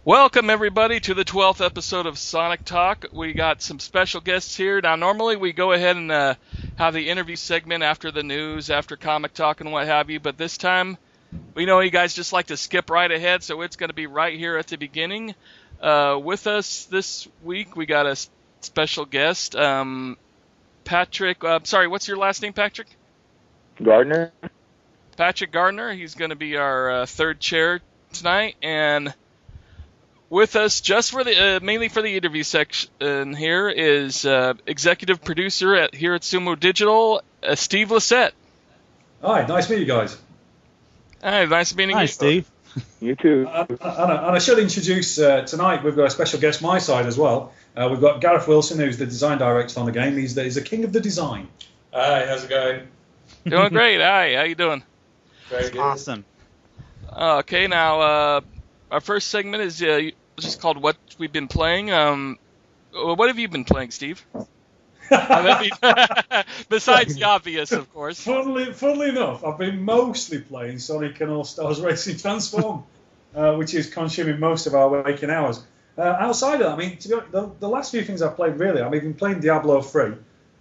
Welcome, everybody, to the 12th episode of Sonic Talk. We got some special guests here. Now, normally we go ahead and have the interview segment after the news, after Comic Talk and what have you, but this time, we know you guys just like to skip right ahead, so it's going to be right here at the beginning. With us this week, we got a special guest, Patrick. Sorry, what's your last name, Patrick? Gardner. Patrick Gardner. He's going to be our third chair tonight, and with us, just for the mainly for the interview section here, is executive producer here at Sumo Digital, Steve Lycett. Hi, nice to meet you guys. Hi, nice meeting you. Hi, Steve. You too. And I should introduce tonight. We've got a special guest my side as well. We've got Gareth Wilson, who's the design director on the game. He's the king of the design. Hi, how's it going? Doing great. Hi, how you doing? Very good. Awesome. Okay, now our first segment is just called What We've Been Playing. What have you been playing, Steve? Besides the obvious, of course. Funnily enough, I've been mostly playing Sonic and All Stars Racing Transform, which is consuming most of our waking hours. Outside of that, I mean, to be honest, the last few things I've played, really, I've been playing Diablo 3.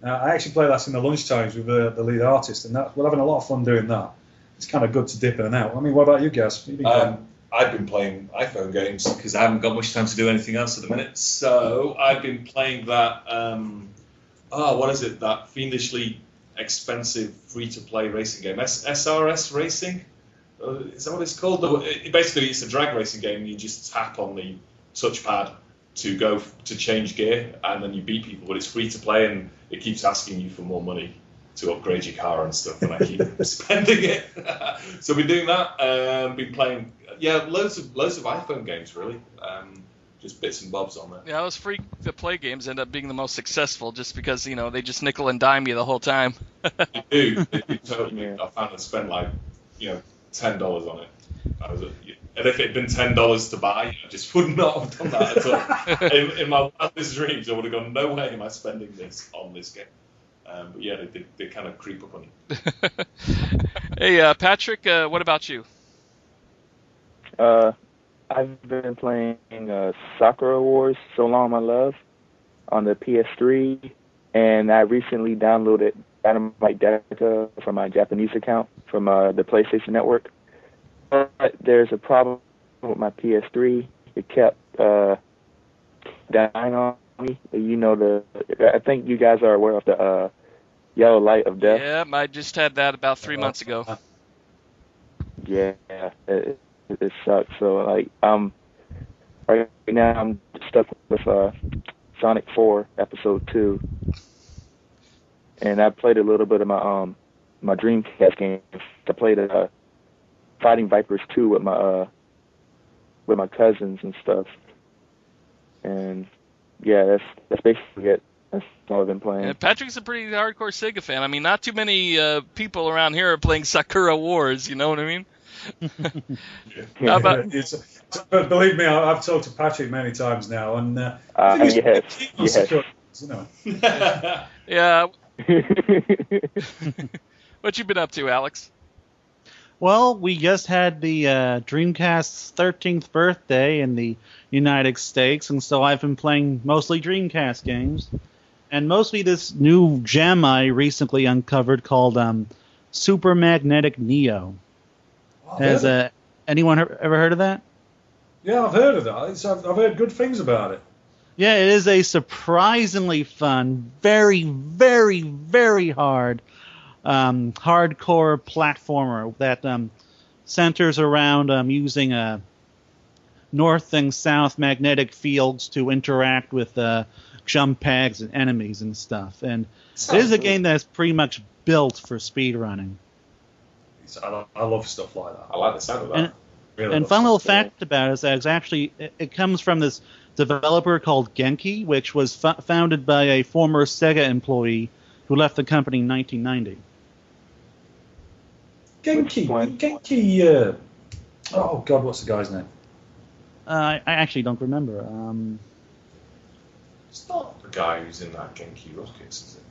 I actually play that in the lunch times with the lead artist, and we're having a lot of fun doing that. It's kind of good to dip in and out. I mean, what about you guys? What have you been playing? I've been playing iPhone games because I haven't got much time to do anything else at the minute. So I've been playing that, what is it, that fiendishly expensive free-to-play racing game, SRS Racing? Is that what it's called? Basically, it's a drag racing game. You just tap on the touchpad to change gear, and then you beat people, but it's free-to-play, and it keeps asking you for more money to upgrade your car and stuff, and I keep spending it. So we've been doing that. Been playing, loads of iPhone games, really. Just bits and bobs on there. Yeah, those free-to-play games end up being the most successful, just because they just nickel and dime you the whole time. They do totally. Yeah. I found I spent $10 on it. And if it had been $10 to buy, I just would not have done that at all. In my wildest dreams, I would have gone, no way am I spending this on this game. But yeah, they kind of creep up on you. Hey, Patrick, what about you? I've been playing Sakura Wars So Long My Love on the PS3, and I recently downloaded Dynamite Data from my Japanese account from the PlayStation Network. But there's a problem with my PS3. It kept dying on me. I think you guys are aware of the yellow light of death. Yeah, I just had that about 3 months ago. Yeah, it sucks. So right now I'm stuck with Sonic 4 Episode 2, and I played a little bit of my Dreamcast game. I played Fighting Vipers 2 with my cousins and stuff, and yeah, that's basically it. That's all I've been playing. Yeah, Patrick's a pretty hardcore Sega fan. I mean, not too many people around here are playing Sakura Wars, you know what I mean? How about, but believe me, I've talked to Patrick many times now, and yes. Yeah. What you been up to, Alex? Well, we just had the Dreamcast's 13th birthday in the United States, and so I've been playing mostly Dreamcast games. And mostly this new gem I recently uncovered called Super Magnetic Neo. Has anyone ever heard of that? Yeah, I've heard of that. I've heard good things about it. Yeah, it is a surprisingly fun, very, very, very hard hardcore platformer that centers around using north and south magnetic fields to interact with jump pads and enemies and stuff. And it is a game that's pretty much built for speedrunning. I love stuff like that. I like the sound of that. And fun little fact about it is that it comes from this developer called Genki, which was founded by a former Sega employee who left the company in 1990. Genki. Oh God, what's the guy's name? I actually don't remember. It's not the guy who's in that Genki Rockets, is it?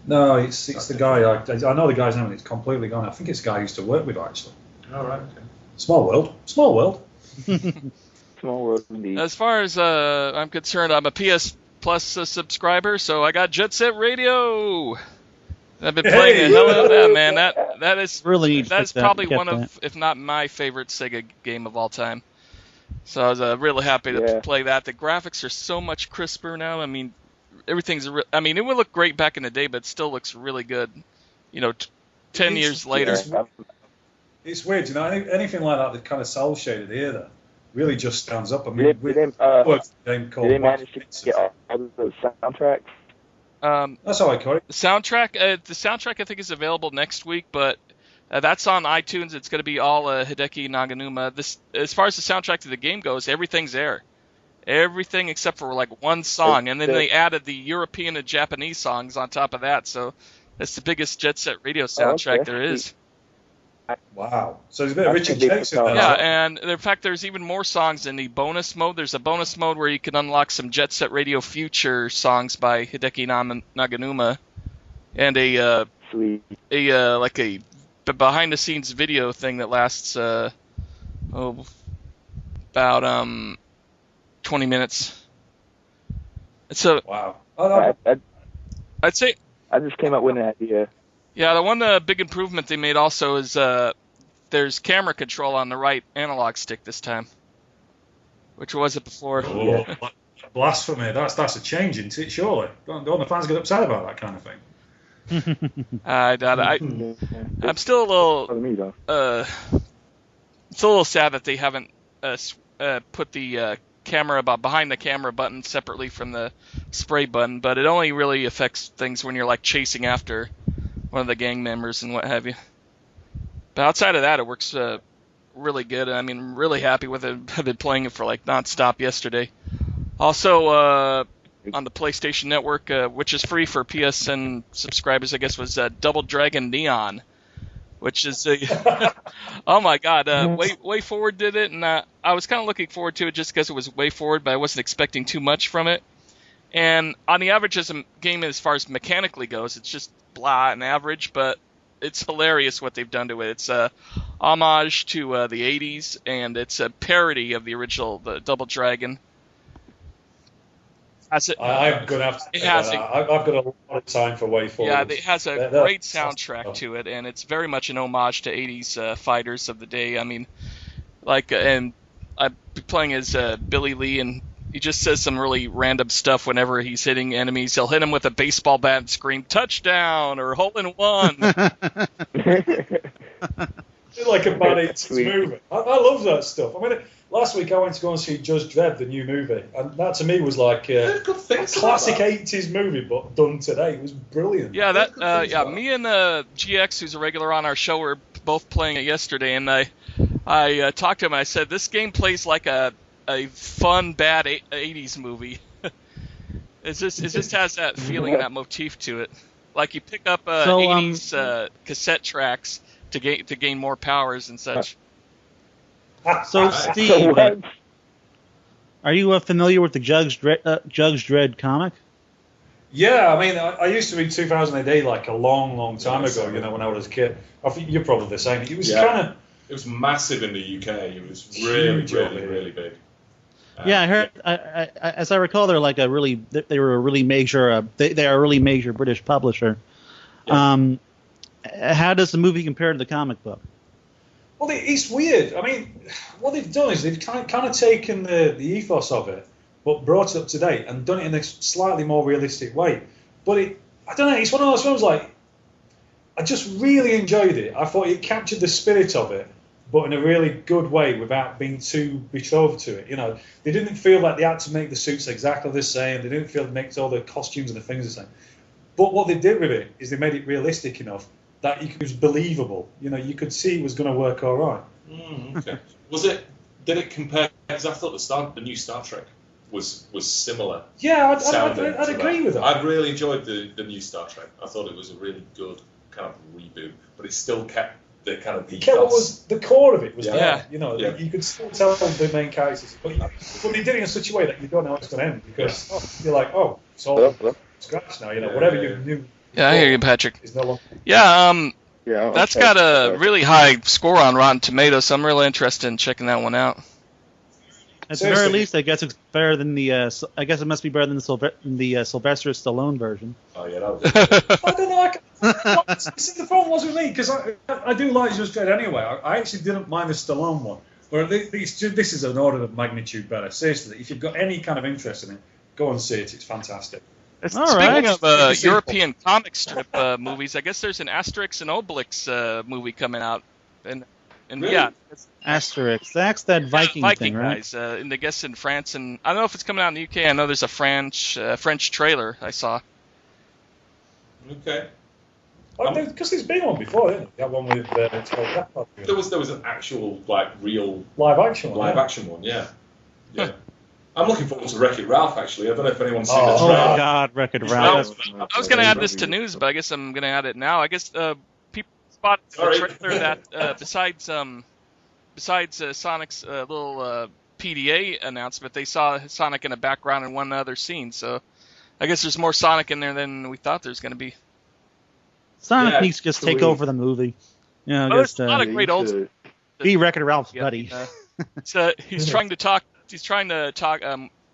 No, it's the guy. I know the guy's name, and it's completely gone. I think it's the guy I used to work with, actually. Oh, right, okay. Small world. So Small world indeed. As far as I'm concerned, I'm a PS Plus subscriber, so I got Jet Set Radio. I've been playing the hell out of that, man. That is Really need to that's get that- probably get one that. of, if not my favorite Sega game of all time. So I was really happy to Yeah. play that. The graphics are so much crisper now. I mean, everything's. I mean, it would look great back in the day, but it still looks really good. 10 years later. Yeah. It's weird, anything like that kind of cell shaded here, that really just stands up. I mean, Did with they, game called did they manage to Lycett. get all the soundtracks? The That's how I call it. soundtrack I think is available next week, but that's on iTunes. It's going to be all Hideki Naganuma. As far as the soundtrack to the game goes, everything's there. Everything except for like one song, and then they added the European and Japanese songs on top of that. So that's the biggest Jet Set Radio soundtrack okay. there is. Wow. So there's a bit of Richard think they Jakes in put there. Yeah, and in fact, there's even more songs in the bonus mode. There's a bonus mode where you can unlock some Jet Set Radio Future songs by Hideki Naganuma, and Sweet. like a behind-the-scenes video thing that lasts about 20 minutes. So Wow. I'd say, I just came up with an idea. yeah, the one big improvement they made also is there's camera control on the right analog stick this time, which wasn't before. Oh. Blasphemy. That's a change, isn't it? Surely. Don't the fans get upset about that kind of thing? I doubt it. I'm still a little For me, though. it's a little sad that they haven't put the camera behind the camera button separately from the spray button, but it only really affects things when you're like chasing after one of the gang members and what have you. But outside of that, it works really good. I mean, really happy with it. I've been playing it for like nonstop yesterday. Also, on the PlayStation Network, which is free for PSN subscribers, I guess, was Double Dragon Neon, which is oh my god, Way Forward did it, and I was kind of looking forward to it just because it was Way Forward, but I wasn't expecting too much from it. And on the average as a game, as far as mechanically goes, it's just blah and average, but it's hilarious what they've done to it. It's a homage to the 80s, and it's a parody of the original, the Double Dragon. I'm going to have to It say has that. I've got a lot of time for Way Forward. Yeah, it has a That- great that's soundtrack awesome. to it, and it's very much an homage to 80s fighters of the day. I mean, like, and I've been playing as Billy Lee, and he just says some really random stuff whenever he's hitting enemies. He'll hit them with a baseball bat and scream, "Touchdown!" or "Hole in one." It's like a bad 80s Sweet. movie. I love that stuff. I mean, last week I went to go and see Judge Dredd, the new movie, and that to me was like a Good things about classic that. 80s movie, but done today. It was brilliant. Yeah, Good things yeah, about me and GX, who's a regular on our show, were both playing it yesterday, and I talked to him. And I said, "This game plays like a fun bad 80s movie." It just has that feeling, that motif to it. Like you pick up 80s cassette tracks to gain more powers and such. So, So Steve, what? are you familiar with the Judge Dredd comic? Yeah, I mean, I used to read 2000 AD like a long time ago, when I was a kid. I think you're probably the same. It was kind of... It was massive in the UK. It was really, Huge, really, really big. Yeah, I heard. I, as I recall, they're like they were a really major. They are a really major British publisher. Yeah. How does the movie compare to the comic book? Well, it's weird. I mean, what they've done is they've kind of taken the ethos of it, but brought it up to date and done it in a slightly more realistic way. But I don't know, it's one of those films like, I just really enjoyed it. I thought it captured the spirit of it, but in a really good way without being too betrothed to it. They didn't feel like they had to make the suits exactly the same. They didn't feel they make all the costumes and the things the same. But what they did with it is they made it realistic enough that it was believable. You could see it was going to work all right. Okay. Did it compare? Because I thought the new Star Trek was similar. Yeah, I'd sounding agree to with that. I really enjoyed the new Star Trek. I thought it was a really good kind of reboot, but it still kept the kind of What was the core of it was Yeah. there. Yeah. You could still tell the main characters, but they did it in such a way that you don't know how it's going to end because you're like, oh, it's all Well, scratch now. Yeah, Whatever yeah. you knew. Yeah, I hear you, Patrick. Is no longer. Yeah, yeah, that's okay. got a really high score on Rotten Tomatoes, so I'm really interested in checking that one out. At the very least, I guess it's better than the. I guess it must be better than the Sylvester Stallone version. Oh yeah, that was. I don't know. The problem was with me because I do like Judge Dredd anyway. I actually didn't mind the Stallone one, but this is an order of magnitude better. Seriously, if you've got any kind of interest in it, go and see it. It's fantastic. Speaking of European comic strip movies, I guess there's an Asterix and Obelix movie coming out, and Really? yeah, Asterix. That's that Viking thing, right? guys. And I guess in France, and I don't know if it's coming out in the UK. I know there's a French trailer I saw. Okay. Because there's been one before, isn't it? That one with it's called Rapper. There was an actual real live action one. Yeah. Yeah. I'm looking forward to Wreck-It Ralph, actually. I don't know if anyone's seen the Oh trailer. my God, Wreck-It Ralph. I was going to add this to news, but I guess I'm going to add it now. I guess people spotted the trailer that besides Sonic's little PDA announcement, they saw Sonic in the background in one other scene. So I guess there's more Sonic in there than we thought there's going to be. Sonic needs to just take over the movie. You know, there's a lot of great old. Be Wreck-It Ralph's buddy. He's trying to talk. He's trying to talk.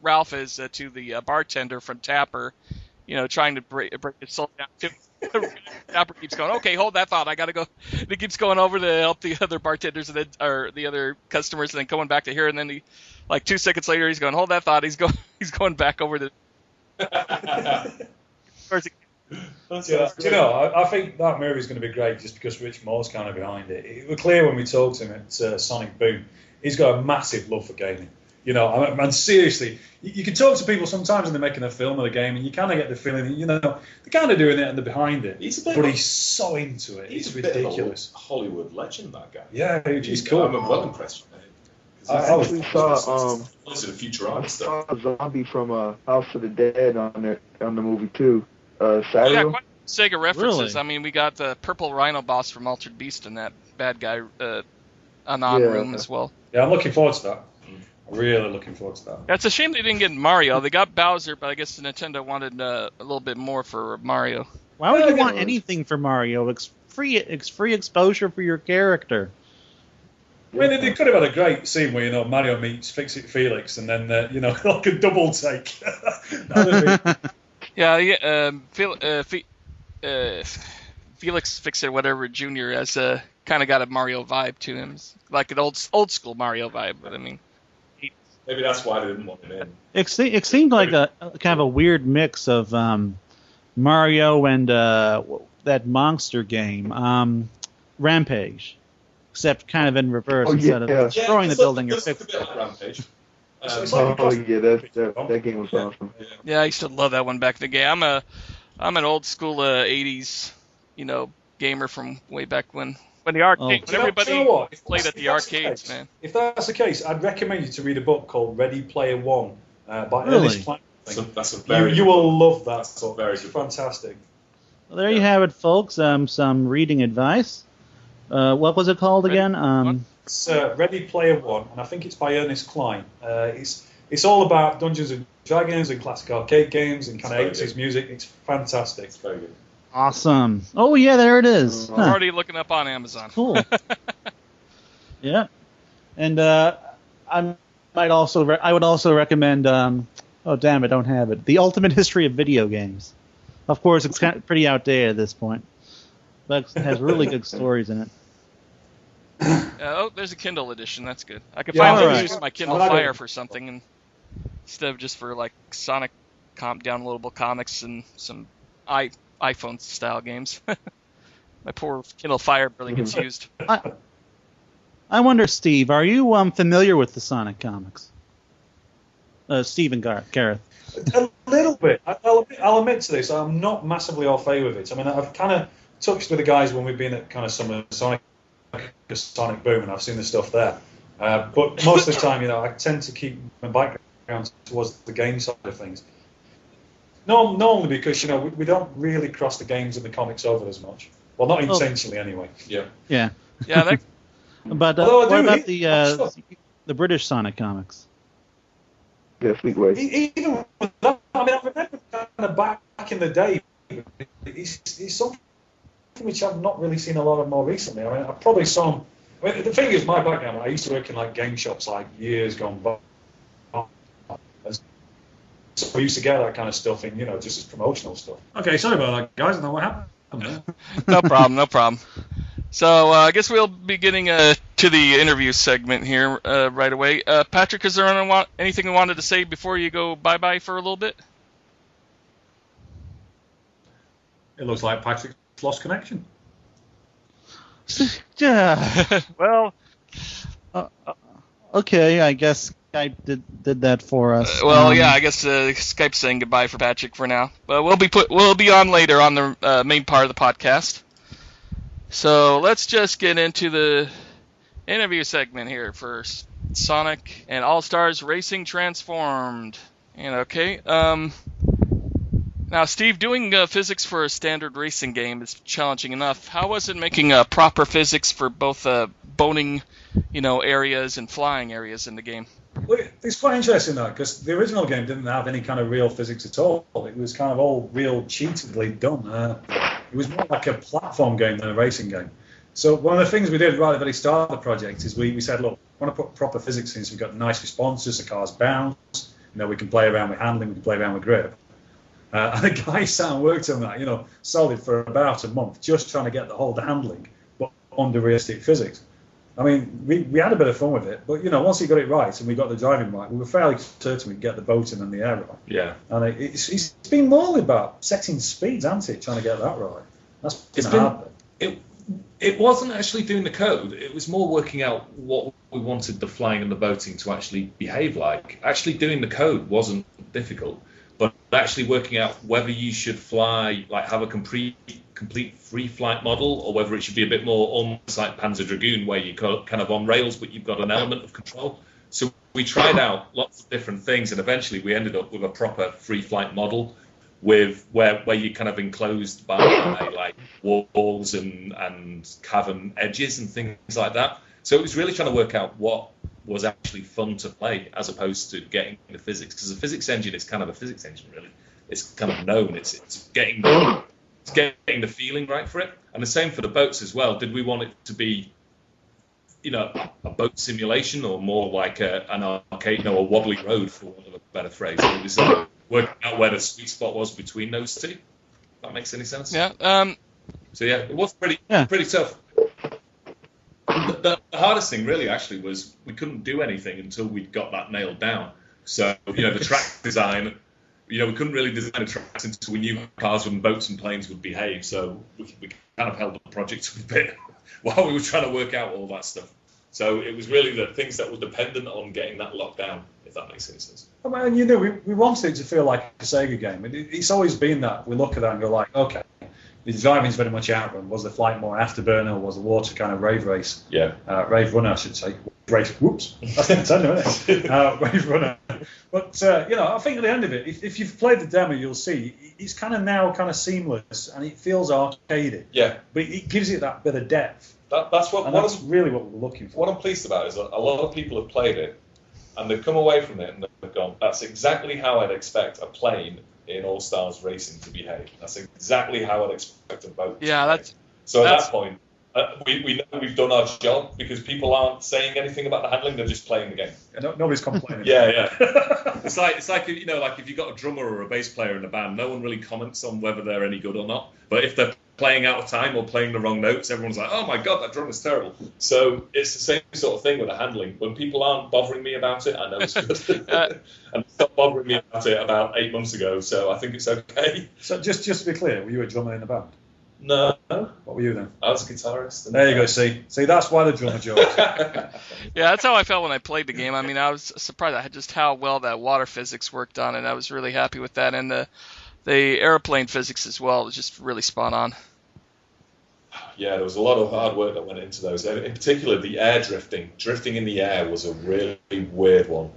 Ralph is to the bartender from Tapper, trying to break his soul down. Tapper keeps going, okay, hold that thought. I gotta go. And he keeps going over to help the other bartenders and then, or the other customers, and then going back to here. And then he, like 2 seconds later, he's going, hold that thought. He's going back over to. I think that movie is going to be great just because Rich Moore's kind of behind it. It was clear when we talked to him at Sonic Boom, he's got a massive love for gaming. And seriously, you can talk to people sometimes when they're making a film or a game, and you kind of get the feeling that, they're kind of doing it and they're behind it. He's so into it. It's ridiculous. A Hollywood legend, that guy. Yeah, he's cool. I'm well impressed with him. I actually saw Zombie from House of the Dead on the movie too. Yeah, Saturday. quite Sega references. Really? I mean, we got the purple Rhino boss from Altered Beast in that bad guy Anon room as well. Yeah, I'm looking forward to that. Really looking forward to that. Yeah, it's a shame they didn't get Mario. They got Bowser, but I guess Nintendo wanted a little bit more for Mario. Why would you want anything for Mario? It's free exposure for your character. I mean, they could have had a great scene where, Mario meets Fix-It Felix and then, like a double take. Yeah, Felix Fix-It whatever Jr. has kind of got a Mario vibe to him. It's like an old school Mario vibe, but I mean... Maybe that's why they didn't want him in. It seemed like a kind of a weird mix of Mario and that monster game, Rampage, except kind of in reverse instead of destroying the building. You're fixing it. Like Rampage. That game was awesome. Yeah, I used to love that one back in the day. I'm an old school '80s, gamer from way back when the arcade, when everybody played at the arcades, man. If that's the case, I'd recommend you to read a book called Ready Player One by Really? Ernest Cline. That's a very you will love that book. Very it's good fantastic. Well, there you have it, folks. Some reading advice. What was it called again? It's Ready Player One, and I think it's by Ernest Cline. It's all about Dungeons and Dragons and classic arcade games and kind of 80s music. It's fantastic. It's very good. Awesome. Oh yeah, there it is. I'm already looking up on Amazon. Cool. Yeah, and I would also recommend. Oh damn, I don't have it. The Ultimate History of Video Games. Of course, it's kind of pretty outdated at this point, but it has really good stories in it. There's a Kindle edition. That's good. I could finally use my Kindle Fire for something instead of just for like Sonic downloadable comics and some iPhone style games. My poor Kindle Fire really gets used. I wonder, Steve, are you familiar with the Sonic comics? Steve and Gareth. A little bit. I'll admit to this. I'm not massively au fait with it. I mean, I've kind of touched with the guys when we've been at kind of Summer Sonic Boom, and I've seen the stuff there. But most of the time, I tend to keep my background towards the game side of things. Normally because, we don't really cross the games and the comics over as much. Well, not intentionally anyway. Yeah. Yeah. Yeah. But what about the British Sonic comics? Yeah, Fleetway. Even with that, I mean, I remember kind of back in the day, it's something which I've not really seen a lot of more recently. I mean, I probably saw him. I mean, the thing is, my background, I used to work in like game shops like years gone by. so we used to get that kind of stuff in, just as promotional stuff. Okay, sorry about that, guys. I don't know what happened there. No problem, no problem. So I guess we'll be getting to the interview segment here right away. Patrick, is there anything you wanted to say before you go bye-bye for a little bit? It looks like Patrick's lost connection. Yeah. Well, okay, I guess Skype did that for us. Yeah, I guess Skype's saying goodbye for Patrick for now. But we'll be on later on the main part of the podcast. So let's just get into the interview segment here for Sonic and All-Stars Racing Transformed. And okay, now Steve, doing physics for a standard racing game is challenging enough. How was it making proper physics for both boning, areas and flying areas in the game? Well, it's quite interesting though, because the original game didn't have any kind of real physics at all. It was kind of all real cheatedly done. It was more like a platform game than a racing game. So one of the things we did right at the very start of the project is we said, look, we want to put proper physics in, so we've got nice responses, the cars bounce, we can play around with handling, we can play around with grip. And the guy sat and worked on that, solid for about a month, just trying to get the whole handling, but under realistic physics. I mean, we had a bit of fun with it, but once he got it right and we got the driving right, we were fairly certain we'd get the boating and the air right. Yeah. And it's been more about setting speeds, hasn't it? Trying to get that right. That's been hard. It wasn't actually doing the code. It was more working out what we wanted the flying and the boating to actually behave like. Actually doing the code wasn't difficult, but actually working out whether you should fly, like have a complete free flight model, or whether it should be a bit more almost like Panzer Dragoon, where you're kind of on rails, but you've got an element of control. So we tried out lots of different things, and eventually we ended up with a proper free flight model with where you're kind of enclosed by like walls and cavern edges and things like that. So it was really trying to work out what was actually fun to play as opposed to getting the physics, because the physics engine is kind of a physics engine really. It's kind of known. It's getting the feeling right for it. And the same for the boats as well. Did we want it to be, a boat simulation, or more like an arcade, a wobbly road, for want of a better phrase? It was working out where the sweet spot was between those two. If that makes any sense? Yeah. So yeah, it was pretty tough. The hardest thing really actually was we couldn't do anything until we got that nailed down. So the track design, we couldn't really design a track until we knew how cars and boats and planes would behave. So we kind of held the project a bit while we were trying to work out all that stuff. So it was really the things that were dependent on getting that locked down, if that makes any sense. And we wanted it to feel like a Sega game. It's always been that. We look at that and go like, okay, the driving's very much outrun. Was the flight more afterburner, or was the water kind of rave race? Yeah. Rave runner, I should say. Whoops. That's Nintendo, isn't it? Rave runner. But, I think at the end of it, if you've played the demo, you'll see it's kind of now kind of seamless, and it feels arcadey. Yeah. But it gives it that bit of depth. That's really what we're looking for. What I'm pleased about is that a lot of people have played it, and they've come away from it and they've gone, that's exactly how I'd expect a plane in All Stars Racing to behave. That's exactly how I'd expect a boat to behave. So at that point, we know we've done our job, because people aren't saying anything about the handling; they're just playing the game. Nobody's complaining. Yeah. It's like if you've got a drummer or a bass player in a band, no one really comments on whether they're any good or not. But if they're playing out of time or playing the wrong notes, everyone's like, "Oh my god, that drummer's terrible." So it's the same sort of thing with the handling. When people aren't bothering me about it, I know it's good. And they stopped bothering me about it about 8 months ago, so I think it's okay. So just to be clear, were you a drummer in the band? No. What were you then? I was a guitarist. There you go. See, that's why the drummer jokes. Yeah, that's how I felt when I played the game. I mean, I was surprised at just how well that water physics worked on it. I was really happy with that, and the airplane physics as well was just really spot on. Yeah, there was a lot of hard work that went into those. In particular, the air drifting. Drifting in the air was a really weird one.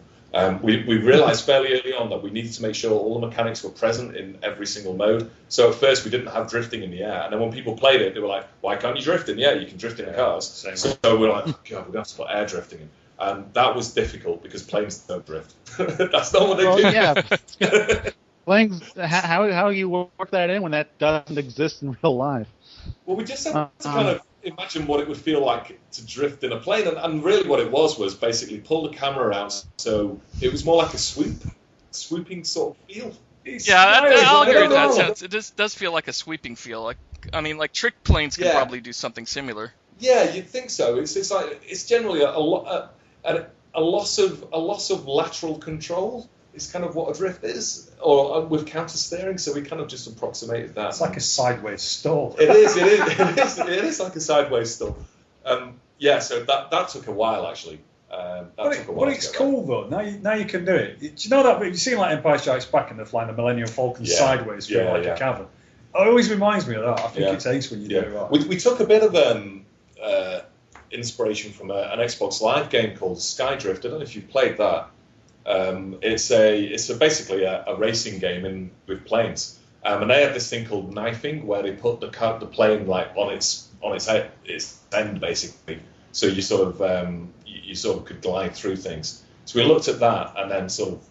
We realised fairly early on that we needed to make sure all the mechanics were present in every single mode. So at first we didn't have drifting in the air, and then when people played it, they were like, "Why can't you drift in the air? You can drift in cars." So we're like, "God, we're going to have to put air drifting in," and that was difficult because planes don't drift. That's not what they do. Yeah. Planes. How you work that in when that doesn't exist in real life? Well, we just had to kind of imagine what it would feel like to drift in a plane, and really what it was basically pull the camera out, so it was more like a swoop. swooping sort of feel. I'll agree with that sense. It does feel like a sweeping feel. Like trick planes can probably do something similar. Yeah, you'd think so. It's generally a loss of lateral control is kind of what a drift is, or with counter steering. So we kind of just approximated that. It's like a sideways stall. It is like a sideways stall. So that took a while actually. But it's cool though. Now you can do it. Do you know that you've seen like Empire Strikes Back and they're flying the Millennium Falcon sideways through a cavern? It always reminds me of that. I think it takes when you do it right. We took a bit of inspiration from an Xbox Live game called Skydrift. I don't know if you've played that. It's basically a racing game with planes, and they have this thing called knifing, where they put the plane like on its end basically, so you sort of could glide through things. So we looked at that and then sort of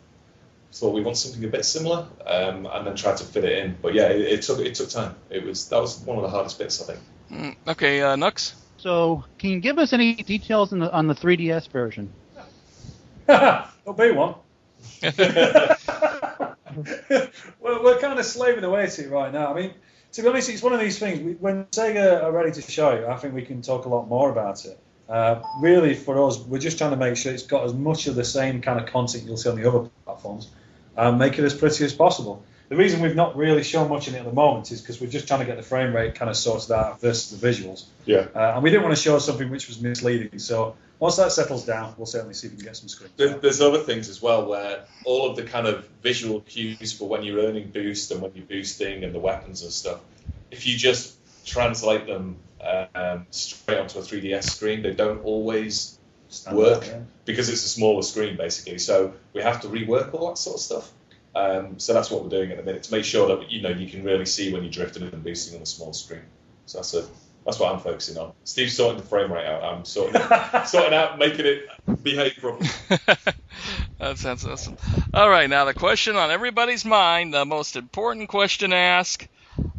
thought we want something a bit similar, and then tried to fit it in. But yeah, it took time. That was one of the hardest bits, I think. Okay, Nux. So, can you give us any details on the 3DS version? There'll be one. We're kind of slaving away to it right now. I mean, to be honest, it's one of these things. When Sega are ready to show it, I think we can talk a lot more about it. Really, for us, we're just trying to make sure it's got as much of the same kind of content you'll see on the other platforms, and make it as pretty as possible. The reason we've not really shown much in it at the moment is because we're just trying to get the frame rate kind of sorted out versus the visuals. Yeah. And we didn't want to show something which was misleading. So once that settles down, we'll certainly see if we can get some screens. There's other things as well where all of the kind of visual cues for when you're earning boost and when you're boosting and the weapons and stuff, if you just translate them straight onto a 3DS screen, they don't always work because it's a smaller screen basically. So we have to rework all that sort of stuff. So that's what we're doing at the minute to make sure that you can really see when you're drifting and boosting on a small screen. So that's what I'm focusing on. Steve's sorting the frame rate out. I'm sorting out making it behave properly. That sounds awesome. All right, now the question on everybody's mind, the most important question to ask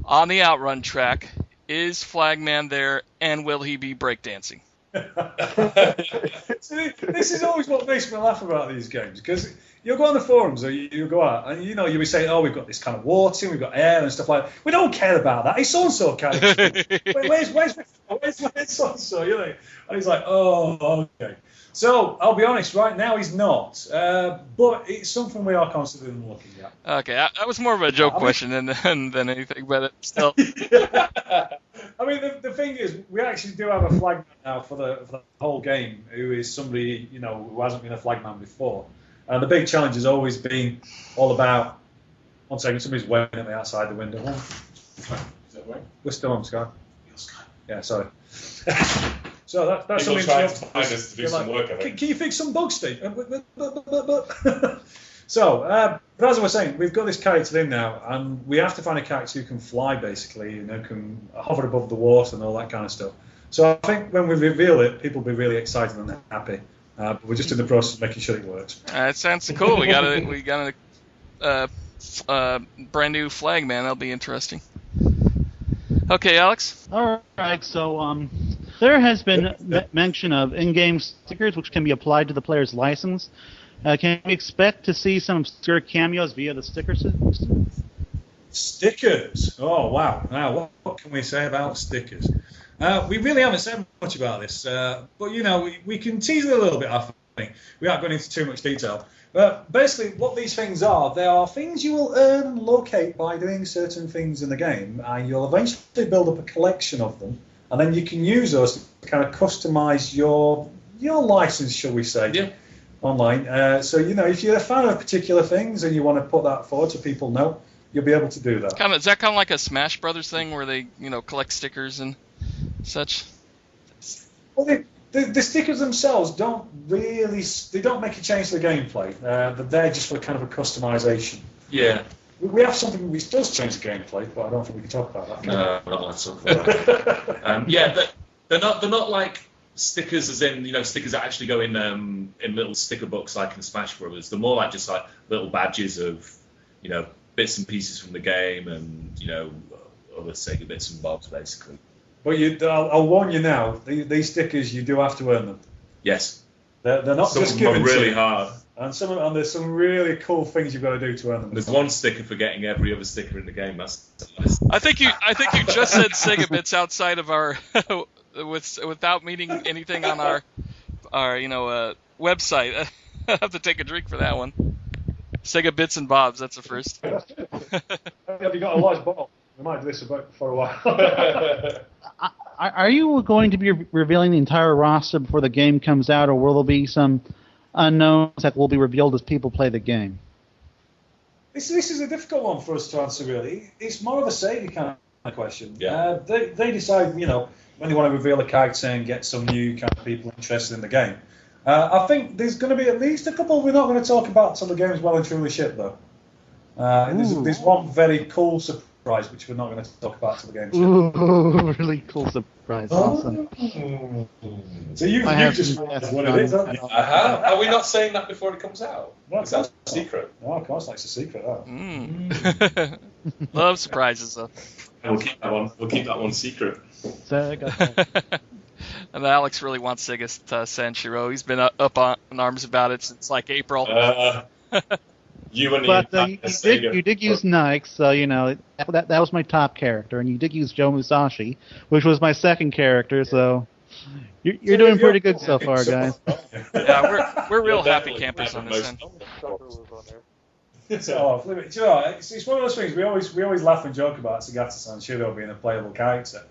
on the Outrun track: is Flagman there, and will he be breakdancing? See, this is always what makes me laugh about these games, because you'll go on the forums or you go out and you'll be saying, oh, we've got this kind of water, we've got air and stuff like that. We don't care about that. It's so-and-so character. Where's so-and-so? And he's like, oh, okay. So I'll be honest, right now he's not, but it's something we are considering looking at. Okay, that was more of a joke question than anything, but still. I mean, the thing is, we actually do have a flagman now for the whole game, who is somebody who hasn't been a flagman before. And the big challenge has always been all about. One second, somebody's waving at me outside the window. Is that right? We're still on, Sky. Sky. Yeah, sorry. So that's People something. trying to find us to do some work, I think. Can you fix some bugs, Steve? So, but as I was saying, we've got this character in now, and we have to find a character who can fly, basically, and who can hover above the water and all that kind of stuff. So I think when we reveal it, people will be really excited and happy. But we're just in the process of making sure it works. It sounds cool. We got a brand new flag, man. That'll be interesting. Okay, Alex. All right. So there has been mention of in-game stickers which can be applied to the player's license. Can we expect to see some obscure cameos via the sticker system? Stickers. Oh wow! Now what can we say about stickers? We really haven't said much about this, but we can tease it a little bit. I think we aren't going into too much detail. But basically, what these things are, they are things you will earn and locate by doing certain things in the game, and you'll eventually build up a collection of them, and then you can use those to kind of customize your license, shall we say, online. So if you're a fan of particular things and you want to put that forward so people know, you'll be able to do that. Is that kind of like a Smash Brothers thing where they collect stickers and such? Well, the stickers themselves don't make a change to the gameplay. But they're just for kind of a customization. Yeah. We have something which does change the gameplay, but I don't think we can talk about that. No, not let's talk about that. They're not like stickers, as in stickers that actually go in little sticker books like in Smash Brothers. They're more like just like little badges of bits and pieces from the game and other Sega bits and bobs basically. But I'll warn you now, these stickers, you do have to earn them. Yes. They're not Some just of them given are really to you. hard. And there's some really cool things you've got to do to earn them. There's one sticker for getting every other sticker in the game. I think you just said Sega Bits outside of our without meaning anything on our website. I have to take a drink for that one. Sega Bits and Bobs, that's the first. Have you got a large bottle? We might do this for a while. Are you going to be revealing the entire roster before the game comes out, or will there be some unknowns that will be revealed as people play the game? This is a difficult one for us to answer, really. It's more of a Sega kind of question. Yeah. They decide, when they want to reveal a character and get some new kind of people interested in the game. I think there's going to be at least a couple we're not going to talk about until the game's well and truly shipped, though. There's one very cool surprise which we're not going to talk about until the game's shipped. Ooh, really cool surprise. Awesome. So you just realized what it is, haven't you? Are we not saying that before it comes out? No, That's a secret. No, of course, that's a secret. That. Love surprises, though. We'll keep that one. We'll keep that one secret. Sega. And Alex really wants Sega Sanshiro. He's been up on arms about it since like April. You and But you did use Nike, so that was my top character, and you did use Joe Musashi, which was my second character. So you're doing pretty good so far, guys. Yeah, we're real happy campers on this end. It's one of those things we always laugh and joke about Sagata Sanshiro being a playable character.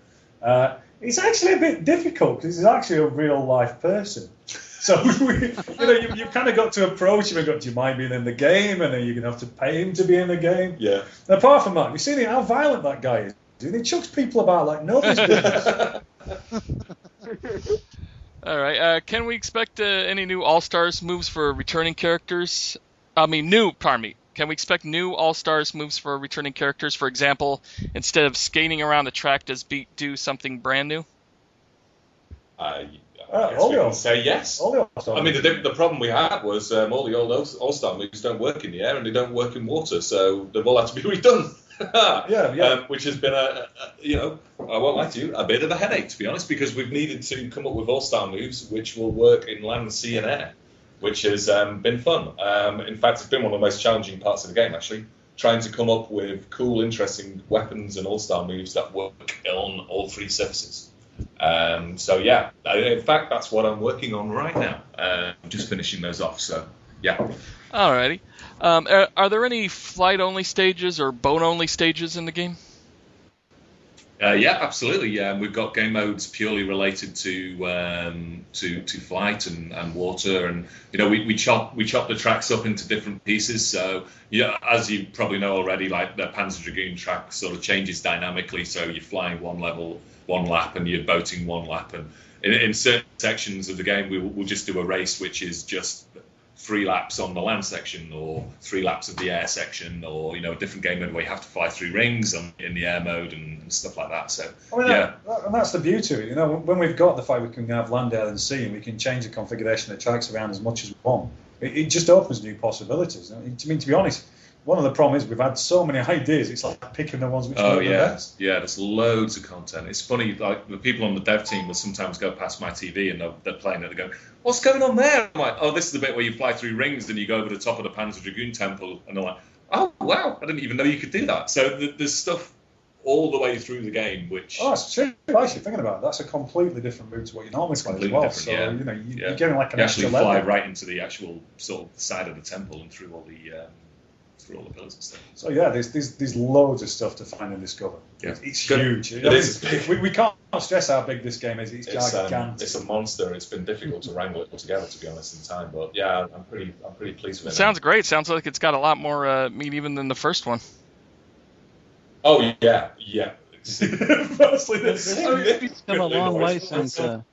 It's actually a bit difficult because he's actually a real life person. So you've kind of got to approach him and go, do you mind being in the game? And then you're going to have to pay him to be in the game. Yeah. And apart from that, you've seen how violent that guy is. He chucks people about like nobody's business. All right. Can we expect any new All-Stars moves for returning characters? Can we expect new All-Stars moves for returning characters? For example, instead of skating around the track, does Beat do something brand new? I guess we can say yes. I mean, the problem we had was all the old All-Star moves don't work in the air and they don't work in water, so they've all had to be redone. Which has been I won't lie to you, a bit of a headache, to be honest, because we've needed to come up with All-Star moves which will work in land, sea, and air, which has been fun. In fact, it's been one of the most challenging parts of the game, actually, trying to come up with cool, interesting weapons and All-Star moves that work on all three surfaces. In fact, that's what I'm working on right now. I'm just finishing those off, so yeah. Alrighty. Are there any flight-only stages or bone-only stages in the game? Yeah, absolutely. We've got game modes purely related to flight and water, and we chop the tracks up into different pieces. So as you probably know already, like the Panzer Dragoon track sort of changes dynamically. So you're flying one level, one lap, and you're boating one lap. And in certain sections of the game, we'll just do a race which is just 3 laps on the land section, or 3 laps of the air section, or a different game mode where you have to fly through rings in the air mode and stuff like that. So and that's the beauty of it. When we've got the fact we can have land, air, and sea, and we can change the configuration of the tracks around as much as we want, it just opens new possibilities. To be honest, one of the problems is we've had so many ideas. It's like picking the ones which work the best. Yeah, there's loads of content. It's funny, like the people on the dev team will sometimes go past my TV and they're playing it. They go, "What's going on there?" I'm like, "Oh, this is the bit where you fly through rings and you go over the top of the Panzer Dragoon temple." And they're like, "Oh, wow! I didn't even know you could do that." So there's stuff all the way through the game, which it's true. Actually, thinking about it, that's a completely different route to what you normally play as well. So you're getting like an extra level. You actually fly right into the actual sort of side of the temple and through all the pillars and stuff. So there's loads of stuff to find and discover. Yeah. It's huge. It is. We can't stress how big this game is. It's gigantic. It's a monster. It's been difficult to wrangle it all together, to be honest, in time. But yeah, I'm pretty pleased with it. Sounds great. Sounds like it's got a lot more meat even than the first one. Oh yeah. Mostly It's come a long way since it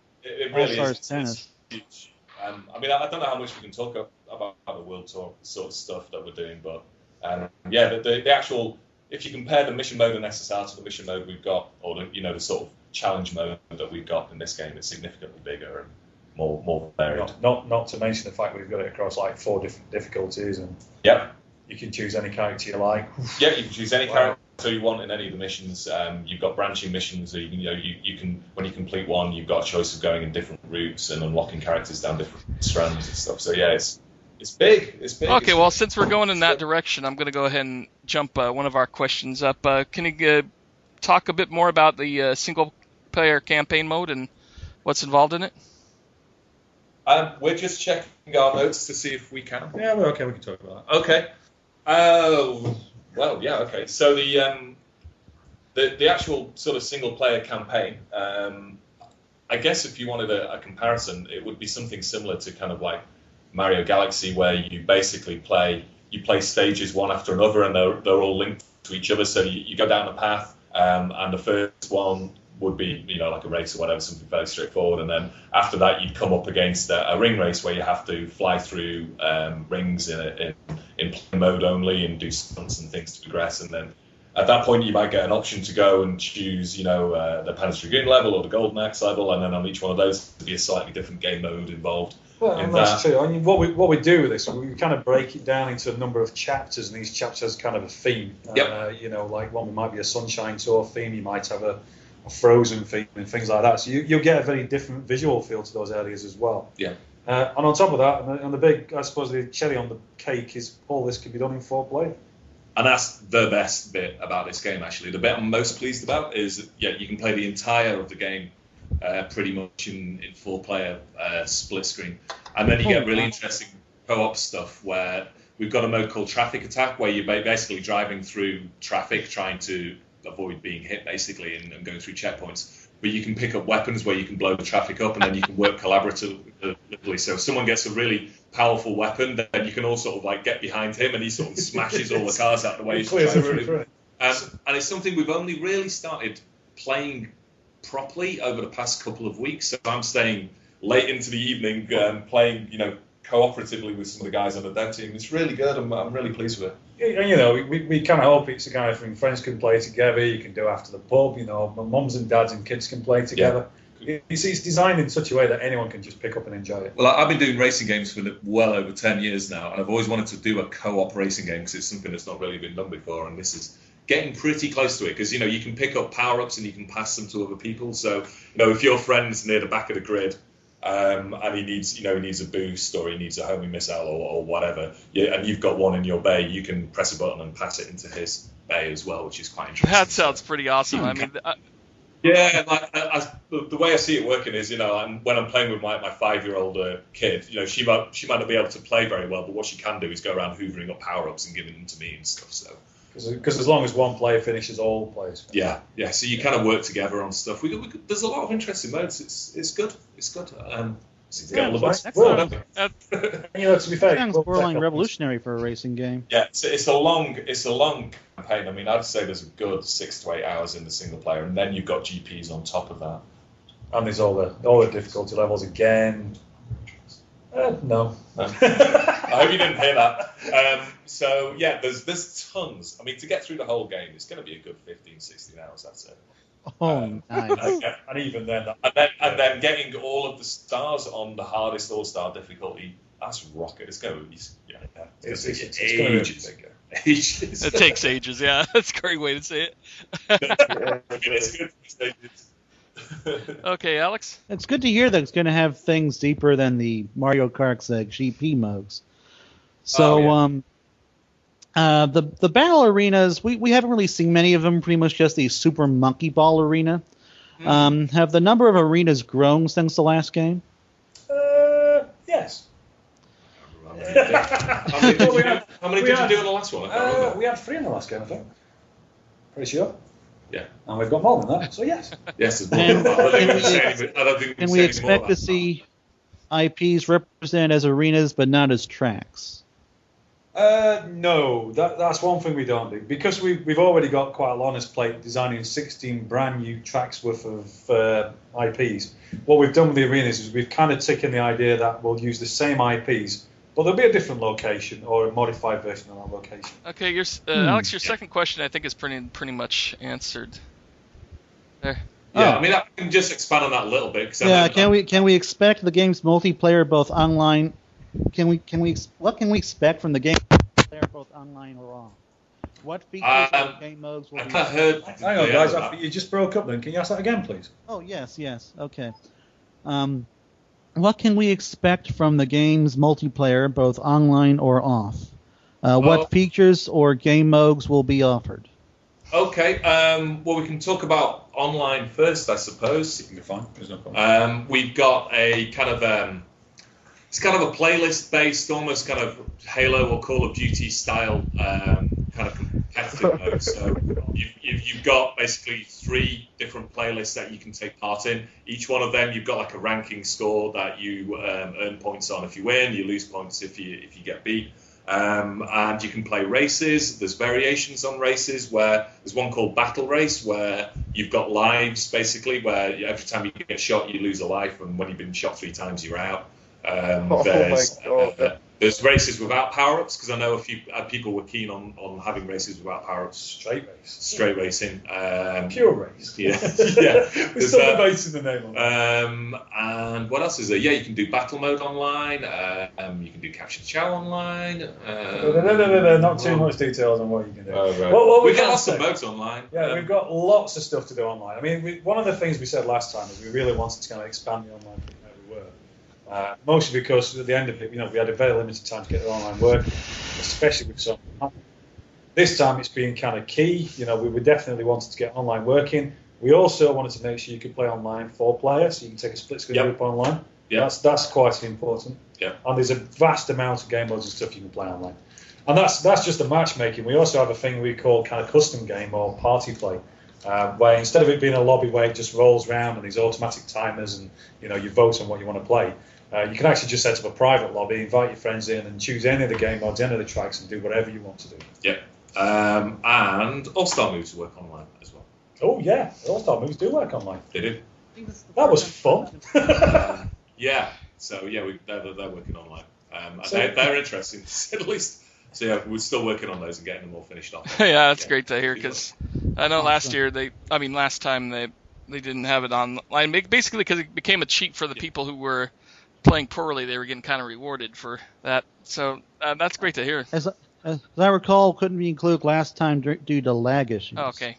really All-Stars Tennis. Huge. I don't know how much we can talk about the World Tour sort of stuff that we're doing, but the actual, if you compare the mission mode in SSR to the mission mode we've got, or the sort of challenge mode that we've got in this game, it's significantly bigger and more varied. Not to mention the fact we've got it across like 4 different difficulties, and you can choose any character you like. Yeah, you can choose any character you want in any of the missions. You've got branching missions. So you can when you complete one, you've got a choice of going in different routes and unlocking characters down different strands and stuff. So yeah, It's big. It's big. Okay, well, since we're going in that direction, I'm going to go ahead and jump one of our questions up. Can you talk a bit more about the single-player campaign mode and what's involved in it? We're just checking our notes to see if we can. Yeah, we're okay. We can talk about that. Okay. Well, yeah. Okay. So the actual sort of single-player campaign. I guess if you wanted a comparison, it would be something similar to kind of like Mario Galaxy, where you basically play stages one after another, and they're all linked to each other. So you go down a path, and the first one would be, like a race or whatever, something very straightforward. And then after that, you'd come up against a ring race where you have to fly through rings in play mode only and do stunts and things to progress. And then at that point, you might get an option to go and choose, the Panzer Dragoon level or the Golden Axe level, and then on each one of those, there'd be a slightly different game mode involved. Well, and that's true. I mean, what we do with this, we kind of break it down into a number of chapters, and each chapter has kind of a theme. Yep. Like one might be a Sunshine Tour theme, you might have a Frozen theme and things like that. So you'll get a very different visual feel to those areas as well. Yeah. And on top of that, and the big, I suppose, the cherry on the cake is all this can be done in 4 play. And that's the best bit about this game, actually. The bit I'm most pleased about is, you can play the entire of the game pretty much in 4-player split screen. And then you get really interesting co-op stuff where we've got a mode called Traffic Attack, where you're basically driving through traffic, trying to avoid being hit, basically, and going through checkpoints. But you can pick up weapons where you can blow the traffic up, and then you can work collaboratively. So if someone gets a really powerful weapon, then you can all sort of like get behind him, and he sort of smashes all the cars out of the way. And it's something we've only really started playing properly over the past couple of weeks. So I'm staying late into the evening playing, cooperatively with some of the guys on the dev team. It's really good. I'm really pleased with it. And we kind of hope it's a kind of thing friends can play together. You can do after the pub. Mums and dads and kids can play together. Yeah. It's designed in such a way that anyone can just pick up and enjoy it. Well, I've been doing racing games for well over 10 years now, and I've always wanted to do a co-op racing game because it's something that's not really been done before, and this is getting pretty close to it because, you can pick up power-ups and you can pass them to other people. So, if your friend's near the back of the grid, and he needs a boost or he needs a homing missile or whatever, and you've got one in your bay, you can press a button and pass it into his bay as well, which is quite interesting. That sounds pretty awesome. I mean, yeah, the way I see it working is, when I'm playing with my 5-year-old kid, she might not be able to play very well, but what she can do is go around hoovering up power-ups and giving them to me and stuff. So. Because as long as one player finishes, all players. Yeah. So you kind of work together on stuff. There's a lot of interesting modes. It's good. To be fair, sounds borderline revolutionary for a racing game. Yeah, it's a long campaign. I mean, I'd say there's a good 6 to 8 hours in the single player, and then you've got GPs on top of that. And there's all the difficulty levels again. No. I hope you didn't hear that. So yeah, there's tons. I mean, to get through the whole game, it's going to be a good 15, 16 hours. That's it. Oh, nice. And even then, and then getting all of the stars on the hardest all-star difficulty, that's rocket. It's going to be, it's ages. Ages. It takes ages. Yeah, that's a great way to say it. It's good. Stages. Okay, Alex. It's good to hear that it's going to have things deeper than the Mario Kart's GP modes. So, the battle arenas, we haven't really seen many of them. Pretty much just the Super Monkey Ball arena. Have the number of arenas grown since the last game? Yes. How many did you do in the last one? I can't remember. We had 3 in the last game, I think. Pretty sure. Yeah. And we've got more than that, so yes. Yes, there's more than that. I don't think we can we expect to see IPs represented as arenas but not as tracks? No, that's one thing we don't do. Because we've already got quite a lot on this plate designing 16 brand new tracks worth of IPs. What we've done with the arenas is we've kind of taken the idea that we'll use the same IPs, but there'll be a different location or a modified version of that location. Okay, Alex, your second question I think is pretty much answered. There. Yeah, I mean, I can just expand on that a little bit. Can we expect the game's multiplayer both online? What can we expect from the game multiplayer both online or off? What features and game modes will be? I heard. Hang on, guys, you just broke up. Then can you ask that again, please? Oh yes, okay. what can we expect from the game's multiplayer, both online or off? What features or game modes will be offered? Okay, well, we can talk about online first, I suppose. It can be fine. There's no problem. We've got a kind of it's kind of a playlist-based, almost kind of Halo or Call of Duty style kind of competitive mode. So you've got basically 3 different playlists that you can take part in. Each one of them, you've got like a ranking score that you earn points on if you win. You lose points if you get beat. And you can play races. There's variations on races where there's one called Battle Race where you've got lives basically, where every time you get shot you lose a life, and when you've been shot 3 times you're out. There's races without power-ups, because I know a few people were keen on having races without powerups. Straight racing. Pure race. Yeah. We're still debating the name on it. And what else is there? Yeah, you can do battle mode online. You can do capture the chow online. No, not too much details on what you can do. Right. What we got lots of modes online. Yeah, we've got lots of stuff to do online. I mean, one of the things we said last time is we really wanted to kind of expand the online thing where we were. Mostly because at the end of it, we had a very limited time to get the online working, especially with some. This time it's been kind of key. We definitely wanted to get online working. We also wanted to make sure you could play online 4-player, so you can take a split screen group online. Yeah. That's quite important. Yeah. And there's a vast amount of game modes and stuff you can play online. And that's just the matchmaking. We also have a thing we call kind of custom game or party play, where instead of it being a lobby where it just rolls around and these automatic timers and you vote on what you want to play, you can actually just set up a private lobby, invite your friends in, and choose any of the game modes, any of the tracks, and do whatever you want to do. Yeah. And All-Star Moves work online as well. Oh yeah, All-Star Moves do work online. They do. That was fun. Yeah. So yeah, they're working online. And they're interesting, at least. So yeah, we're still working on those and getting them all finished off. Yeah, that's great to hear, because I know last time they didn't have it online, basically because it became a cheat for the people who were playing poorly. They were getting kind of rewarded for that. So that's great to hear. As I recall, couldn't be included last time due to lag issues. Oh, okay.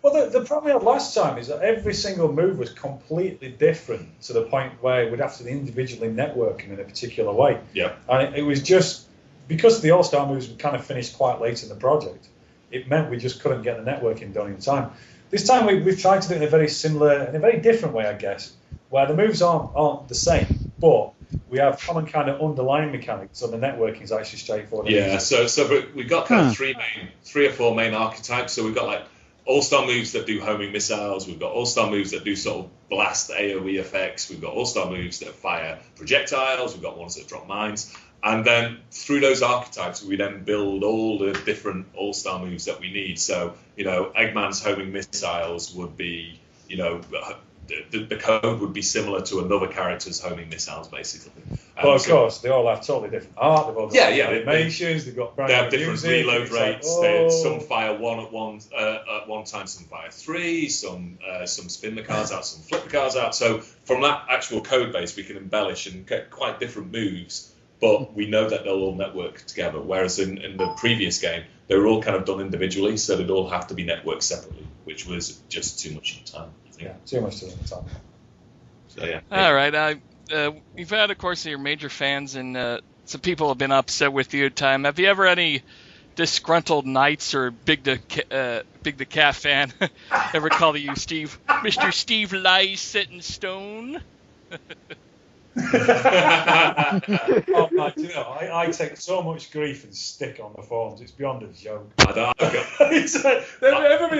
Well, the problem we had last time is that every single move was completely different to the point where we'd have to individually network them in a particular way. Yeah. And it was just, because the All-Star moves were kind of finished quite late in the project, it meant we just couldn't get the networking done in time. This time we've tried to do it in a very similar, in a very different way, I guess, where the moves aren't the same, but we have common kind of underlying mechanics, so the networking is actually straightforward. Yeah, so we've got kind of 3 or 4 main archetypes. So we've got like All-Star moves that do homing missiles. We've got All-Star moves that do sort of blast AoE effects. We've got All-Star moves that fire projectiles. We've got ones that drop mines. And then through those archetypes, we then build all the different All-Star moves that we need. So, Eggman's homing missiles would be, the code would be similar to another character's homing missiles, basically. Well, of course, they all have totally different art. They've all got animations. They've got they have different music, reload rates. Some fire 1 at one time. Some fire 3. Some spin the cards out. Some flip the cards out. So from that actual code base, we can embellish and get quite different moves. But we know that they'll all network together. Whereas in the previous game, they were all kind of done individually, so they'd all have to be networked separately, which was just too much time. Yeah, too much time. So yeah. All right. You've had, of course, your major fans, and some people have been upset with you at time. Have you ever any disgruntled knights or Big the Cat fan ever call you Mr. Steve Lycett and Stone? Oh man, I take so much grief and stick on the forums. It's beyond a joke. Everybody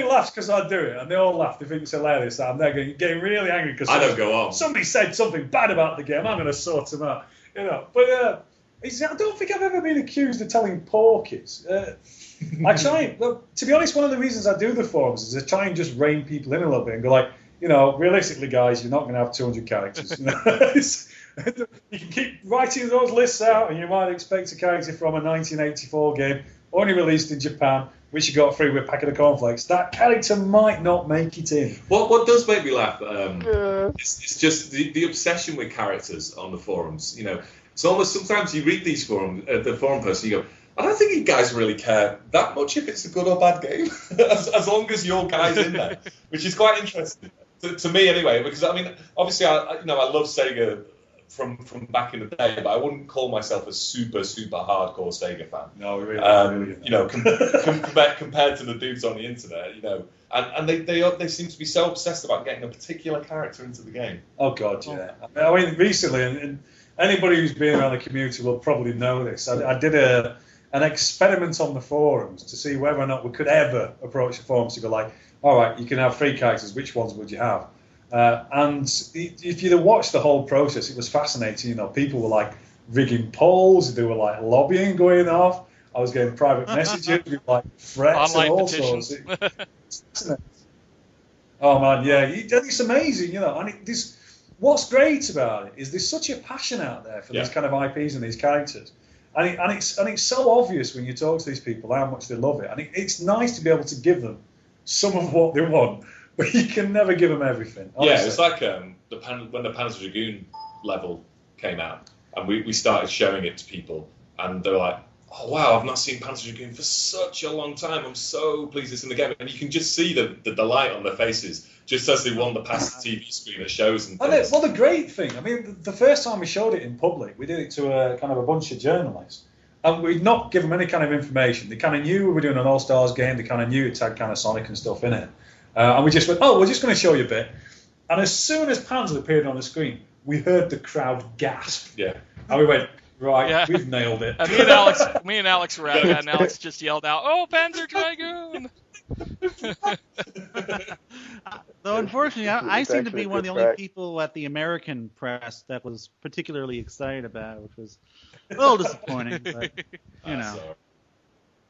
laughs because I do it, and they all laugh. They think it's hilarious. And they're getting really angry because I don't go on. Somebody said something bad about the game. I'm going to sort them out. But I don't think I've ever been accused of telling porkies. I try. Well, to be honest, one of the reasons I do the forums is I try and just rein people in a little bit and go like, realistically, guys, you're not going to have 200 characters. You can keep writing those lists out, and you might expect a character from a 1984 game, only released in Japan, which you got free with a packet of cornflakes. That character might not make it in. What does make me laugh? It's just the obsession with characters on the forums. It's almost sometimes you read these the forum posts, and you go, I don't think you guys really care that much if it's a good or bad game, as long as your guy's in there, which is quite interesting to me anyway. Because obviously, I love Sega from back in the day, but I wouldn't call myself a super hardcore Sega fan. No, really. You know, compared to the dudes on the internet, you know, and they seem to be so obsessed about getting a particular character into the game. Oh God, yeah. I mean, recently, and anybody who's been around the community will probably know this. I did an experiment on the forums to see whether or not we could ever approach the forums to go like, all right, you can have 3 characters. Which ones would you have? And if you'd have watched the whole process, it was fascinating. You know, people were like rigging polls, they were like lobbying going off. I was getting private messages with like threats online and all petitions. sorts. Oh man, yeah, it's amazing, you know. And what's great about it is there's such a passion out there for these kind of IPs and these characters, and it's so obvious when you talk to these people how much they love it, and it's nice to be able to give them some of what they want. But you can never give them everything. Honestly. Yeah, it's like when the Panzer Dragoon level came out, and we started showing it to people, and they're like, "Oh wow, I've not seen Panzer Dragoon for such a long time. I'm so pleased it's in the game." And you can just see the delight on their faces just as they wander past the TV screen at shows and things. Well, the great thing, I mean, the first time we showed it in public, we did it to a kind of a bunch of journalists. And we'd not given them any kind of information. They kind of knew we were doing an All-Stars game. They kind of knew it had kind of Sonic and stuff in it. And we just went, we're just going to show you a bit. And as soon as Panzer appeared on the screen, we heard the crowd gasp. Yeah. And we went, right, we've nailed it. And me and Alex were at that, and Alex just yelled out, "Oh, Panzer Dragoon!" Though unfortunately, I seem to be one of the only people at the American press that was particularly excited about it, which was a little disappointing. But, you know.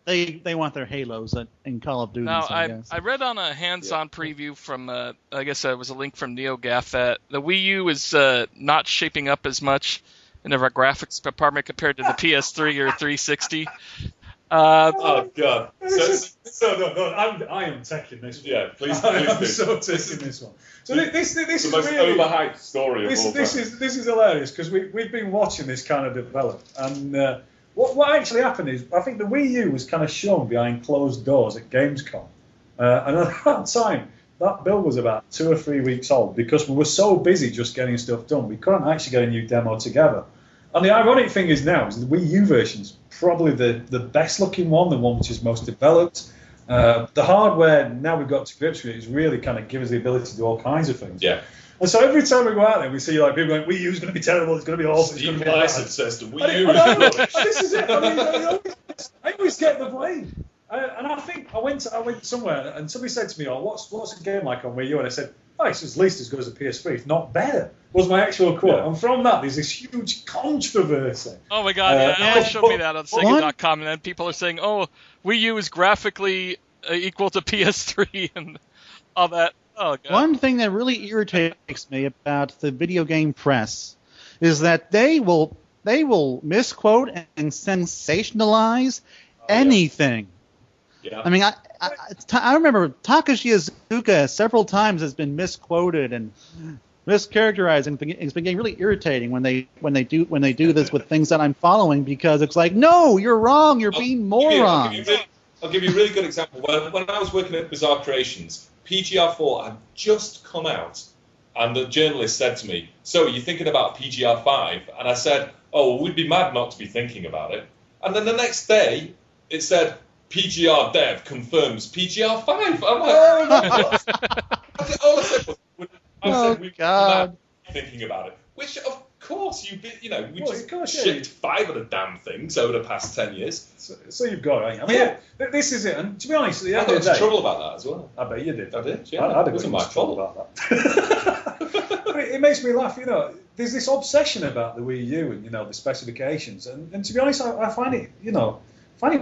They want their Halos in Call of Duty. Now, I guess. I read on a hands-on preview from, I guess it was a link from NeoGAF that the Wii U is not shaping up as much in the graphics department compared to the PS3 or 360. Oh God! I am taking this one. Yeah, please I'm do. so taking this one. So this is the most really overhyped story of all time. this is hilarious because we've been watching this kind of develop, and what actually happened is I think the Wii U was kind of shown behind closed doors at Gamescom, and at that time that build was about 2 or 3 weeks old because we were so busy just getting stuff done we couldn't actually get a new demo together. And the ironic thing is now is the Wii U version's probably the best looking one, the one which is most developed. The hardware now we've got to grips with it is really kind of give us the ability to do all kinds of things. Yeah. And so every time we go out there, we see like people going, Wii U's going to be terrible, it's going to be awful, it's going to be Lycett bad. says the Wii U This is it. I always get the blame. And I think I went somewhere and somebody said to me, what's a game like on Wii U? And I said, it's at least as good as a PS3, if not better, was my actual quote. Yeah. And from that, there's this huge controversy. Oh my God, Alex showed me that on Sega.com, and then people are saying, Wii U is graphically equal to PS3 and all that. Oh, God. One thing that really irritates me about the video game press is that they will misquote and sensationalize anything. Yeah. I mean, I remember Takashi Iizuka several times has been misquoted and mischaracterized, and it's been getting really irritating when they do this with things that I'm following because it's like, no, you're wrong, you're being morons. I'll give you a really good example. When I was working at Bizarre Creations, PGR4 had just come out, and the journalist said to me, "So, are you thinking about PGR5?" And I said, "Oh, we'd be mad not to be thinking about it." And then the next day, it said, "PGR Dev confirms PGR5." I'm like, "Oh my God!" All I said was, we'd be mad thinking about it. Which, of course, we shipped 5 of the damn things over the past 10 years. So you've got it. I mean, this is it. And to be honest, at the end I of the day, got into trouble about that as well. I bet you did. I did, yeah. I it wasn't my fault about that. It makes me laugh, there's this obsession about the Wii U and, the specifications. And to be honest, I find it,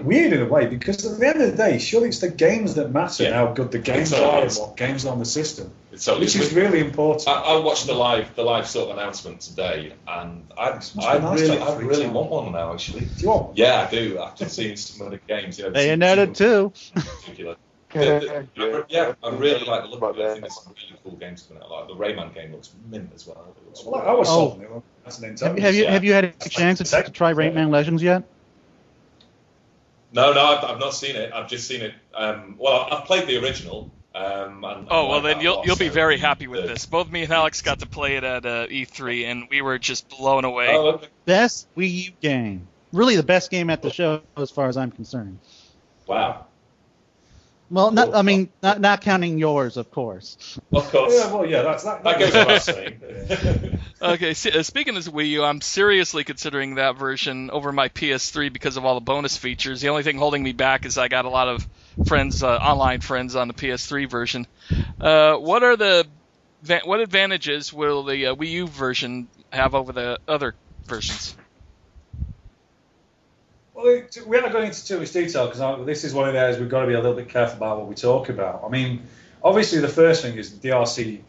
weird in a way because at the end of the day, surely it's the games that matter and how good the games are and what games are on the system, which is really important. I watched the live sort of announcement today, and I really want one now. Actually, do you want one? Yeah, I do. After seeing some of the games, Bayonetta too. Particular. I really like the look of it. I think there's some really cool games coming out. Like the Rayman game looks mint as well. I was sold on it. Have you had a chance to try Rayman Legends yet? No, I've not seen it. I've just seen it. I've played the original, Well, then you'll be very happy with this. Both me and Alex got to play it at E3, and we were just blown away. Oh, okay. Best Wii U game. Really the best game at the show as far as I'm concerned. Wow. Well, not counting yours, of course. Of course. Yeah, well, yeah, that goes without saying. Okay, speaking of Wii U, I'm seriously considering that version over my PS3 because of all the bonus features. The only thing holding me back is I got a lot of friends, online friends on the PS3 version. What advantages will the Wii U version have over the other versions? Well, we're not going into too much detail because this is one of the areas we've got to be a little bit careful about what we talk about. I mean, obviously the first thing is the DLC.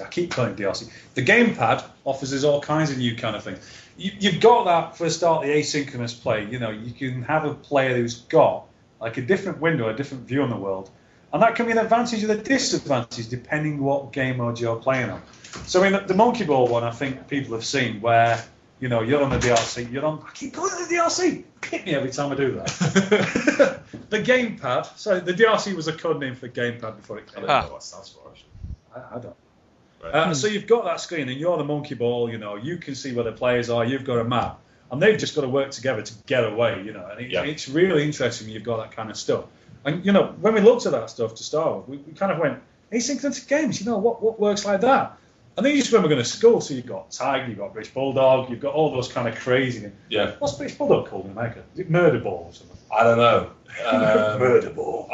I keep calling it DLC. The gamepad offers us all kinds of new kind of things. You've got that for a start, the asynchronous play. You know, you can have a player who's got like a different window, a different view on the world, and that can be an advantage or a disadvantage depending what game mode you're playing on. So, I mean, the Monkey Ball one, I think people have seen where, you know, you're on the DLC, I keep calling it the DLC. Hit me every time I do that. The gamepad. So the DLC was a code name for the gamepad before it came out. I don't know what it stands for, actually. I don't. Right. So you've got that screen, and you're the Monkey Ball. You know, you can see where the players are. You've got a map, and they've just got to work together to get away. You know, and it's really interesting when you've got that kind of stuff. And you know, when we looked at that stuff to start with, we kind of went asynchronous games. You know, what works like that? And then you just remember going to school, so you've got Tiger, you've got British Bulldog, you've got all those kind of crazy things. Yeah. What's British Bulldog called in America? Is it Murder Ball or something? I don't know. Murder Ball.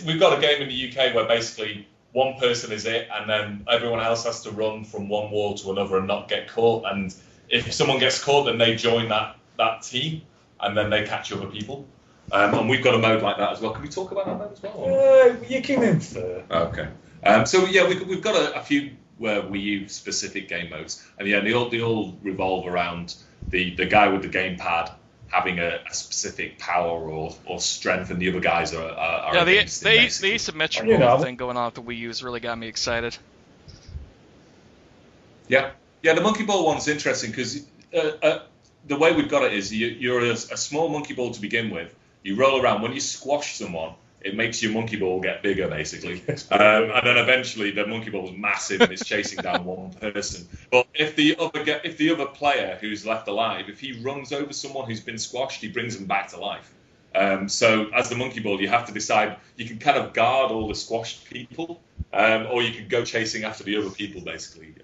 We've got a game in the UK where basically one person is it, and then everyone else has to run from one wall to another and not get caught. And if someone gets caught, then they join that team, and then they catch other people. And we've got a mode like that as well. Can we talk about that mode as well? You came in third. Okay. So yeah, we've got a few Wii U specific game modes, and yeah, they all revolve around the guy with the gamepad having a specific power or strength, and the other guys are yeah, the against him, basically. asymmetrical thing going on with the Wii U has really got me excited. Yeah, the Monkey Ball one's interesting because the way we've got it is you're a small monkey ball to begin with. You roll around. When you squash someone, it makes your monkey ball get bigger, basically. And then eventually the monkey ball is massive and it's chasing down one person. But if the other player who's left alive, if he runs over someone who's been squashed, he brings them back to life. So as the monkey ball, you have to decide. You can kind of guard all the squashed people, or you can go chasing after the other people, basically.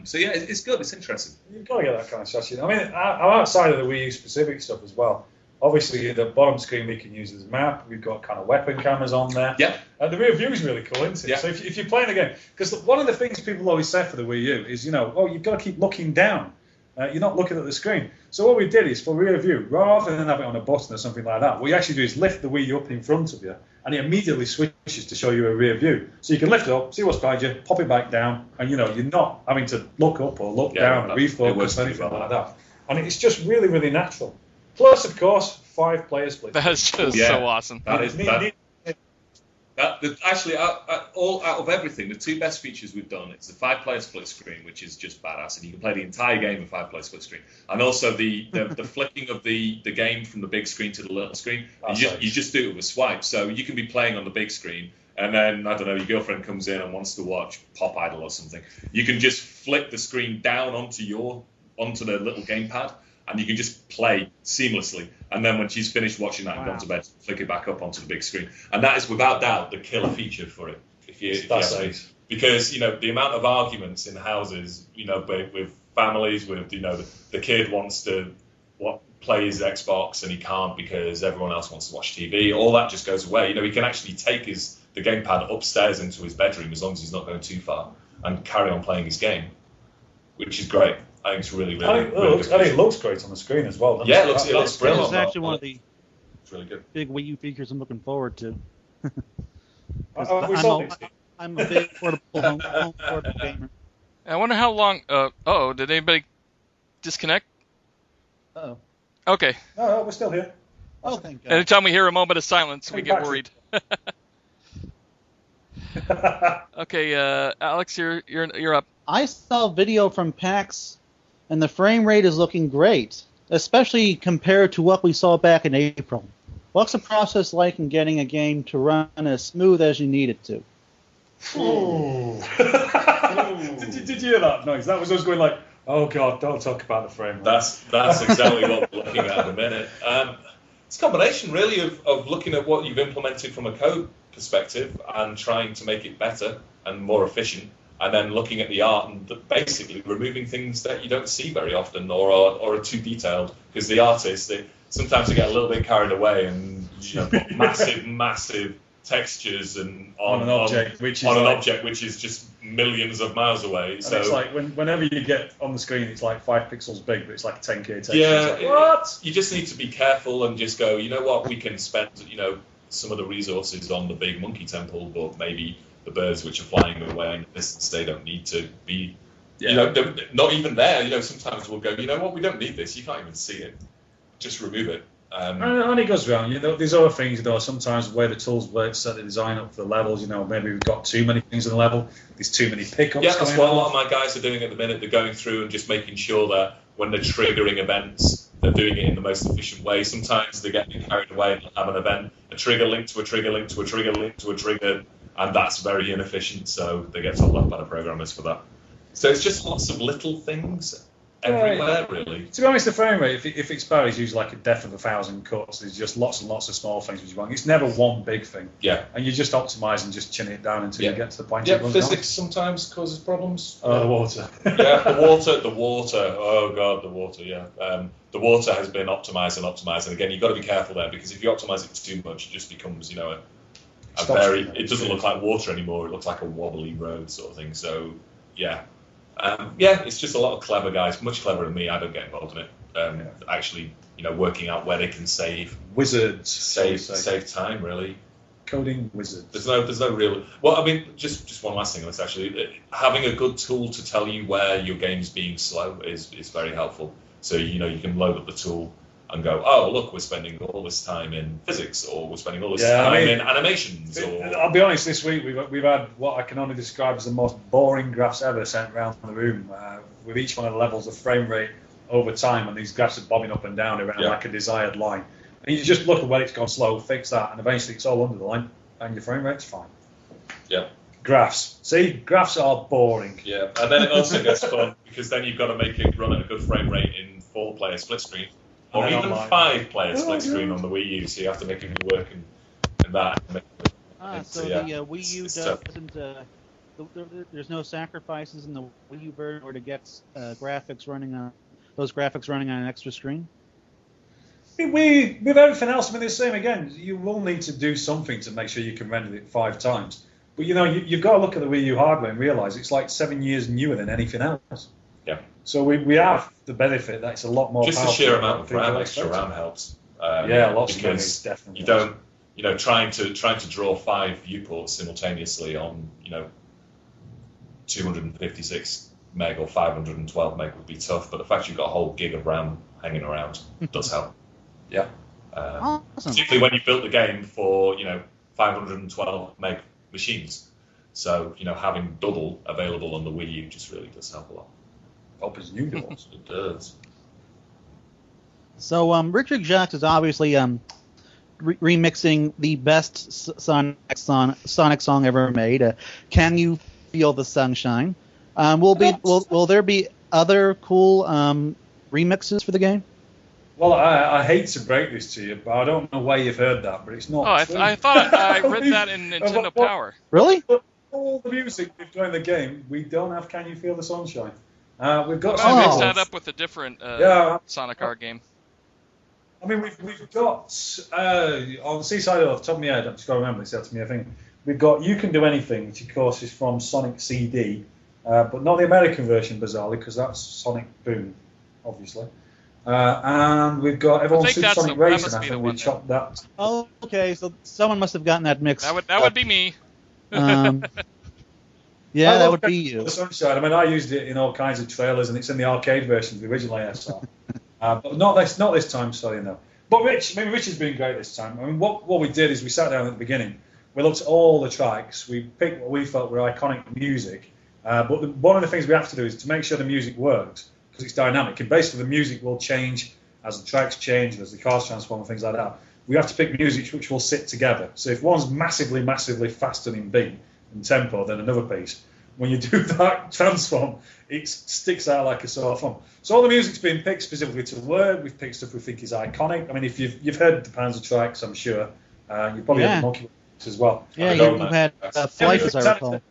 So yeah, it's good. It's interesting. You've got to get that kind of strategy. I mean, outside of the Wii U specific stuff as well. Obviously, the bottom screen we can use as a map. We've got kind of weapon cameras on there. Yeah. And the rear view is really cool, isn't it? Yeah. So if you're playing a game, because one of the things people always say for the Wii U is, you've got to keep looking down. You're not looking at the screen. So what we did is for rear view, rather than have it on a button or something like that, what you actually do is lift the Wii U up in front of you, and it immediately switches to show you a rear view. So you can lift it up, see what's behind you, pop it back down, and you're not having to look up or look down or refocus or anything like that. And it's just really, really natural. Plus, of course, 5-player split. That's just so awesome. Actually, out of everything, the two best features we've done is the 5-player split screen, which is just badass, and you can play the entire game in 5-player split screen, and also the flicking of the game from the big screen to the little screen. You just do it with a swipe, so you can be playing on the big screen, and then I don't know, your girlfriend comes in and wants to watch Pop Idol or something. You can just flick the screen down onto the little gamepad, and you can just play seamlessly. And then when she's finished watching that and gone to bed, flick it back up onto the big screen. And that is without doubt the killer feature for it. If you ask me. Because the amount of arguments in houses, with families, with the kid wants to play his Xbox and he can't because everyone else wants to watch TV. All that just goes away. He can actually take the gamepad upstairs into his bedroom as long as he's not going too far and carry on playing his game, which is great. I think it's really, really, I think it looks great on the screen as well. Yeah, it looks brilliant. It's actually one of the really good big Wii U features I'm looking forward to. I'm a big portable gamer. I wonder how long. Did anybody disconnect? Oh. Okay. No, we're still here. Oh, thank God. Anytime we hear a moment of silence, we get worried. Okay, Alex, you're up. I saw video from PAX, and the frame rate is looking great, especially compared to what we saw back in April. What's the process like in getting a game to run as smooth as you need it to? Ooh. Did you hear that noise? That was us going like, oh God, don't talk about the frame rate. That's exactly what we're looking at a minute. It's a combination, really, of looking at what you've implemented from a code perspective and trying to make it better and more efficient, and then looking at the art and basically removing things that you don't see very often or are too detailed, because the artists, sometimes they get a little bit carried away and put massive textures and on an object which is just millions of miles away. And so it's like whenever you get on the screen, it's like 5 pixels big, but it's like 10K texture. Yeah, like, what? You just need to be careful and just go, you know what, we can spend some of the resources on the big monkey temple, but maybe the birds which are flying away in the distance, they don't need to be, not even there. Sometimes we'll go, you know what, we don't need this. You can't even see it. Just remove it. And it goes around. There's other things. Sometimes the way the tools work, set the design up for the levels. Maybe we've got too many things in the level. There's too many pickups. Yeah, that's what a lot of my guys are doing at the minute. They're going through and just making sure that when they're triggering events, they're doing it in the most efficient way. Sometimes they get carried away and have an event, a trigger linked to a trigger linked to a trigger linked to a trigger, and that's very inefficient. So they get told off by the programmers for that. So it's just lots of little things everywhere, really. To be honest, the frame rate, if it's bad, is usually like a death of 1,000 cuts. There's just lots and lots of small things which you want. It's never one big thing. Yeah. And you just optimise and just chin it down until you get to the point. Yeah, physics sometimes causes problems. The water. Yeah, the water. Oh God, the water. Yeah. The water has been optimised, and again, you've got to be careful there, because if you optimise it too much, it just becomes, it doesn't look like water anymore. It looks like a wobbly road sort of thing. So, yeah. It's just a lot of clever guys, much cleverer than me. I don't get involved in it. Actually, working out where they can save wizards, save time, really. Coding wizards. There's no real. Well, I mean, just one last thing on this. Actually, having a good tool to tell you where your game's being slow is very helpful. So you can load up the tool and go, oh look, we're spending all this time in physics, or we're spending all this time in animations. I'll be honest, this week we've had what I can only describe as the most boring graphs ever sent around the room. With each one of the levels of frame rate over time, and these graphs are bobbing up and down around like a desired line. And you just look at where it's gone slow, fix that, and eventually it's all under the line, and your frame rate's fine. Yeah. Graphs. See, graphs are boring. Yeah, and then it also gets fun, because then you've got to make it run at a good frame rate in 4-player split screen. Or even 5-player split screen on the Wii U, so you have to make it work and that. So the Wii U doesn't. There's no sacrifices in the Wii U version, or to get graphics running on an extra screen. With everything else, I mean, it's the same again. You will need to do something to make sure you can render it 5 times. But you've got to look at the Wii U hardware and realise it's like 7 years newer than anything else. Yeah. So we have the benefit that it's a lot more. Just the sheer amount of extra RAM helps. Lots of RAM is definitely. You don't, trying to draw 5 viewports simultaneously on 256 meg or 512 meg would be tough. But the fact you've got a whole gig of RAM hanging around does help. Yeah. Awesome. Particularly when you built the game for 512 meg machines. So having double available on the Wii U just really does help a lot. Opens new doors. It does. So Richard Jacques is obviously remixing the best Sonic song ever made. Can You Feel the Sunshine? Will there be other cool remixes for the game? Well, I hate to break this to you, but I don't know why you've heard that, but it's not. Oh, I thought I read that in Nintendo Power. Really? All the music we've got in the game, we don't have Can You Feel the Sunshine. We've got. I mixed that up with a different Sonic R game. I mean, we've got on the seaside off the top of my head, I'm just got to remember this. That's me, I think. We've got You Can Do Anything, which of course is from Sonic CD, but not the American version, bizarrely, because that's Sonic Boom, obviously. And we've got Everyone Super Sonic Racing. I think we chopped that. Oh, okay. So someone must have gotten that mix. That would be me. Yeah, that would be you. The Sunshine. I mean, I used it in all kinds of trailers, and it's in the arcade version, the original ASR. But not this time, sorry, no. But Rich has been great this time. I mean, what we did is we sat down at the beginning. We looked at all the tracks. We picked what we felt were iconic music. But one of the things we have to do is to make sure the music works, because it's dynamic. And basically, the music will change as the tracks change, as the cars transform, and things like that. We have to pick music which will sit together. So if one's massively, massively fast and in beat, and tempo than another piece. When you do that transform, it sticks out like a sore thumb. So all the music's been picked specifically to work. We've picked stuff we think is iconic. I mean, if you've heard the Panzer tracks, I'm sure. You've probably heard the Monkey as well. Yeah, you've had Flight, as I recall.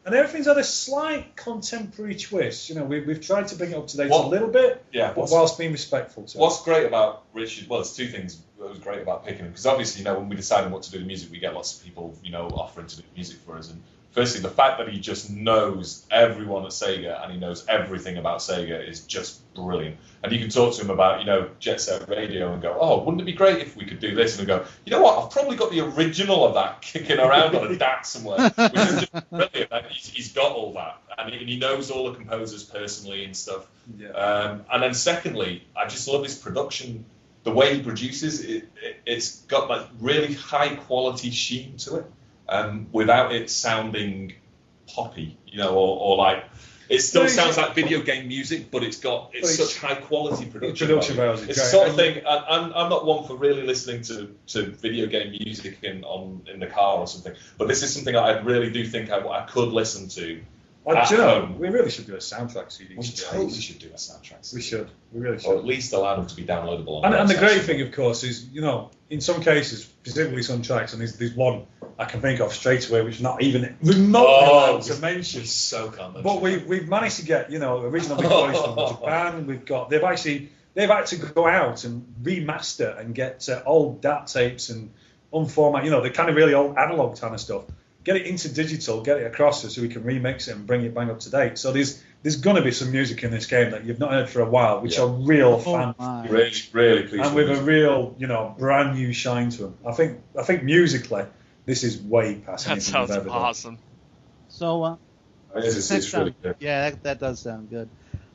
And everything's had a slight contemporary twist. You know, we've tried to bring it up to date a little bit, but whilst being respectful to What's great about Richard, well, there's two things that was great about picking him, because obviously, you know, when we decided what to do the music, we get lots of people, you know, offering to do music for us. And firstly, the fact that he just knows everyone at Sega and he knows everything about Sega is just brilliant. And you can talk to him about, you know, Jet Set Radio and go, oh, wouldn't it be great if we could do this? And he'll go, you know what, I've probably got the original of that kicking around on a DAT somewhere, which is just brilliant. Like, he's got all that. And he knows all the composers personally and stuff. Yeah. And then secondly, I just love his production. The way he produces, it's got like really high quality sheen to it. Without it sounding poppy, you know, or like it still sounds like video game music, but it's such high quality production. It's the sort of thing. I'm not one for really listening to video game music in the car or something, but this is something I really do think I could listen to. Well, do you know, we really should do a soundtrack CD. We totally should do a soundtrack CD. We should. We really should. Or at least allow them to be downloadable. And the great thing, of course, is, you know, in some cases, specifically some tracks, and there's one I can think of straight away, which is not even remotely allowed to mention. So common. But we've managed to get, you know, original big boys from Japan. They've had to go out and remaster and get old DAT tapes and unformat, you know, the kind of really old analog kind of stuff. Get it into digital, get it across so we can remix it and bring it bang up to date. So there's going to be some music in this game that you've not heard for a while, which are real fans. Really, really pleased. And with a real, you know, brand new shine to them. I think musically, this is way past anything That sounds we've ever awesome. done. So, it's really good. Yeah, that does sound good.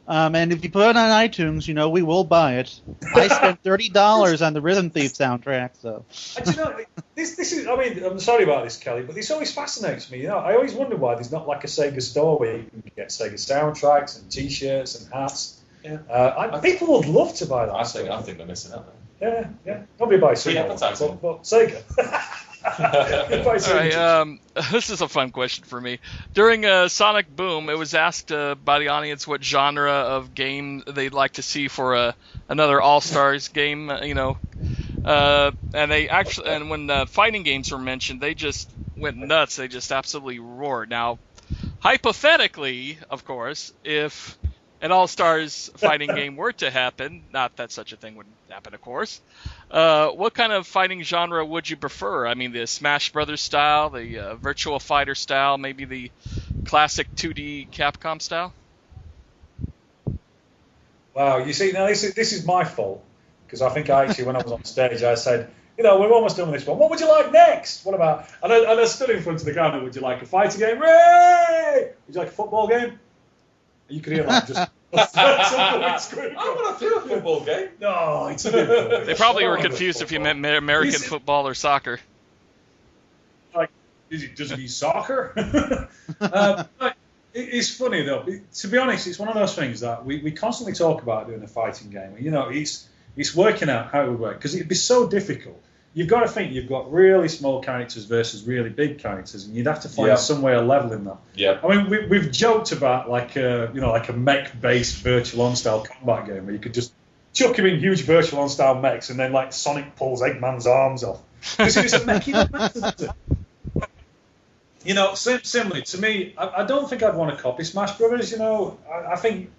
And if you put it on iTunes, you know, we will buy it. I spent $30 on the Rhythm Thief soundtrack, so. You know, this is, I mean, I'm sorry about this, Kelly, but this always fascinates me. You know, I always wonder why there's not like a Sega store where you can get Sega soundtracks and T-shirts and hats. Yeah. People would love to buy that. I think they're missing out. Yeah. Nobody buys Free advertising. But Sega. All right, this is a fun question for me. During Sonic Boom, it was asked by the audience what genre of game they'd like to see for another All-Stars game, you know. And when fighting games were mentioned, they just went nuts. They just absolutely roared. Now, hypothetically, of course, if an All-Stars fighting game were to happen, not that such a thing would happen, of course, what kind of fighting genre would you prefer? I mean, the Smash Brothers style, the Virtua Fighter style, maybe the classic 2D Capcom style? Wow, you see, now this is my fault, because I think when I was on stage, I said, you know, we're almost done with this one. What would you like next? What about, and I stood in front of the camera, would you like a fighting game? Ray! Would you like a football game? You could hear that just... I want to do a football game. No, it's a bit... They probably were confused if you meant American football or soccer. Like, does it mean soccer? It's funny, though. To be honest, it's one of those things that we constantly talk about doing a fighting game. You know, it's working out how it would work, because it'd be so difficult. You've got to think you've got really small characters versus really big characters, and you'd have to find some way of leveling that. Yeah. I mean, we've joked about like a mech-based virtual-on style combat game where you could just chuck him in huge virtual-on style mechs, and then like Sonic pulls Eggman's arms off. Because it's a mech, you know, similarly to me, I don't think I'd want to copy Smash Brothers. You know, I think,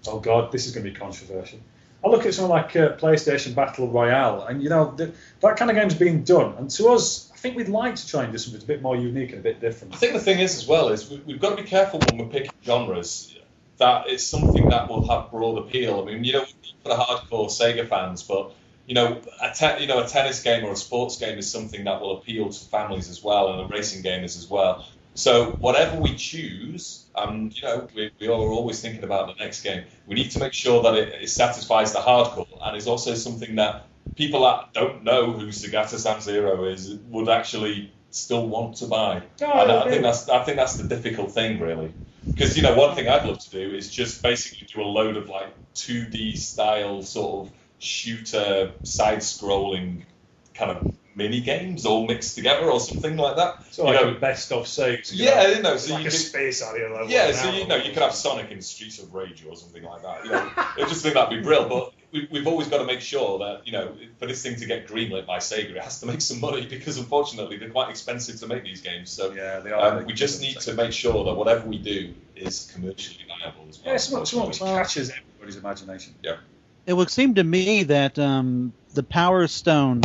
oh god, this is going to be controversial. I look at something like PlayStation Battle Royale, and you know that kind of game's being done. And to us, I think we'd like to try and do something a bit more unique and a bit different. I think the thing is as well is we've got to be careful when we're picking genres that it's something that will have broad appeal. I mean, you know, for the hardcore Sega fans, but you know, a tennis game or a sports game is something that will appeal to families as well, and a racing game is as well. So whatever we choose, you know, we are always thinking about the next game. We need to make sure that it satisfies the hardcore and is also something that people that don't know who Segata San-Zero is would actually still want to buy. I think that's the difficult thing, really. Because, you know, one thing I'd love to do is just basically do a load of like 2D style sort of shooter, side-scrolling kind of mini games all mixed together or something like that. So like a best of saves. Yeah, you know, so like you a could, space area level. yeah, so you know, you could have Sonic in Streets of Rage or something like that. You know, I just think that'd be brilliant. But we've always got to make sure that, you know, for this thing to get greenlit by Sega, it has to make some money because unfortunately they're quite expensive to make these games. So yeah, they are. We just need to make sure that whatever we do is commercially viable as well. Yeah, something which catches everybody's imagination. Yeah. It would seem to me that the Power Stone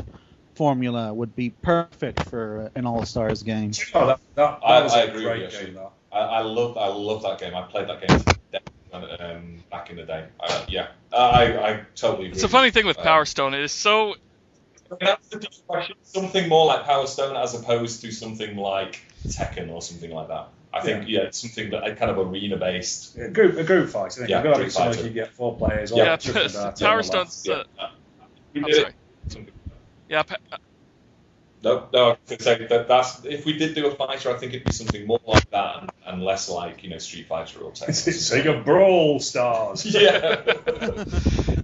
formula would be perfect for an All-Stars game. Oh, that was I a agree great with you. game. That. I love that game. I played that game to death, back in the day. I totally agree. It's a funny thing with Power Stone. It is so. That's the deep question. Something more like Power Stone as opposed to something like Tekken or something like that. I think it's something that kind of arena based. A group fight. I think you've got to have something you get 4 players. Or Yeah, Power Stone's. I'm sorry. Yeah. No, I was going to say that's if we did do a fighter, I think it'd be something more like that and less like, you know, Street Fighter or Tekken. Sega Brawl Stars. Yeah.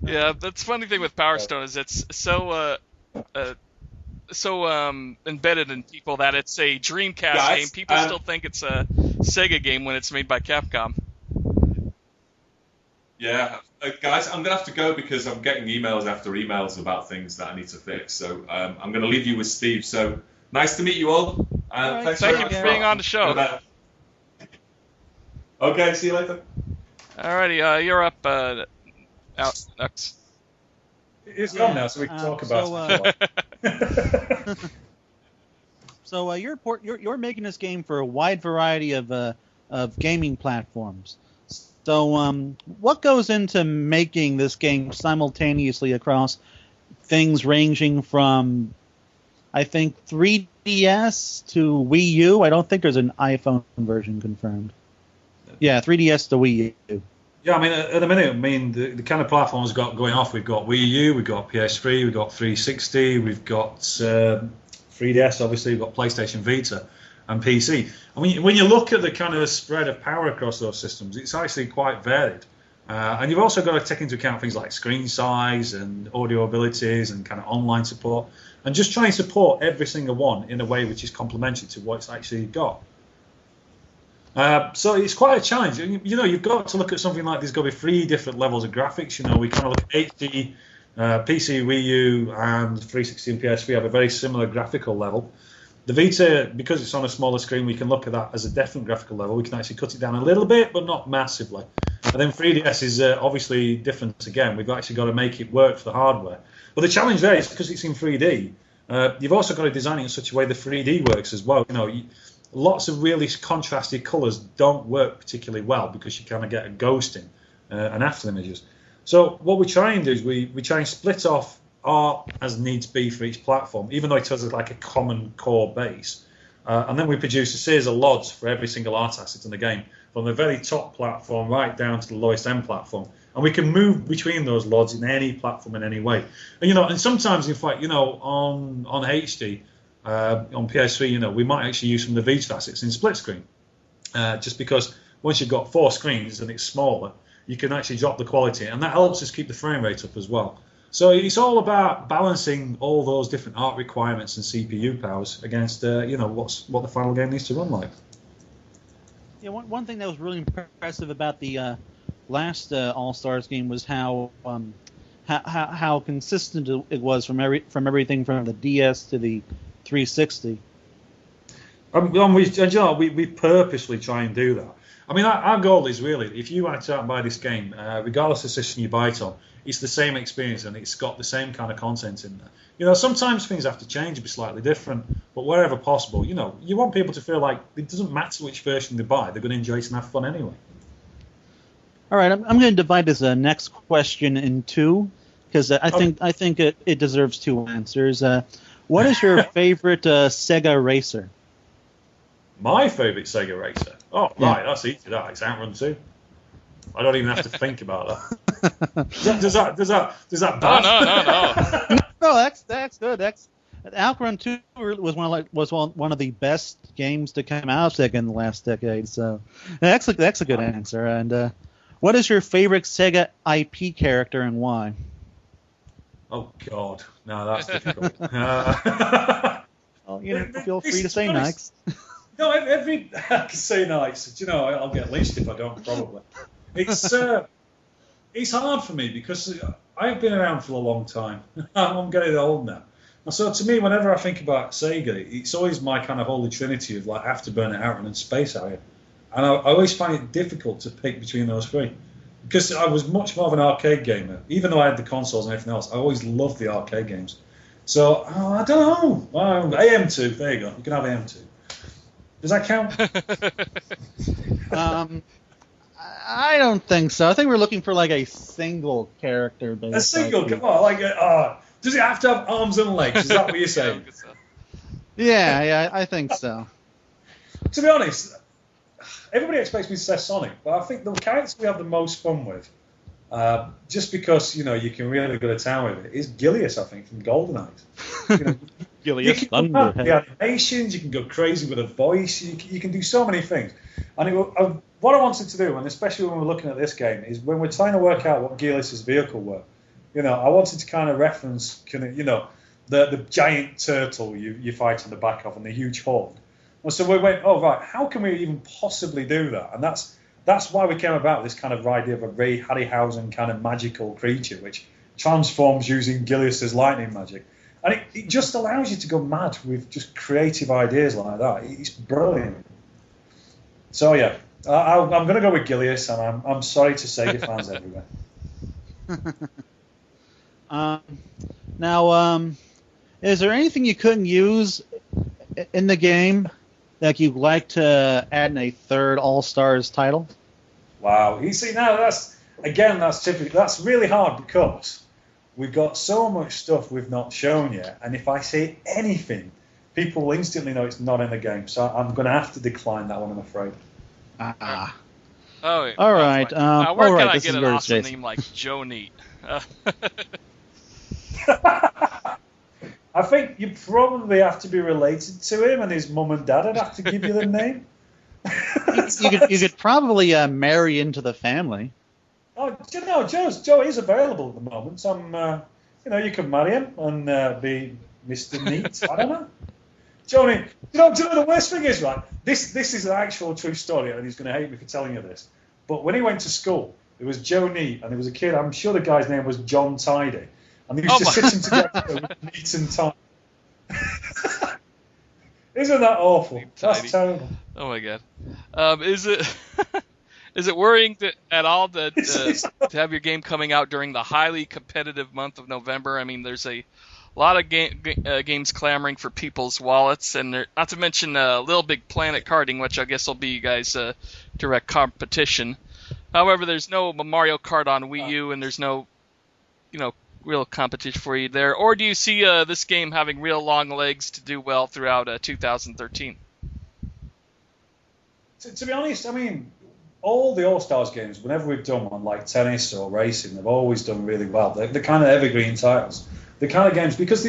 Yeah, that's the funny thing with Power Stone is it's so embedded in people that it's a Dreamcast game. People still think it's a Sega game when it's made by Capcom. Yeah, guys, I'm going to have to go because I'm getting emails after emails about things that I need to fix. So I'm going to leave you with Steve. So nice to meet you all. Thank you for being on the show. Okay, see you later. Alrighty, you're up, Alex. It's gone now, so we can talk about it. So you're making this game for a wide variety of gaming platforms. So what goes into making this game simultaneously across things ranging from, I think, 3DS to Wii U? I don't think there's an iPhone version confirmed. Yeah, 3DS to Wii U. Yeah, I mean, at the minute, the kind of platforms we've got going off, we've got Wii U, we've got PS3, we've got 360, we've got 3DS, obviously, we've got PlayStation Vita and PC. And when you look at the kind of spread of power across those systems, it's actually quite varied. And you've also got to take into account things like screen size and audio abilities and kind of online support, and just try and support every single one in a way which is complementary to what it's actually got. So it's quite a challenge. You know, you've got to look at something like there's got to be 3 different levels of graphics. You know, we kind of look at HD, PC, Wii U, and 360 and PS3 have a very similar graphical level. The Vita, because it's on a smaller screen, we can look at that as a different graphical level. We can actually cut it down a little bit, but not massively. And then 3DS is obviously different again. We've actually got to make it work for the hardware. But the challenge there is because it's in 3D, you've also got to design it in such a way the 3D works as well. You know, lots of really contrasted colours don't work particularly well because you kind of get a ghosting and after images. So what we try and do is we try and split off art as needs be for each platform, even though it has like a common core base. And then we produce a series of LODs for every single art asset in the game, from the very top platform right down to the lowest end platform. And we can move between those LODs in any platform in any way. And, you know, and sometimes, in fact, you know, on HD, on PS3, you know, we might actually use some of the Vita assets in split screen. Just because once you've got 4 screens and it's smaller, you can actually drop the quality. And that helps us keep the frame rate up as well. So it's all about balancing all those different art requirements and CPU powers against, you know, what the final game needs to run like. Yeah, one thing that was really impressive about the last All-Stars game was how consistent it was from everything from the DS to the 360. We purposely try and do that. I mean, our goal is really, if you want to buy this game, regardless of system you buy it on, it's the same experience and it's got the same kind of content in there. You know, sometimes things have to change, be slightly different, but wherever possible, you know, you want people to feel like it doesn't matter which version they buy, they're going to enjoy it and have fun anyway. All right, I'm going to divide this next question in 2 because I think it deserves 2 answers. What is your favorite Sega racer? My favorite Sega racer? Oh, yeah. Right, that's easy. It's Outrun 2. I don't even have to think about that. Does that bad? No. No, that's good. Outrun 2 was one of the best games to come out of Sega in the last decade. So that's a good answer. And what is your favorite Sega IP character and why? Oh God, no, that's difficult. Well, feel free to say Nikes. No, every I can say Nikes. You know, I'll get lynched if I don't. Probably. It's hard for me because I've been around for a long time. I'm getting old now. And so to me, whenever I think about Sega, it's always my kind of holy trinity of like Afterburner, Outrun, and Space Harrier. And I always find it difficult to pick between those three. Because I was much more of an arcade gamer. Even though I had the consoles and everything else, I always loved the arcade games. So, I don't know. AM2, there you go. You can have AM2. Does that count? I don't think so. I think we're looking for like a single character. A single? Come on. Does it have to have arms and legs? Is that what you're saying? Yeah, I think so. To be honest, everybody expects me to say Sonic, but I think the character we have the most fun with, just because you can really go to town with it, is Gilius, I think, from Golden Eyes. Gilius Thunderhead. The animations, you can go crazy with a voice, you can do so many things. And what I wanted to do, and especially when we're looking at this game, is when we're trying to work out what Gilius's vehicle were, I wanted to kind of reference, the giant turtle you fight on the back of and the huge horn. And so we went, oh, right, how can we even possibly do that? And that's why we came about this kind of idea of a Ray Harryhausen kind of magical creature, which transforms using Gilius's lightning magic. And it just allows you to go mad with just creative ideas like that. It's brilliant. So, yeah, I'm going to go with Gilius, and I'm sorry to Sega fans everywhere. Now, is there anything you couldn't use in the game that you'd like to add in a third All-Stars title? Wow. You see, now that's typical. That's really hard because we've got so much stuff we've not shown yet. And if I say anything, people will instantly know it's not in the game. So I'm going to have to decline that one, I'm afraid. Oh, yeah. All right. Where can I get an awesome name like Joe Neat? I think you probably have to be related to him, and his mum and dad would have to give you the name. you could probably marry into the family. Oh, Joe is available at the moment. So you can marry him and be Mr. Neat. I don't know. Johnny, do you know the worst thing is, right? This is an actual true story, and he's going to hate me for telling you this. But when he went to school, it was Joe Neat, and there was a kid. I'm sure the guy's name was John Tidy. And they used to sit him together with Neat and Tidy. Isn't that awful? That's terrible. Oh my god. Is it worrying at all that to have your game coming out during the highly competitive month of November? I mean, there's a lot of games clamoring for people's wallets, and not to mention Little Big Planet karting, which I guess will be you guys' direct competition. However, there's no Mario Kart on Wii U, and there's no, real competition for you there. Or do you see this game having real long legs to do well throughout 2013? To be honest, I mean, all the All-Stars games, whenever we've done one, like tennis or racing, they've always done really well. They're kind of evergreen titles. The kind of games, because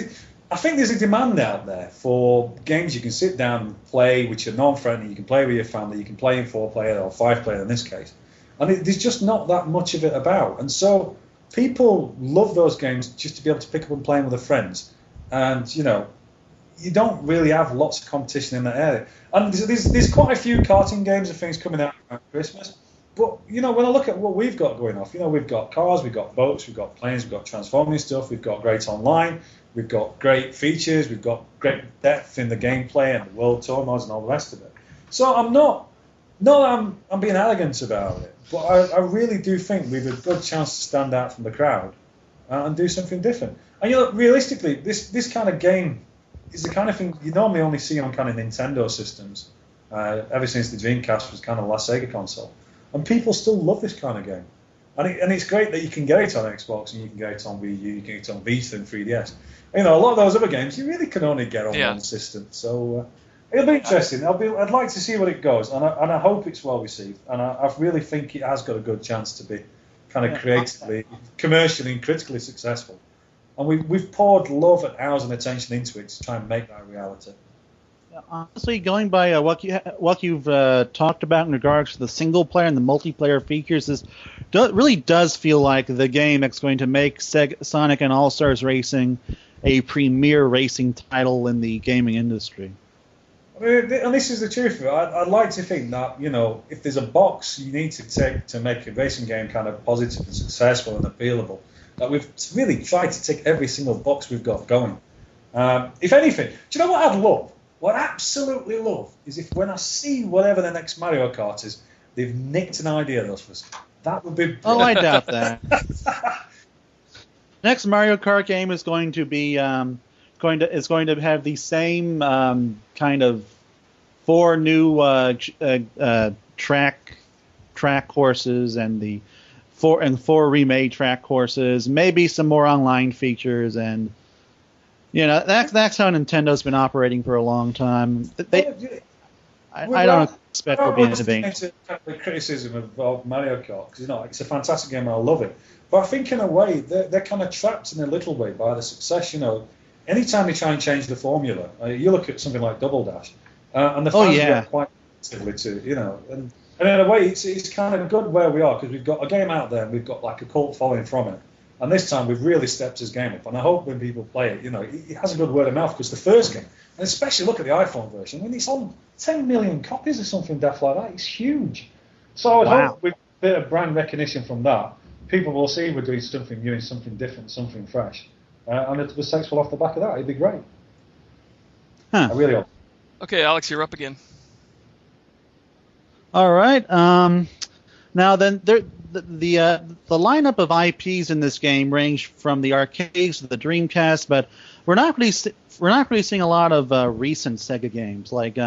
I think there's a demand out there for games you can sit down and play, which are non-friendly. You can play with your family. You can play in 4-player or 5-player in this case. And there's just not that much of it about. And so people love those games just to be able to pick up and play them with their friends. And, you don't really have lots of competition in that area. And there's quite a few karting games and things coming out around Christmas. But, when I look at what we've got going off, we've got cars, we've got boats, we've got planes, we've got transforming stuff, we've got great online, we've got great features, we've got great depth in the gameplay and the world tour modes and all the rest of it. So I'm being arrogant about it, but I really do think we've a good chance to stand out from the crowd and do something different. And realistically, this kind of game is the kind of thing you normally only see on kind of Nintendo systems ever since the Dreamcast was kind of the last Sega console. And people still love this kind of game. And it's great that you can get it on Xbox and you can get it on Wii U, you can get it on Vita and 3DS. A lot of those other games you really can only get on one system. So it'll be interesting. I'd like to see what it goes, and I hope it's well received. And I really think it has got a good chance to be kind of creatively, commercially, and critically successful. And we've poured love and hours and attention into it to try and make that a reality. honestly, going by what you've talked about in regards to the single player and the multiplayer features, this really does feel like the game that's going to make Sonic and All Stars Racing a premier racing title in the gaming industry. I mean, and this is the truth of it. I'd like to think that, if there's a box you need to take to make a racing game kind of positive and successful and appealable, that we've really tried to tick every single box we've got going. If anything, do you know what I'd love? What I absolutely love is if when I see whatever the next Mario Kart is, they've nicked an idea of us. That would be. Oh, I doubt that. Next Mario Kart game is going to be going to have the same kind of 4 new track courses and the 4 remade track courses, maybe some more online features, and that's how Nintendo's been operating for a long time. I don't expect there'll be innovation. The criticism of Mario Kart, because it's a fantastic game and I love it. But I think in a way they're kind of trapped in a little way by the success. Anytime you try and change the formula, you look at something like Double Dash, and the fans react quite positively to and in a way it's kind of good where we are because we've got a game out there and we've got like a cult following from it. And this time we've really stepped his game up, and I hope when people play it, it has a good word of mouth because the first game, and especially look at the iPhone version, when it's on 10 million copies or something daft like that, it's huge. So I hope with a bit of brand recognition from that, people will see we're doing something new and something different, something fresh, and if we're successful off the back of that, it'd be great. Huh. I really hope. Okay, Alex, you're up again. All right. Now then, the lineup of IPs in this game range from the arcades to the Dreamcast, but we're not really seeing a lot of recent Sega games like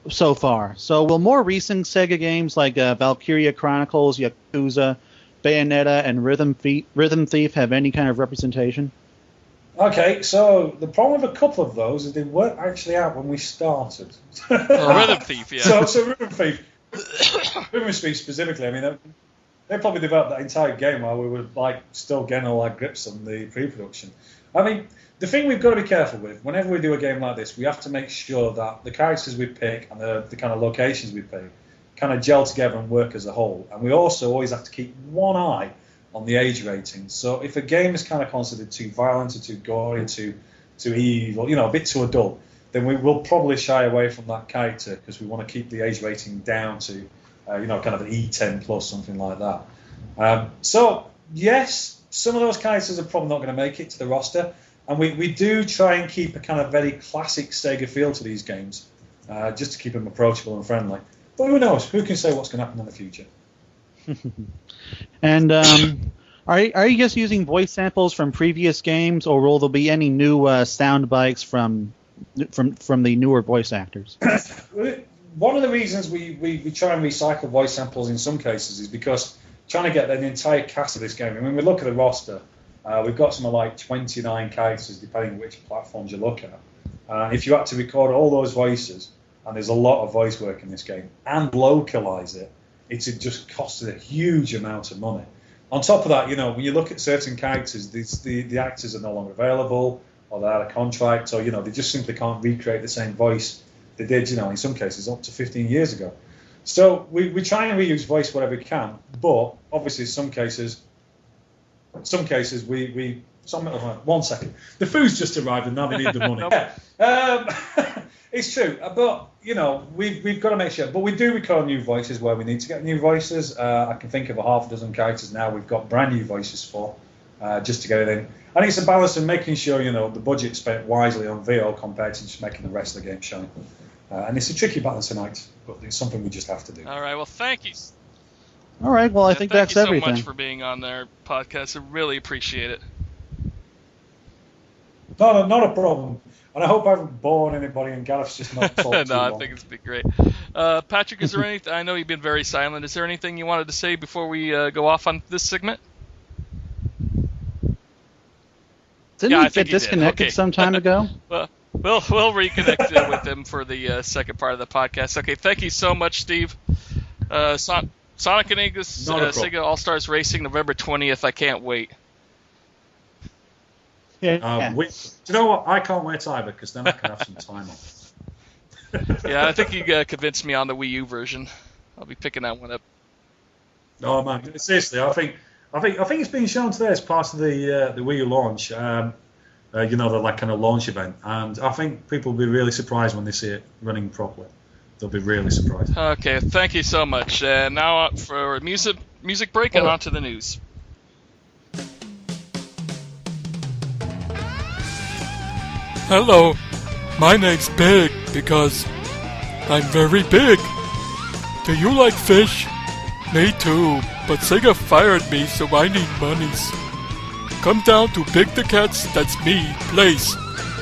so far. So will more recent Sega games like Valkyria Chronicles, Yakuza, Bayonetta, and Rhythm Thief have any kind of representation? Okay, so the problem with a couple of those is they weren't actually out when we started. Rhythm Thief, yeah. So Rhythm Thief. Rhythm Thief specifically, I mean, they probably developed that entire game while we were still getting all our grips on the pre-production. I mean, the thing we've got to be careful with, whenever we do a game like this, we have to make sure that the characters we pick and the kind of locations we pick kind of gel together and work as a whole. And we also always have to keep one eye on the age rating. So if a game is kind of considered too violent or too gory, too evil, a bit too adult, then we will probably shy away from that character because we want to keep the age rating down to, kind of an E10 plus, something like that. So, yes, some of those characters are probably not going to make it to the roster, and we do try and keep a kind of very classic Sega feel to these games, just to keep them approachable and friendly. But who knows? Who can say what's going to happen in the future? And are you just using voice samples from previous games, or will there be any new sound bites from the newer voice actors? One of the reasons we try and recycle voice samples in some cases is because trying to get an entire cast of this game. I mean, we look at the roster, we've got something like 29 characters, depending which platforms you look at. If you had to record all those voices, and there's a lot of voice work in this game, and localize it, it just costed a huge amount of money. On top of that, when you look at certain characters, the actors are no longer available, or they're out of contract, or they just simply can't recreate the same voice they did, in some cases up to 15 years ago. So we try and reuse voice wherever we can, but obviously some cases we one second, the food's just arrived and now they need the money. It's true, but we've got to make sure. But we do record new voices where we need to get new voices. I can think of a half a dozen characters now we've got brand new voices for, just to get it in. And it's a balance of making sure the budget's spent wisely on VO compared to just making the rest of the game shine. And it's a tricky balance tonight, but it's something we just have to do. All right, well, thank you. All right, well, I think that's everything. Thank you so much for being on their podcast. I really appreciate it. Not a problem. And I hope I haven't bored anybody and Gareth's just not talked No, I think it's been great. Patrick, is there anything? I know you've been very silent. Is there anything you wanted to say before we go off on this segment? Didn't he get disconnected some time ago? Well, we'll reconnect with him for the second part of the podcast. Okay, thank you so much, Steve. Sonic and Ignis Sega All-Stars Racing, November 20th. I can't wait. Yeah. Do you know what? I can't wait either because then I can have some time off. Yeah, I think you convinced me on the Wii U version. I'll be picking that one up. Oh man, seriously, I think it's been shown today as part of the Wii U launch. The kind of launch event, and I think people will be really surprised when they see it running properly. They'll be really surprised. Okay, thank you so much. Now for a music break and on to the news. Hello, my name's Big because I'm very big. Do you like fish? Me too, but Sega fired me, so I need monies. Come down to Big the Cat's, that's me, place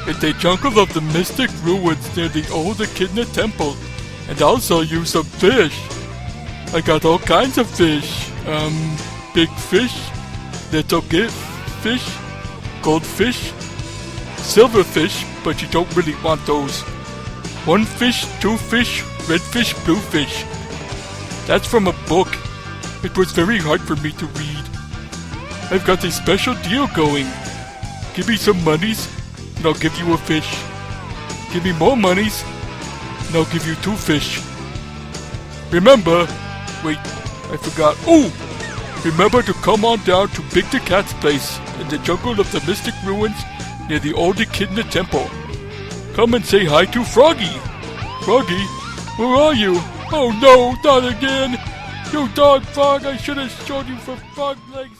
in the jungle of the mystic ruins near the old Echidna Temple, and I'll sell you some fish. I got all kinds of fish. Big fish, little fish, goldfish, silverfish, but you don't really want those. One fish, two fish, red fish, blue fish. That's from a book. It was very hard for me to read. I've got a special deal going. Give me some monies, and I'll give you a fish. Give me more monies, and I'll give you 2 fish. Remember, wait, I forgot. Oh! Remember to come on down to Big the Cat's place in the jungle of the mystic ruins near the old Echidna Temple. Come and say hi to Froggy. Froggy, where are you? Oh no, not again! You dog frog, I should have shown you for frog legs.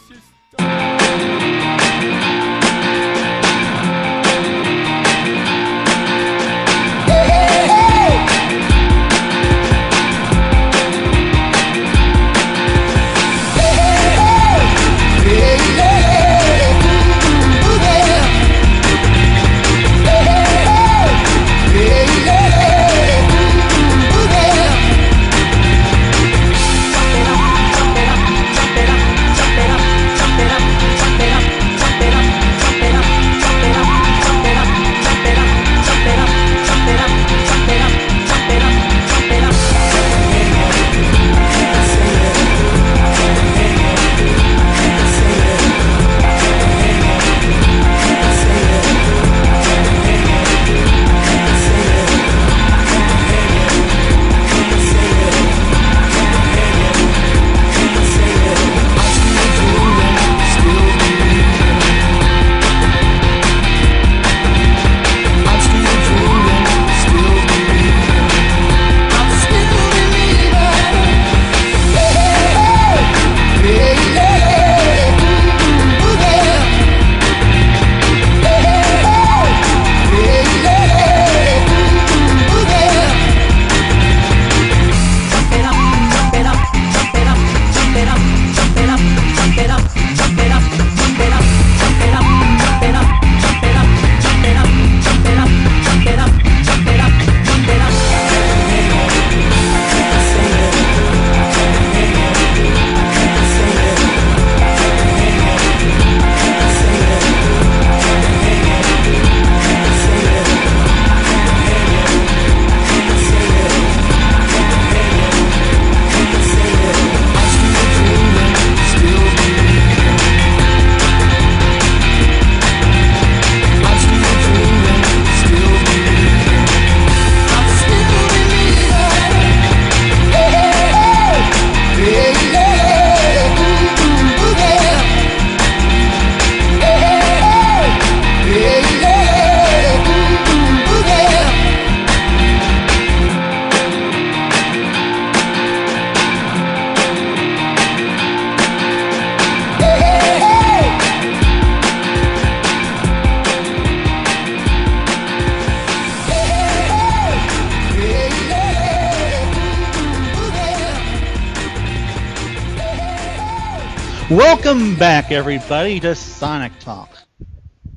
Welcome back, everybody, to Sonic Talk.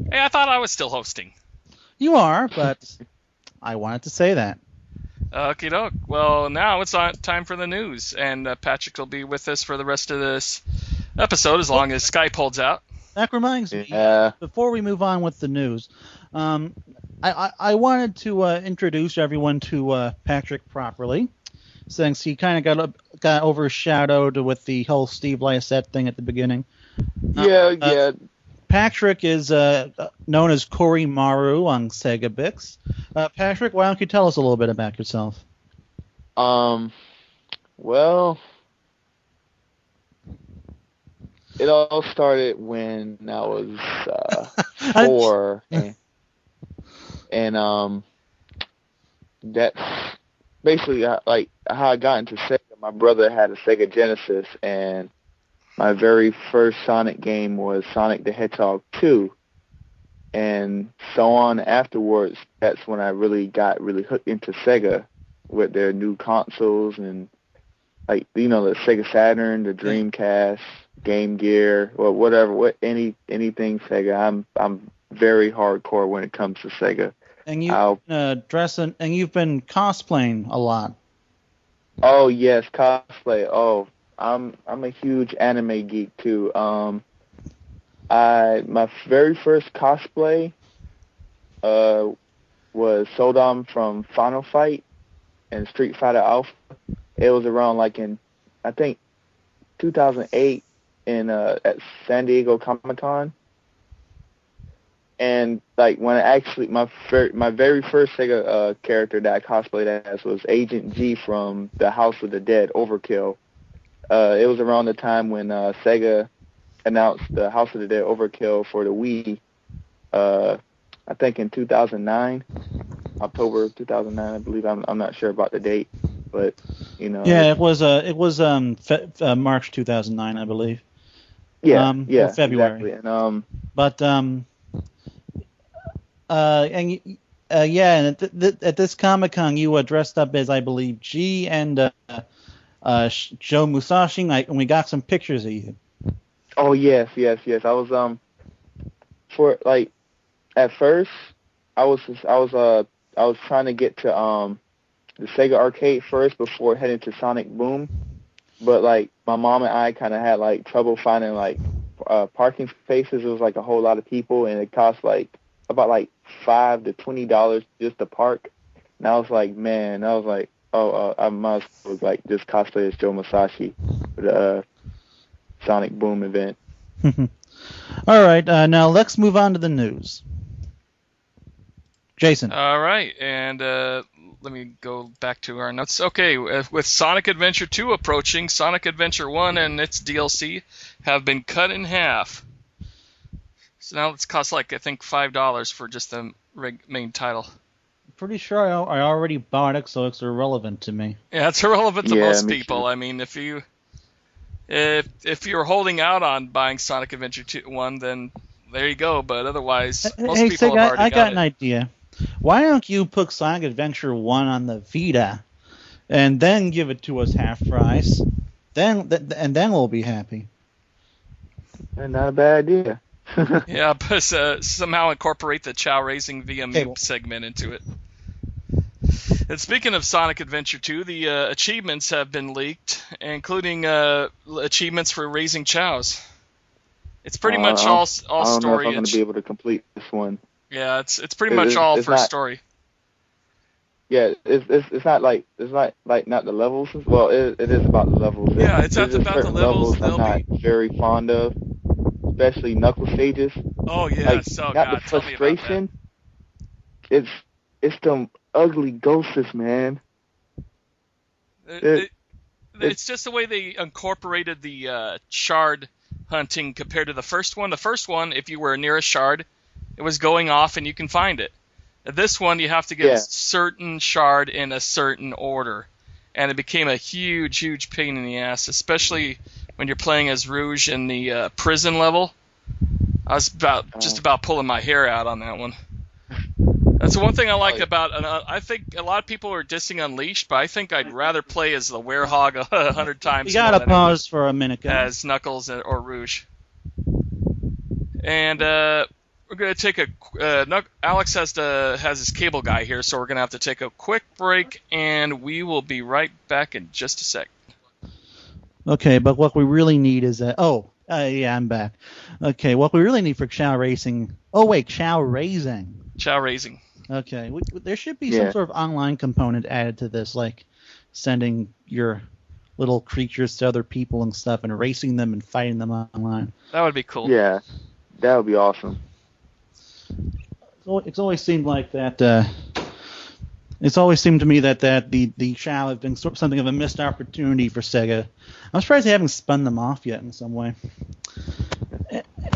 Hey, I thought I was still hosting. You are, but I wanted to say that. Okie doke. Well, now it's time for the news, and Patrick will be with us for the rest of this episode as long as Skype holds out. That reminds me, before we move on with the news, I wanted to introduce everyone to Patrick properly, since he kind of got overshadowed with the whole Steve Lycett thing at the beginning. Yeah. Patrick is known as Cory Maru on Sega Bix. Patrick, why don't you tell us a little bit about yourself? Well, it all started when I was 4, and that's basically like how I got into Sega. My brother had a Sega Genesis, and my very first Sonic game was Sonic the Hedgehog 2. And so on afterwards, that's when I got really hooked into Sega with their new consoles and, like, the Sega Saturn, the Dreamcast, Game Gear, or whatever, anything Sega. I'm very hardcore when it comes to Sega. And you've been cosplaying a lot. Oh yes, cosplay. Oh, I'm a huge anime geek too. My very first cosplay was Sodom from Final Fight and Street Fighter Alpha. It was around like in, I think, 2008 at San Diego Comic-Con. And like when my very first Sega character that I cosplayed as was Agent G from the House of the Dead Overkill. It was around the time when Sega announced the House of the Dead Overkill for the Wii. I think in 2009, October 2009, I believe. I'm not sure about the date, but Yeah, it was March 2009, I believe. Yeah, or February. Exactly. And But and at this Comic-Con, you were dressed up as, I believe, G and Joe Musashi, and we got some pictures of you. Oh yes. I was for like at first I was trying to get to the Sega Arcade first before heading to Sonic Boom, but like my mom and I kind of had like trouble finding like parking spaces. It was like a whole lot of people, and it cost like about like $5 to $20 just to park. And I was like, I must like just cosplay as Joe Musashi for the Sonic Boom event. All right, now let's move on to the news. Jason. All right, and let me go back to our notes. Okay, with Sonic Adventure 2 approaching, Sonic Adventure 1 and its DLC have been cut in half. So now it's cost like, I think, $5 for just the main title. Pretty sure I already bought it, so it's irrelevant to me. Yeah, it's irrelevant to most people. Too. I mean, if you're holding out on buying Sonic Adventure 1, then there you go. But otherwise, most people have already I got it. an idea. Why don't you put Sonic Adventure 1 on the Vita, and then give it to us half price? Then we'll be happy. Not a bad idea. Yeah, but somehow incorporate the Chow Racing via Meep segment into it. And speaking of Sonic Adventure 2, the achievements have been leaked, including achievements for raising chows. It's pretty much all story. I don't know if I'm going to be able to complete this one. Yeah, it's pretty much all for story. Yeah, it's not like not the levels. Well, it is about the levels. Yeah, it's about the levels. I'm not very fond of, especially Knuckles stages. Oh yeah, like, so not God, the frustration. It's them ugly ghosts, man. It's just the way they incorporated the shard hunting compared to the first one. The first one, if you were near a shard, it was going off and you can find it. This one, you have to get a certain shard in a certain order. And it became a huge, huge pain in the ass, especially when you're playing as Rouge in the prison level. I was just about pulling my hair out on that one. That's the one thing I like about. I think a lot of people are dissing Unleashed, but I think I'd rather play as the Werehog 100 times. You gotta pause for a minute, As guys. Knuckles or Rouge. And we're gonna take Alex has his cable guy here, so we're gonna have to take a quick break, and we will be right back in just a sec. Okay, but what we really need is yeah, I'm back. Okay, what we really need for Chow Racing. Oh wait, Chow Raising. Chow Raising. Okay, there should be some sort of online component added to this, like sending your little creatures to other people and stuff, and racing them and fighting them online. That would be cool. Yeah, that would be awesome. It's always seemed like that It's always seemed to me that the Chow has been something of a missed opportunity for Sega. I'm surprised they haven't spun them off yet in some way.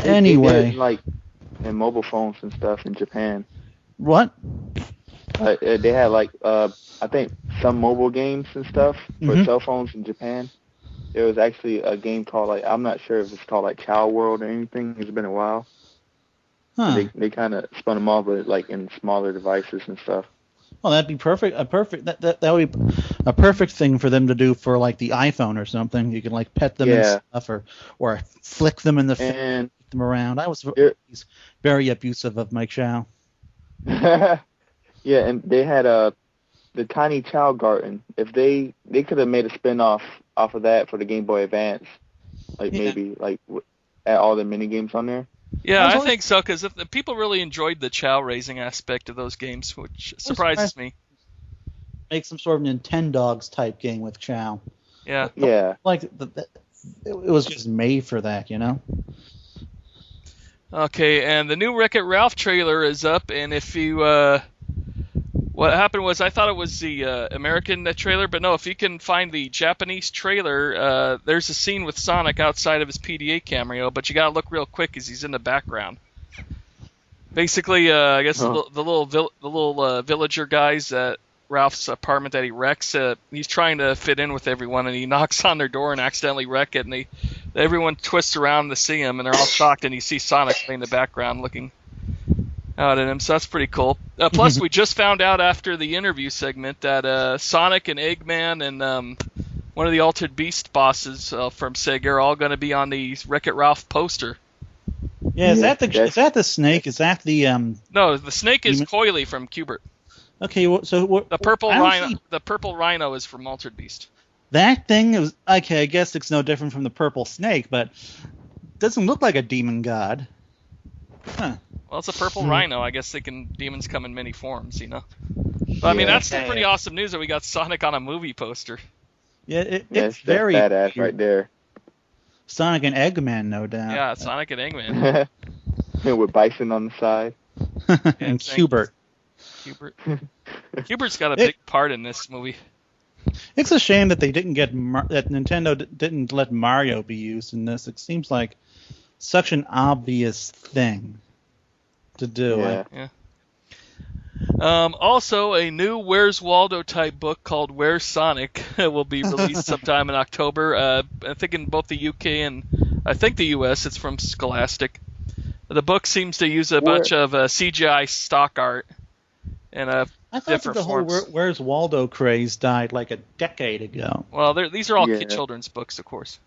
Anyway, they did, like in mobile phones and stuff in Japan. What? They had like I think some mobile games and stuff for cell phones in Japan. There was actually a game called like I'm not sure if it's called like Chow World or anything. It's been a while. Huh. They kind of spun them off, but like in smaller devices and stuff. Well, that'd be perfect. That would be a perfect thing for them to do for like the iPhone or something. You can like pet them and stuff, or flick them in the face, and kick them around. I was very abusive of my Chow. Yeah, and they had the Tiny Chow Garden. If they could have made a spin-off off of that for the Game Boy Advance, like maybe like add all the mini games on there. Yeah, I think so, because the people really enjoyed the Chow raising aspect of those games, which surprises me. Make some sort of Nintendogs type game with Chow. Yeah. Yeah. Like it was just made for that, you know. Okay, and the new Wreck-It Ralph trailer is up, and if you what happened was I thought it was the American trailer, but no, if you can find the Japanese trailer, there's a scene with Sonic outside of his PDA cameo, but you gotta look real quick because he's in the background. Basically, I guess the little villager guys at Ralph's apartment that he wrecks, he's trying to fit in with everyone, and he knocks on their door and accidentally wreck it, and everyone twists around to see him, and they're all shocked, and you see Sonic in the background looking out at him, so that's pretty cool. Plus, we just found out after the interview segment that Sonic and Eggman and one of the Altered Beast bosses from Sega are all going to be on the Wreck-It Ralph poster. Yeah, is that the snake? Is that the No, the snake is Coily from Q*bert. Okay, so the purple rhino. The purple rhino is from Altered Beast. That thing is okay. I guess it's no different from the purple snake, but it doesn't look like a demon god. Huh. Well, it's a purple rhino. I guess demons come in many forms, you know. But, I mean, that's pretty awesome news that we got Sonic on a movie poster. Yeah, it's very badass cute. right there. Sonic and Eggman, no doubt. Yeah, Sonic and Eggman. With Bison on the side. And Q*bert. Q*bert's got a big part in this movie. It's a shame that they didn't that Nintendo didn't let Mario be used in this. It seems like such an obvious thing to do. Yeah. Also, a new Where's Waldo type book called Where's Sonic will be released sometime in October. I think in both the UK and I think the US. It's from Scholastic. The book seems to use a bunch of CGI stock art and I thought that the whole Where's Waldo craze died like a decade ago. Well, these are all children's books, of course.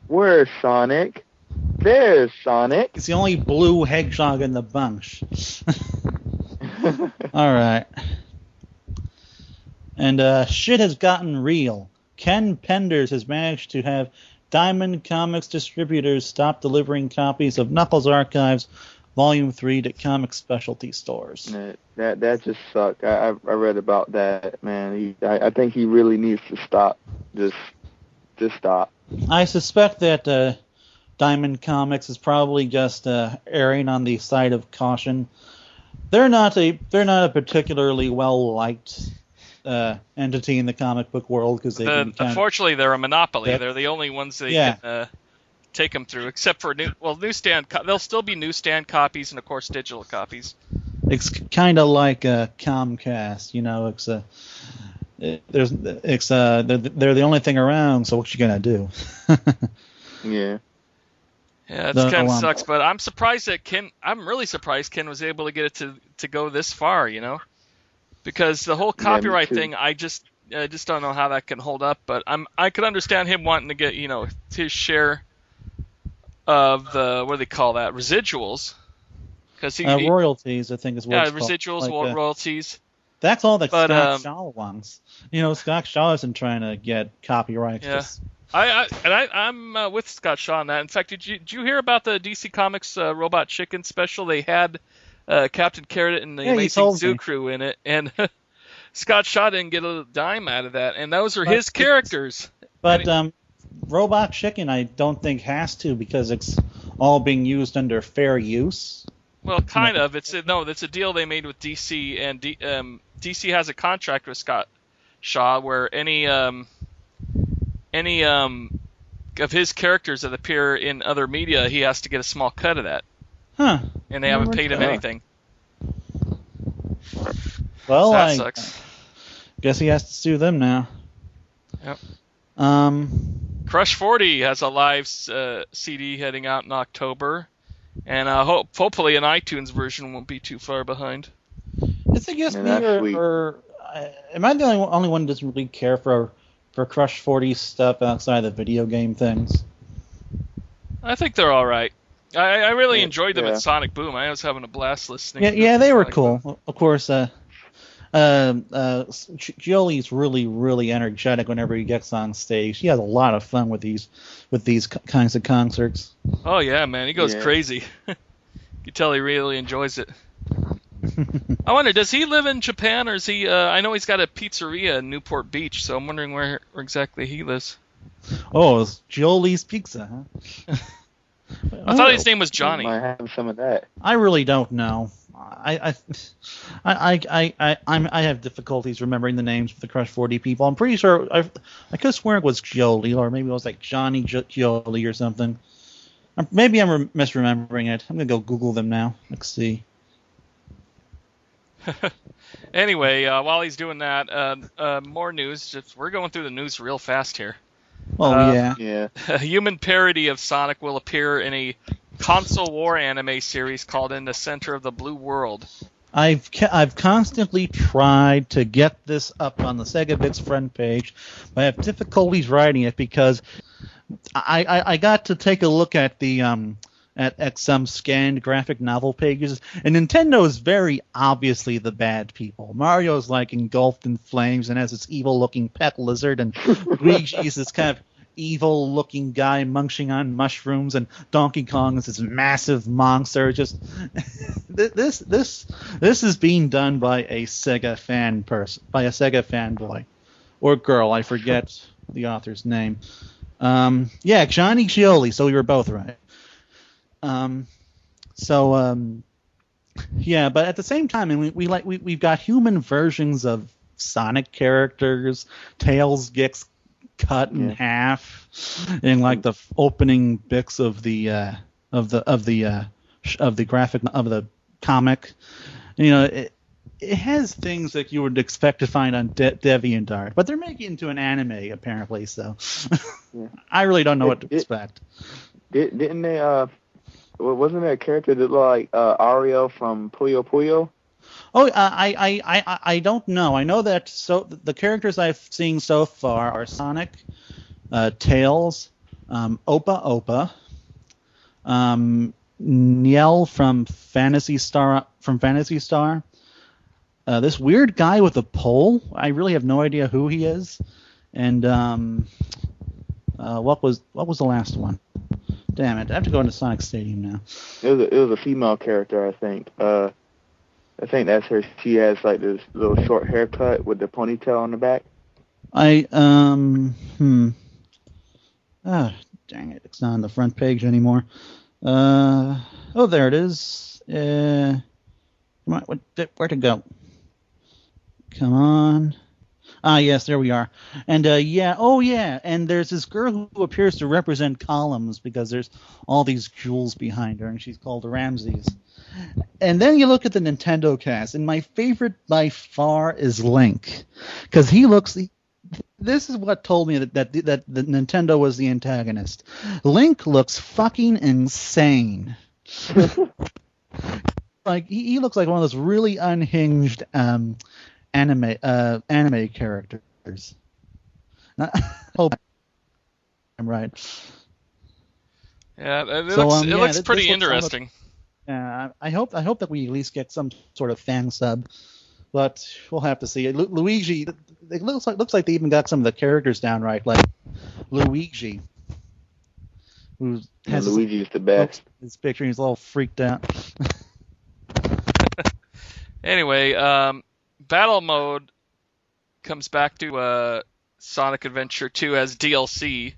Where's Sonic? There's Sonic. It's the only blue hedgehog in the bunch. All right. And shit has gotten real. Ken Penders has managed to have Diamond Comics distributors stop delivering copies of Knuckles Archives Volume 3 to comic specialty stores. That just sucked. I read about that, man. I think he really needs to stop. Just stop. I suspect that Diamond Comics is probably just erring on the side of caution. They're not a particularly well liked entity in the comic book world because unfortunately they're a monopoly. They're the only ones that can take them through, except for newsstand. There'll still be newsstand copies and of course digital copies. It's kind of like Comcast, you know. They're the only thing around. So what you gonna do? Yeah. Yeah, it kind of sucks, but I'm surprised that I'm really surprised Ken was able to get it to go this far, you know, because the whole copyright thing, I just don't know how that can hold up. But I could understand him wanting to get, you know, his share of the, what do they call that, residuals, because royalties, I think is what it's called. Residuals, royalties. That's all that Scott Shaw wants. You know, Scott Shaw isn't trying to get copyright. Yeah. I'm with Scott Shaw on that. In fact, did you hear about the DC Comics Robot Chicken special? They had Captain Carrot and the Amazing Zoo Crew in it, and Scott Shaw didn't get a dime out of that, and those are his characters. But Robot Chicken, I don't think has to, because it's all being used under fair use. Well, kind of. It's a deal they made with DC, and DC has a contract with Scott Shaw where any of his characters that appear in other media, he has to get a small cut of that. Huh. And they haven't paid him anything. Well, so that sucks. Guess he has to sue them now. Yep. Crush 40 has a live CD heading out in October, and hopefully an iTunes version won't be too far behind. It's I guess me or am I the only one who doesn't really care for Crush 40 stuff outside the video game things? I think they're all right. I really enjoyed them at Sonic Boom. I was having a blast listening. Yeah, they were cool. Boom. Of course, Gioli's really, really energetic whenever he gets on stage. He has a lot of fun with these kinds of concerts. Oh yeah, man, he goes crazy. You can tell he really enjoys it. I wonder, does he live in Japan, or is he? I know he's got a pizzeria in Newport Beach, so I'm wondering where exactly he lives. Oh, it's Gioli's Pizza, huh? I thought his name was Johnny. Might have some of that. I really don't know. I have difficulties remembering the names of the Crush 40 people. I'm pretty sure I could swear it was Gioli, or maybe it was like Johnny Gioli or something. Maybe I'm misremembering it. I'm gonna go Google them now. Let's see. Anyway, while he's doing that, more news. We're going through the news real fast here. Oh yeah. A human parody of Sonic will appear in a console war anime series called In the Center of the Blue World. I've constantly tried to get this up on the Sega Bits front page, but I have difficulties writing it because I got to take a look at the at some scanned graphic novel pages, and Nintendo is very obviously the bad people. Mario's like engulfed in flames and has this evil-looking pet lizard, and Luigi is this kind of evil-looking guy munching on mushrooms, and Donkey Kong is this massive monster. Just this is being done by a Sega fanboy or girl. I forget the author's name. Yeah, Johnny Gioli. So we were both right. Yeah, but at the same time, and we've got human versions of Sonic characters. Tails gets cut in half in like the opening bits of the comic. You know, it has things that you would expect to find on DeviantArt, but they're making it into an anime apparently. So I really don't know what to expect. Didn't they? Wasn't there a character that looked like Ario from Puyo Puyo? Oh, I don't know. I know that the characters I've seen so far are Sonic, Tails, Opa, Niel from Phantasy Star. This weird guy with a pole. I really have no idea who he is. And what was the last one? Damn it! I have to go into Sonic Stadium now. It was a female character, I think. I think that's her. She has like this little short haircut with the ponytail on the back. Ah, dang it! It's not on the front page anymore. Oh, there it is. Come on, where to go? Come on. Ah, yes, there we are. And, and there's this girl who appears to represent columns because there's all these jewels behind her, and she's called Ramses. And then you look at the Nintendo cast, and my favorite by far is Link, because he looks... This is what told me that Nintendo was the antagonist. Link looks fucking insane. Like, he looks like one of those really unhinged... anime characters. I hope I'm right. Yeah, it looks pretty interesting. I hope that we at least get some sort of fan sub, but we'll have to see. Luigi, it looks like they even got some of the characters down right, like Luigi, who has Luigi's the best. His picture, he's all freaked out. Anyway, Battle Mode comes back to Sonic Adventure 2 as DLC,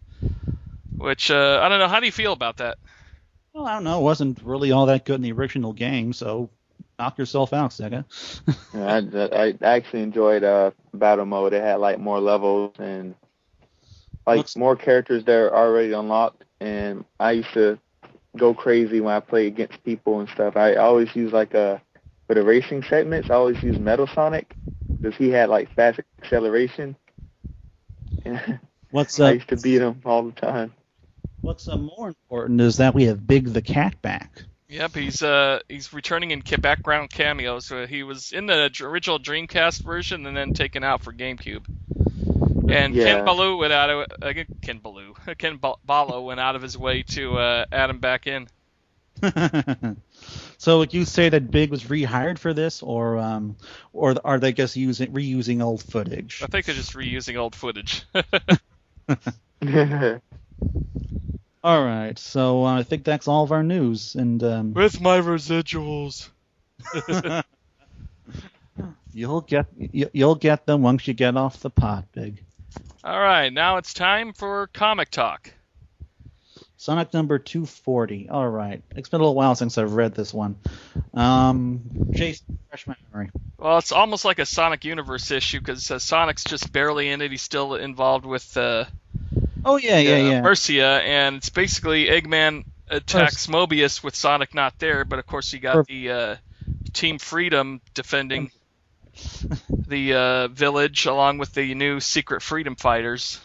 which, I don't know, how do you feel about that? Well, I don't know. It wasn't really all that good in the original game, so knock yourself out, Sega. I actually enjoyed battle mode. It had like more levels and more characters that are already unlocked. And I used to go crazy when I play against people and stuff. I always use for the racing segments. I always use Metal Sonic because he had like fast acceleration. What's I used to beat him all the time. What's more important is that we have Big the Cat back. Yep, he's returning in background cameos. So he was in the original Dreamcast version and then taken out for GameCube. And Ken Ballou went out of Ken Ballo went out of his way to add him back in. So would you say that Big was rehired for this, or are they just reusing old footage? I think they're just reusing old footage. All right, so I think that's all of our news. And with my residuals, you'll get them once you get off the pot, Big. All right, now it's time for Comic Talk. Sonic number 240. All right. It's been a little while since I've read this one. Jason, refresh my memory. Well, it's almost like a Sonic Universe issue because Sonic's just barely in it. He's still involved with Mercia, and it's basically Eggman attacks Mobius with Sonic not there, but of course you got the Team Freedom defending the village along with the new Secret Freedom Fighters.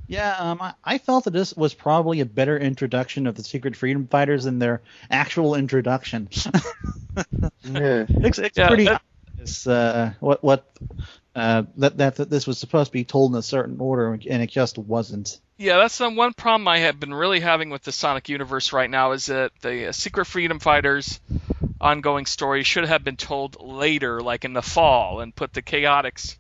Yeah, I felt that this was probably a better introduction of the Secret Freedom Fighters than their actual introduction. It's pretty obvious that this was supposed to be told in a certain order, and it just wasn't. Yeah, that's the one problem I have been really having with the Sonic universe right now is that the Secret Freedom Fighters ongoing story should have been told later, like in the fall, and put the Chaotix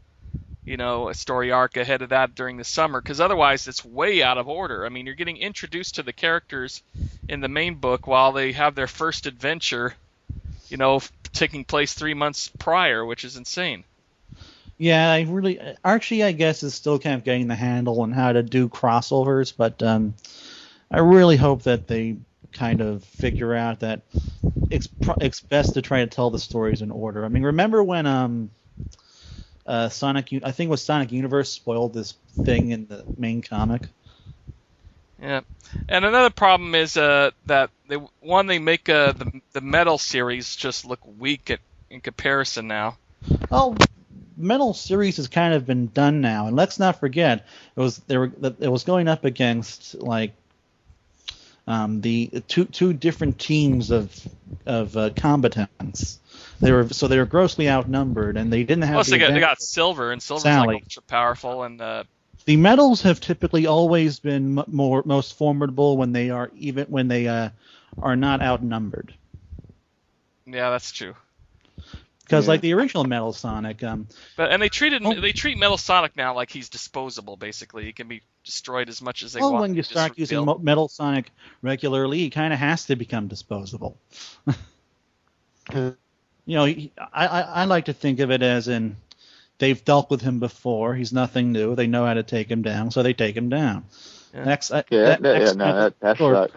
a story arc ahead of that during the summer, because otherwise it's way out of order. I mean, you're getting introduced to the characters in the main book while they have their first adventure, taking place 3 months prior, which is insane. Yeah, Archie, I guess, is still kind of getting the handle on how to do crossovers, but I really hope that they kind of figure out that it's best to try to tell the stories in order. I mean, remember when Sonic Universe spoiled this thing in the main comic? Yeah, and another problem is that they make the Metal series just look weak in comparison now. Oh, Metal series has kind of been done now, and let's not forget it was going up against the two different teams of combatants. They were grossly outnumbered, and they didn't have. Plus, they got Silver, and Silver's like ultra powerful, and the Metals have typically always been most formidable when they are not outnumbered. Yeah, that's true. Because like the original Metal Sonic, they treat Metal Sonic now like he's disposable. Basically, he can be destroyed as much as they want. Well, when you start using Metal Sonic regularly, he kind of has to become disposable. I like to think of it as in they've dealt with him before. He's nothing new. They know how to take him down, so they take him down. Yeah. That sucks.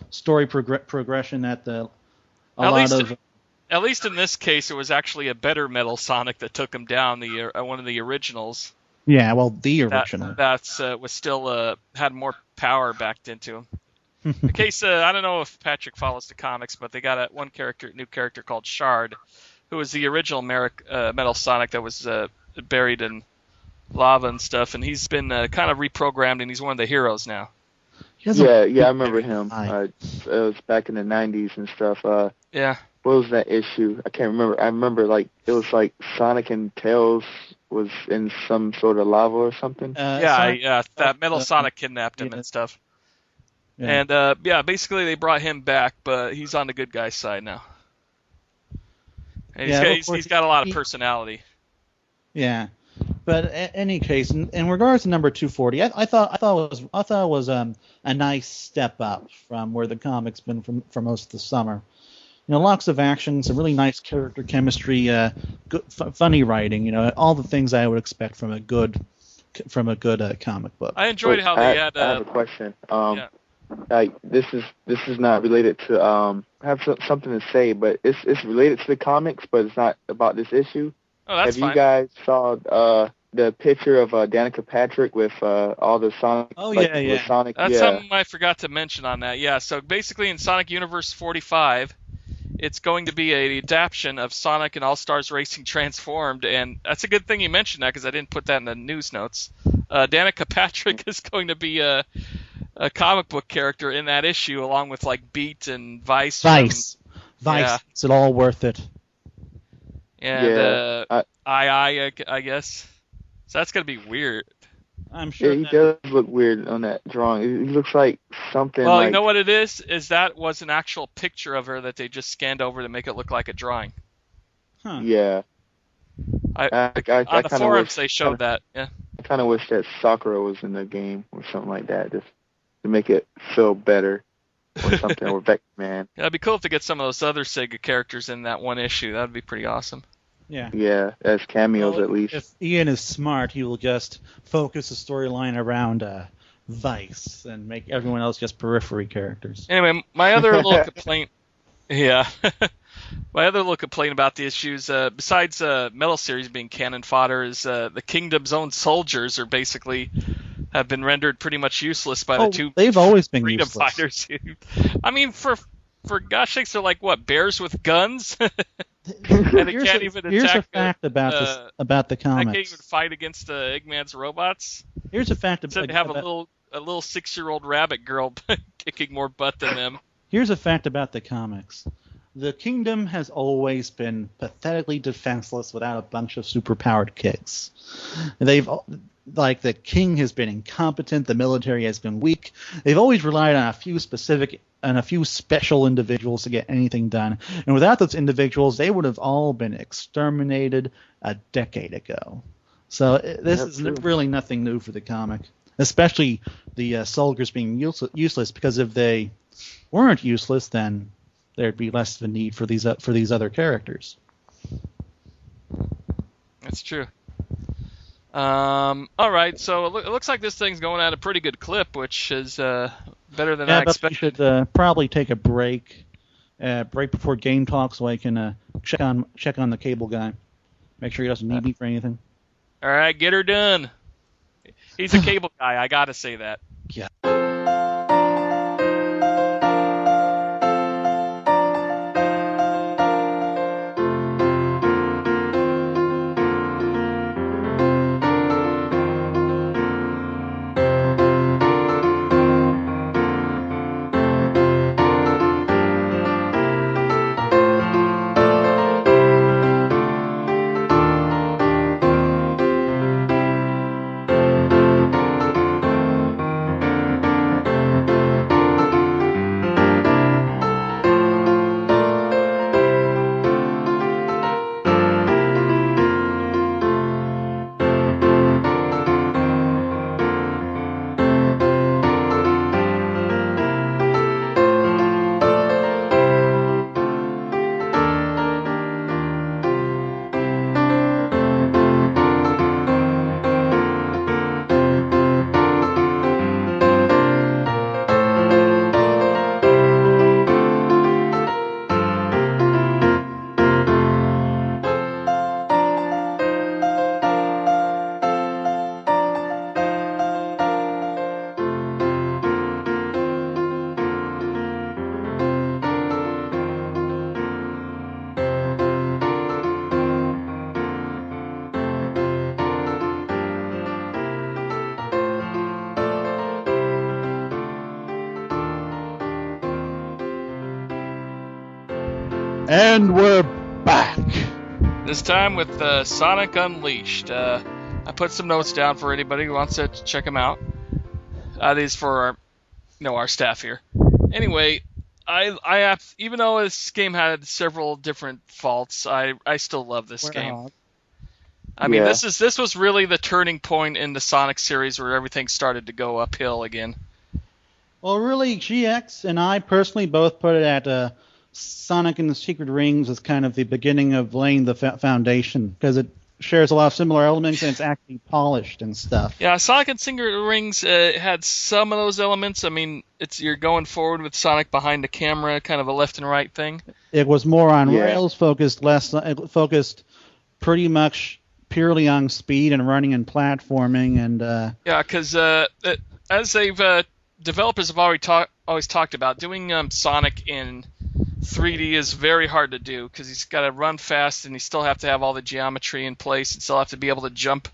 Story progression at least in this case, it was actually a better Metal Sonic that took him down. One of the originals. Yeah, well, the original. That's was still had more power backed into him. In case I don't know if Patrick follows the comics, but they got one new character called Shard, who was the original Metal Sonic that was buried in lava and stuff, and he's been kind of reprogrammed, and he's one of the heroes now. Yeah, I remember him. It was back in the 90s and stuff. Yeah. What was that issue? I can't remember. I remember it was like Sonic and Tails was in some sort of lava or something. That Metal Sonic kidnapped him and stuff. Yeah. And basically they brought him back, but he's on the good guy's side now. And he's got a lot of personality. Yeah, but in any case, in regards to number 240, I thought it was a nice step up from where the comic's been for most of the summer. Lots of action, some really nice character chemistry, good, funny writing. All the things I would expect from a good comic book. I enjoyed how they had. I have a question. like this is not related to I have something to say, but it's related to the comics, but it's not about this issue. Oh, that's Have fine. you guys saw the picture of Danica Patrick with all the Sonic? Oh, like, yeah, with yeah. Sonic, That's yeah. something I forgot to mention on that. Yeah, so basically in Sonic Universe 45, it's going to be an adaptation of Sonic and All-Stars Racing Transformed, and that's a good thing you mentioned that because I didn't put that in the news notes. Danica Patrick is going to be a comic book character in that issue, along with like Beat and Vice. Vice. Yeah. It's it all worth it. And Yeah, I guess. So that's going to be weird. I'm sure. yeah, he does look weird on that drawing. He looks like something. Well, like, you know what it is? Is that was an actual picture of her that they just scanned over to make it look like a drawing. Huh. Yeah. I I on the kind of forums wish they showed that. Yeah. I kind of wish that Sakura was in the game or something like that, just to make it feel better or something. Or Vector Man. Yeah, it'd be cool if they get some of those other Sega characters in that one issue. That would be pretty awesome. Yeah. Yeah, as cameos Well, at least. If Ian is smart, he will just focus the storyline around Vice and make everyone else just periphery characters. Anyway, my other little complaint. Yeah. My other little complaint about the issues, besides Metal Series being cannon fodder, is the Kingdom's own soldiers are basically have been rendered pretty much useless by the two They've always been freedom useless. fighters. I mean, for gosh sakes, they're like what, bears with guns? And they can't even Here's attack. a fact about the They can't comics. even fight against Eggman's robots. Here's a fact Instead, about they have a little 6-year-old rabbit girl kicking more butt than them. Here's a fact about the comics. The Kingdom has always been pathetically defenseless without a bunch of superpowered kids. The king has been incompetent, the military has been weak. They've always relied on a few special individuals to get anything done. And without those individuals, they would have all been exterminated a decade ago. So this is really nothing new for the comic, especially the soldiers being useless, because if they weren't useless, then there'd be less of a need for these other characters. That's true. All right, so it looks like this thing's going at a pretty good clip, which is better than I expected. You should probably take a break before Game Talk, so I can check on the cable guy. Make sure he doesn't need me for anything. All right, get her done. He's a cable guy. I gotta say that. Yeah. And we're back. This time with Sonic Unleashed. I put some notes down for anybody who wants to check them out. These for our staff here. Anyway, I even though this game had several different faults, I still love this game. I mean, this was really the turning point in the Sonic series where everything started to go uphill again. Well, really, GX and I personally both put it at Sonic and the Secret Rings as kind of the beginning of laying the foundation, because shares a lot of similar elements, and it's actually polished and stuff. Yeah, Sonic and Singer Rings had some of those elements. I mean, you're going forward with Sonic behind the camera, kind of a left and right thing. It was more on rails, focused pretty much purely on speed and running and platforming, and yeah, because as developers have always talked about, doing Sonic in 3D is very hard to do because he's got to run fast and you still have to have all the geometry in place and still have to be able to jump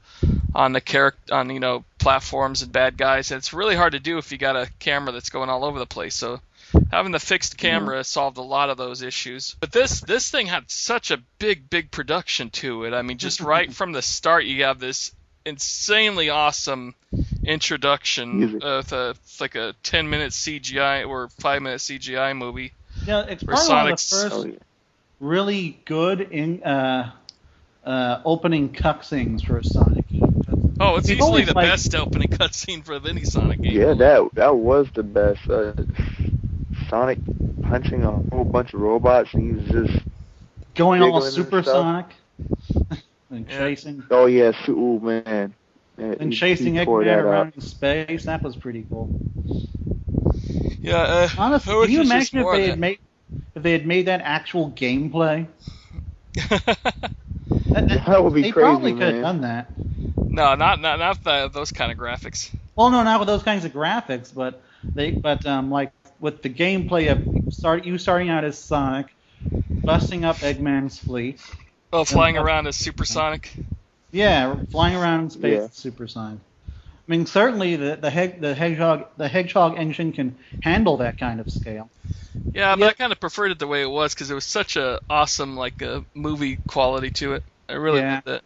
on the platforms and bad guys. And it's really hard to do if you got a camera that's going all over the place. So having the fixed camera solved a lot of those issues. But this thing had such a big production to it. I mean, just right from the start, you have this insanely awesome introduction with like a 10-minute CGI or 5-minute CGI movie. Yeah, it's probably one of the first really good opening cutscenes for a Sonic game. Oh, it's easily the best opening cutscene for any Sonic game. Yeah, that was the best. Sonic punching a whole bunch of robots and he's just going all supersonic and chasing. Oh yeah, ooh man. And chasing Eggman around in space. That was pretty cool. Yeah, honestly, can you imagine if they had made that actual gameplay? that would be they crazy, probably man. could have done that. No, not those kind of graphics. Well, no, not with those kinds of graphics, but like with the gameplay of you starting out as Sonic, busting up Eggman's fleet. Oh, flying around as Supersonic. Yeah, flying around in space as Supersonic. I mean, certainly the Hedgehog engine can handle that kind of scale. Yeah, but I kind of preferred it the way it was because it was such a awesome movie quality to it. I really loved it.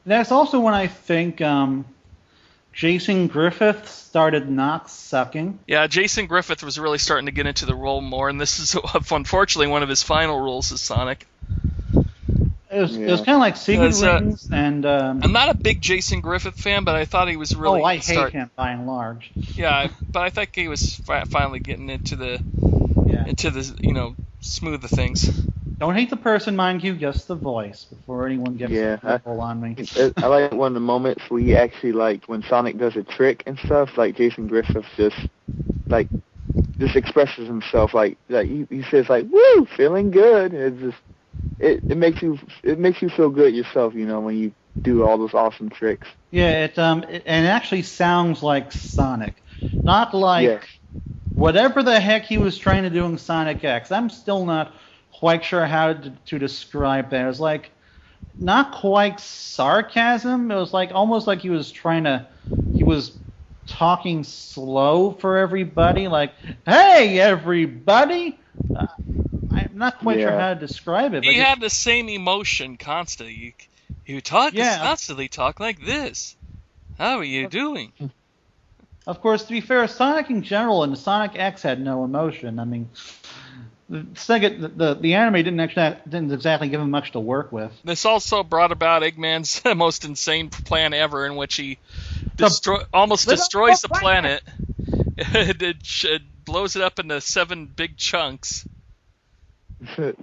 That's also when I think Jason Griffith started not sucking. Yeah, Jason Griffith was really starting to get into the role more, and this is unfortunately one of his final roles as Sonic. It was kind of like Secret Rings, and I'm not a big Jason Griffith fan, but I thought he was really. Oh, I hate him by and large. Yeah, but I think he was finally getting into the smooth of things. Don't hate the person, mind you, just the voice before anyone gets on me. I like one of the moments where he actually when Sonic does a trick and stuff. Like Jason Griffith just expresses himself he says "woo, feeling good." It's just. It makes you feel good yourself, when you do all those awesome tricks. Yeah, and it actually sounds like Sonic, not like whatever the heck he was trying to do in Sonic X. I'm still not quite sure how to describe that. It was like not quite sarcasm. It was almost like he was talking slow for everybody, like, "Hey, everybody." I'm not quite sure how to describe it. He had the same emotion constantly. You constantly talk like this. How are you doing? Of course, to be fair, Sonic in general and Sonic X had no emotion. I mean, the anime didn't exactly give him much to work with. This also brought about Eggman's most insane plan ever, in which he almost destroys the planet. It blows it up into 7 big chunks.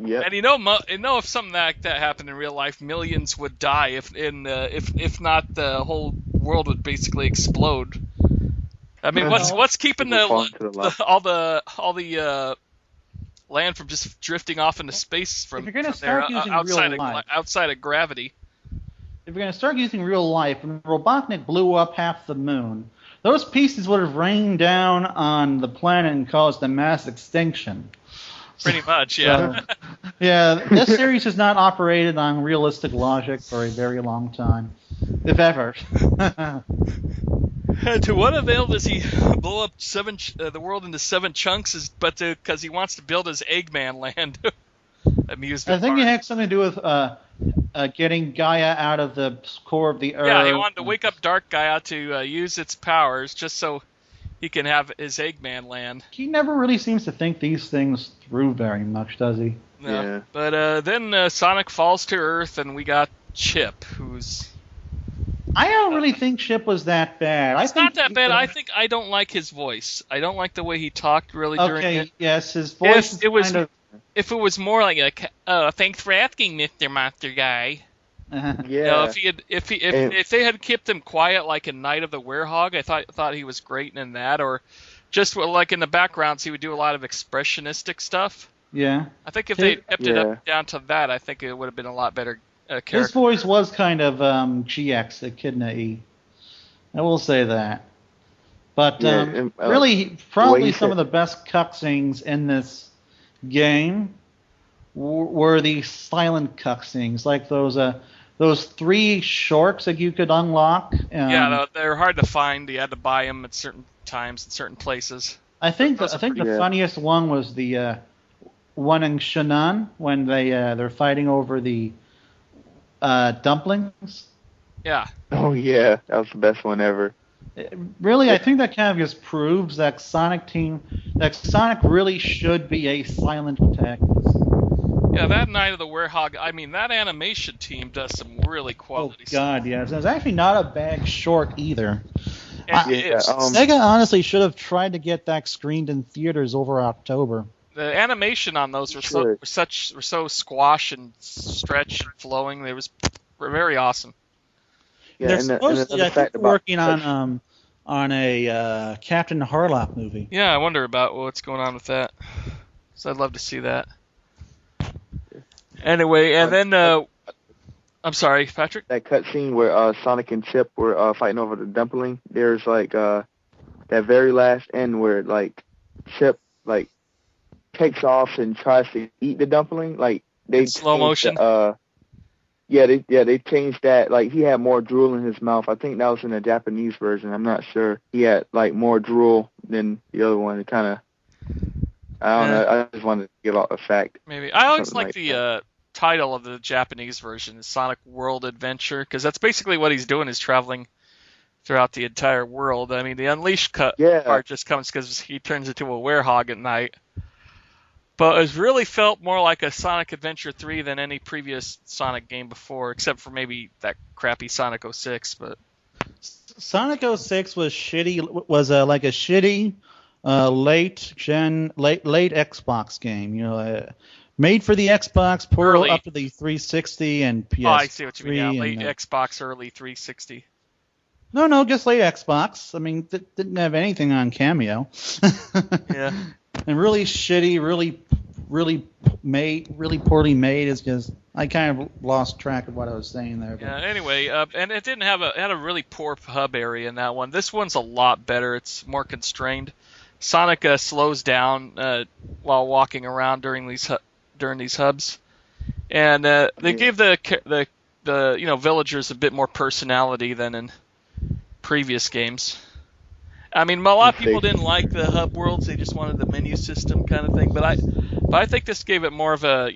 Yeah. And if something like that happened in real life, millions would die. If not, the whole world would basically explode. I mean, what's keeping all the land from just drifting off into space from outside of gravity? If you're going to start using real life, and Robotnik blew up half the moon, those pieces would have rained down on the planet and caused a mass extinction. Pretty much, yeah. This series has not operated on realistic logic for a very long time, if ever. To what avail does he blow up the world into 7 chunks? Because he wants to build his Eggman land. Amusement. I think it had something to do with getting Gaia out of the core of the Earth. Yeah, he wanted to wake up Dark Gaia to use its powers, just so he can have his Eggman land. He never really seems to think these things through very much, does he? No. Yeah. But then Sonic falls to Earth, and we got Chip, who's... I don't really think Chip was that bad. It's not that bad. I don't like his voice. I don't like the way he talked really during it. Okay, yes, his voice If it was more like, thanks for asking, Mr. Monster Guy. Yeah. You know, if they had kept him quiet like in Night of the Werehog, I thought he was great in that, or just like in the backgrounds, he would do a lot of expressionistic stuff. Yeah. I think if they kept it up down to that, I think it would have been a lot better character. His voice was kind of GX Echidna E. I will say that. But really, probably some of the best cutscenes in this game were the silent cutscenes, like those 3 shorts that you could unlock. Yeah, they're hard to find. You had to buy them at certain times in certain places. I think the funniest one was the one in Shannon when they're fighting over the dumplings. Yeah. Oh yeah, that was the best one ever. Really, I think that kind of just proves that Sonic really should be a silent protagonist. Yeah, that Night of the Werehog, I mean, that animation team does some really quality stuff. Oh, God, yes. It's actually not a bad short either. Sega honestly should have tried to get that screened in theaters over October. The animation on those were so squash and stretch and flowing. They were very awesome. Yeah, they're supposed to be working on a Captain Harlock movie. Yeah, I wonder about what's going on with that. So I'd love to see that. Anyway, and then I'm sorry, Patrick. That cutscene where Sonic and Chip were fighting over the dumpling. There's like that very last end where like Chip like takes off and tries to eat the dumpling. Like they slow motion. They changed that. Like he had more drool in his mouth. I think that was in the Japanese version. I'm not sure. He had like more drool than the other one. It kind of. I don't know. I just wanted to give out a fact. Maybe I always like the title of the Japanese version, Sonic World Adventure, because that's basically what he's doing, is traveling throughout the entire world. I mean, the Unleashed part just comes because he turns into a werehog at night. But it really felt more like a Sonic Adventure 3 than any previous Sonic game before, except for maybe that crappy Sonic 06. But Sonic 06 was shitty. Was like a shitty late Xbox game. You know, made for the Xbox, ported up to the 360 and PS3. Oh, I see what you mean. Yeah, late Xbox, early 360. No, just late Xbox. I mean, didn't have anything on Cameo. Yeah. And really shitty, really poorly made is just, I kind of lost track of what I was saying there. But. Yeah. Anyway, and it didn't have it had a really poor hub area in that one. This one's a lot better. It's more constrained. Sonic slows down while walking around during these hubs, and they gave the villagers a bit more personality than in previous games. I mean, a lot of people didn't like the hub worlds; they just wanted the menu system kind of thing. But I think this gave it more of a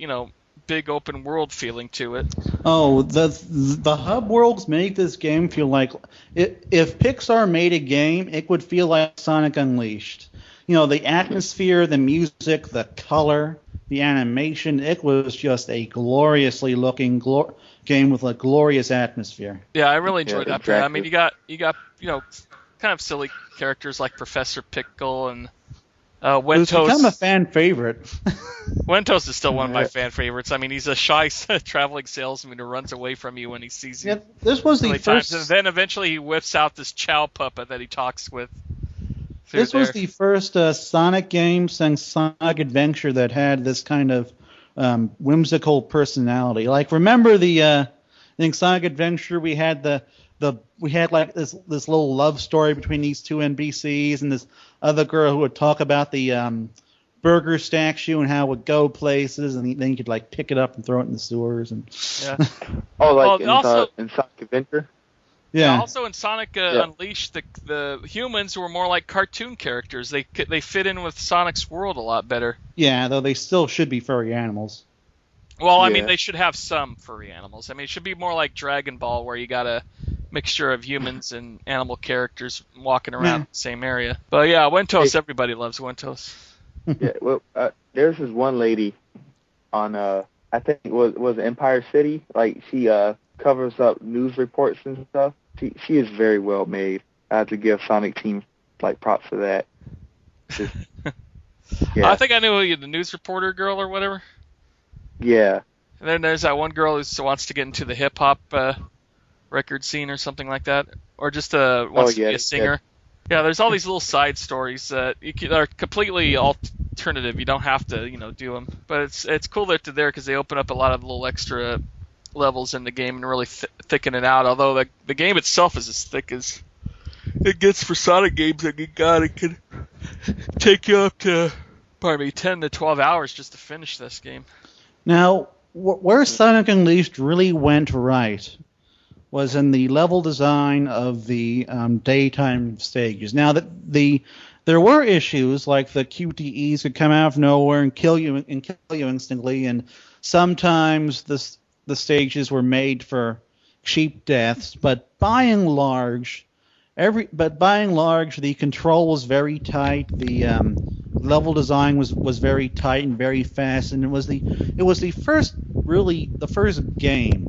big open world feeling to it. Oh, the hub worlds make this game feel like if Pixar made a game, it would feel like Sonic Unleashed. The atmosphere, the music, the color, the animation, it was just a gloriously looking game with a glorious atmosphere. Yeah, I really enjoyed that. Exactly. I mean, you got kind of silly characters like Professor Pickle and Wentos. It's become a fan favorite. Wentos is still one of my fan favorites. I mean, he's a shy traveling salesman who runs away from you when he sees you. Yeah, this was the first. And then eventually he whips out this Chow puppet that he talks with. This was the first Sonic game since Sonic Adventure that had this kind of whimsical personality. Like, remember in Sonic Adventure we had we had like this little love story between these two NPCs and this other girl who would talk about the burger statue and how it would go places, and then you could like pick it up and throw it in the sewers and. Yeah. In Sonic Adventure. Yeah. Also in Sonic Unleashed, the humans were more like cartoon characters. They fit in with Sonic's world a lot better. Yeah, though they still should be furry animals. Well, I mean, they should have some furry animals. I mean, it should be more like Dragon Ball, where you got a mixture of humans and animal characters walking around the same area. But yeah, Wentos, everybody loves Wentos. Yeah, well, there's this one lady on, I think it was Empire City. Like, she covers up news reports and stuff. She is very well made. I have to give Sonic Team like props for that. I think I knew the news reporter girl or whatever. Yeah. And then there's that one girl who wants to get into the hip hop record scene or something like that, or just wants to be a singer. Yeah, there's all these little side stories that are completely alternative. You don't have to, do them. But it's cool that they're there because they open up a lot of little extra levels in the game and really thicken it out. Although the game itself is as thick as it gets for Sonic games. It can take you up to, 10 to 12 hours just to finish this game. Now, where Sonic Unleashed really went right was in the level design of the daytime stages. Now, there were issues like the QTEs could come out of nowhere and kill you instantly, and sometimes the stages were made for cheap deaths. But by and large, the control was very tight. The level design was very tight and very fast, and it was the first game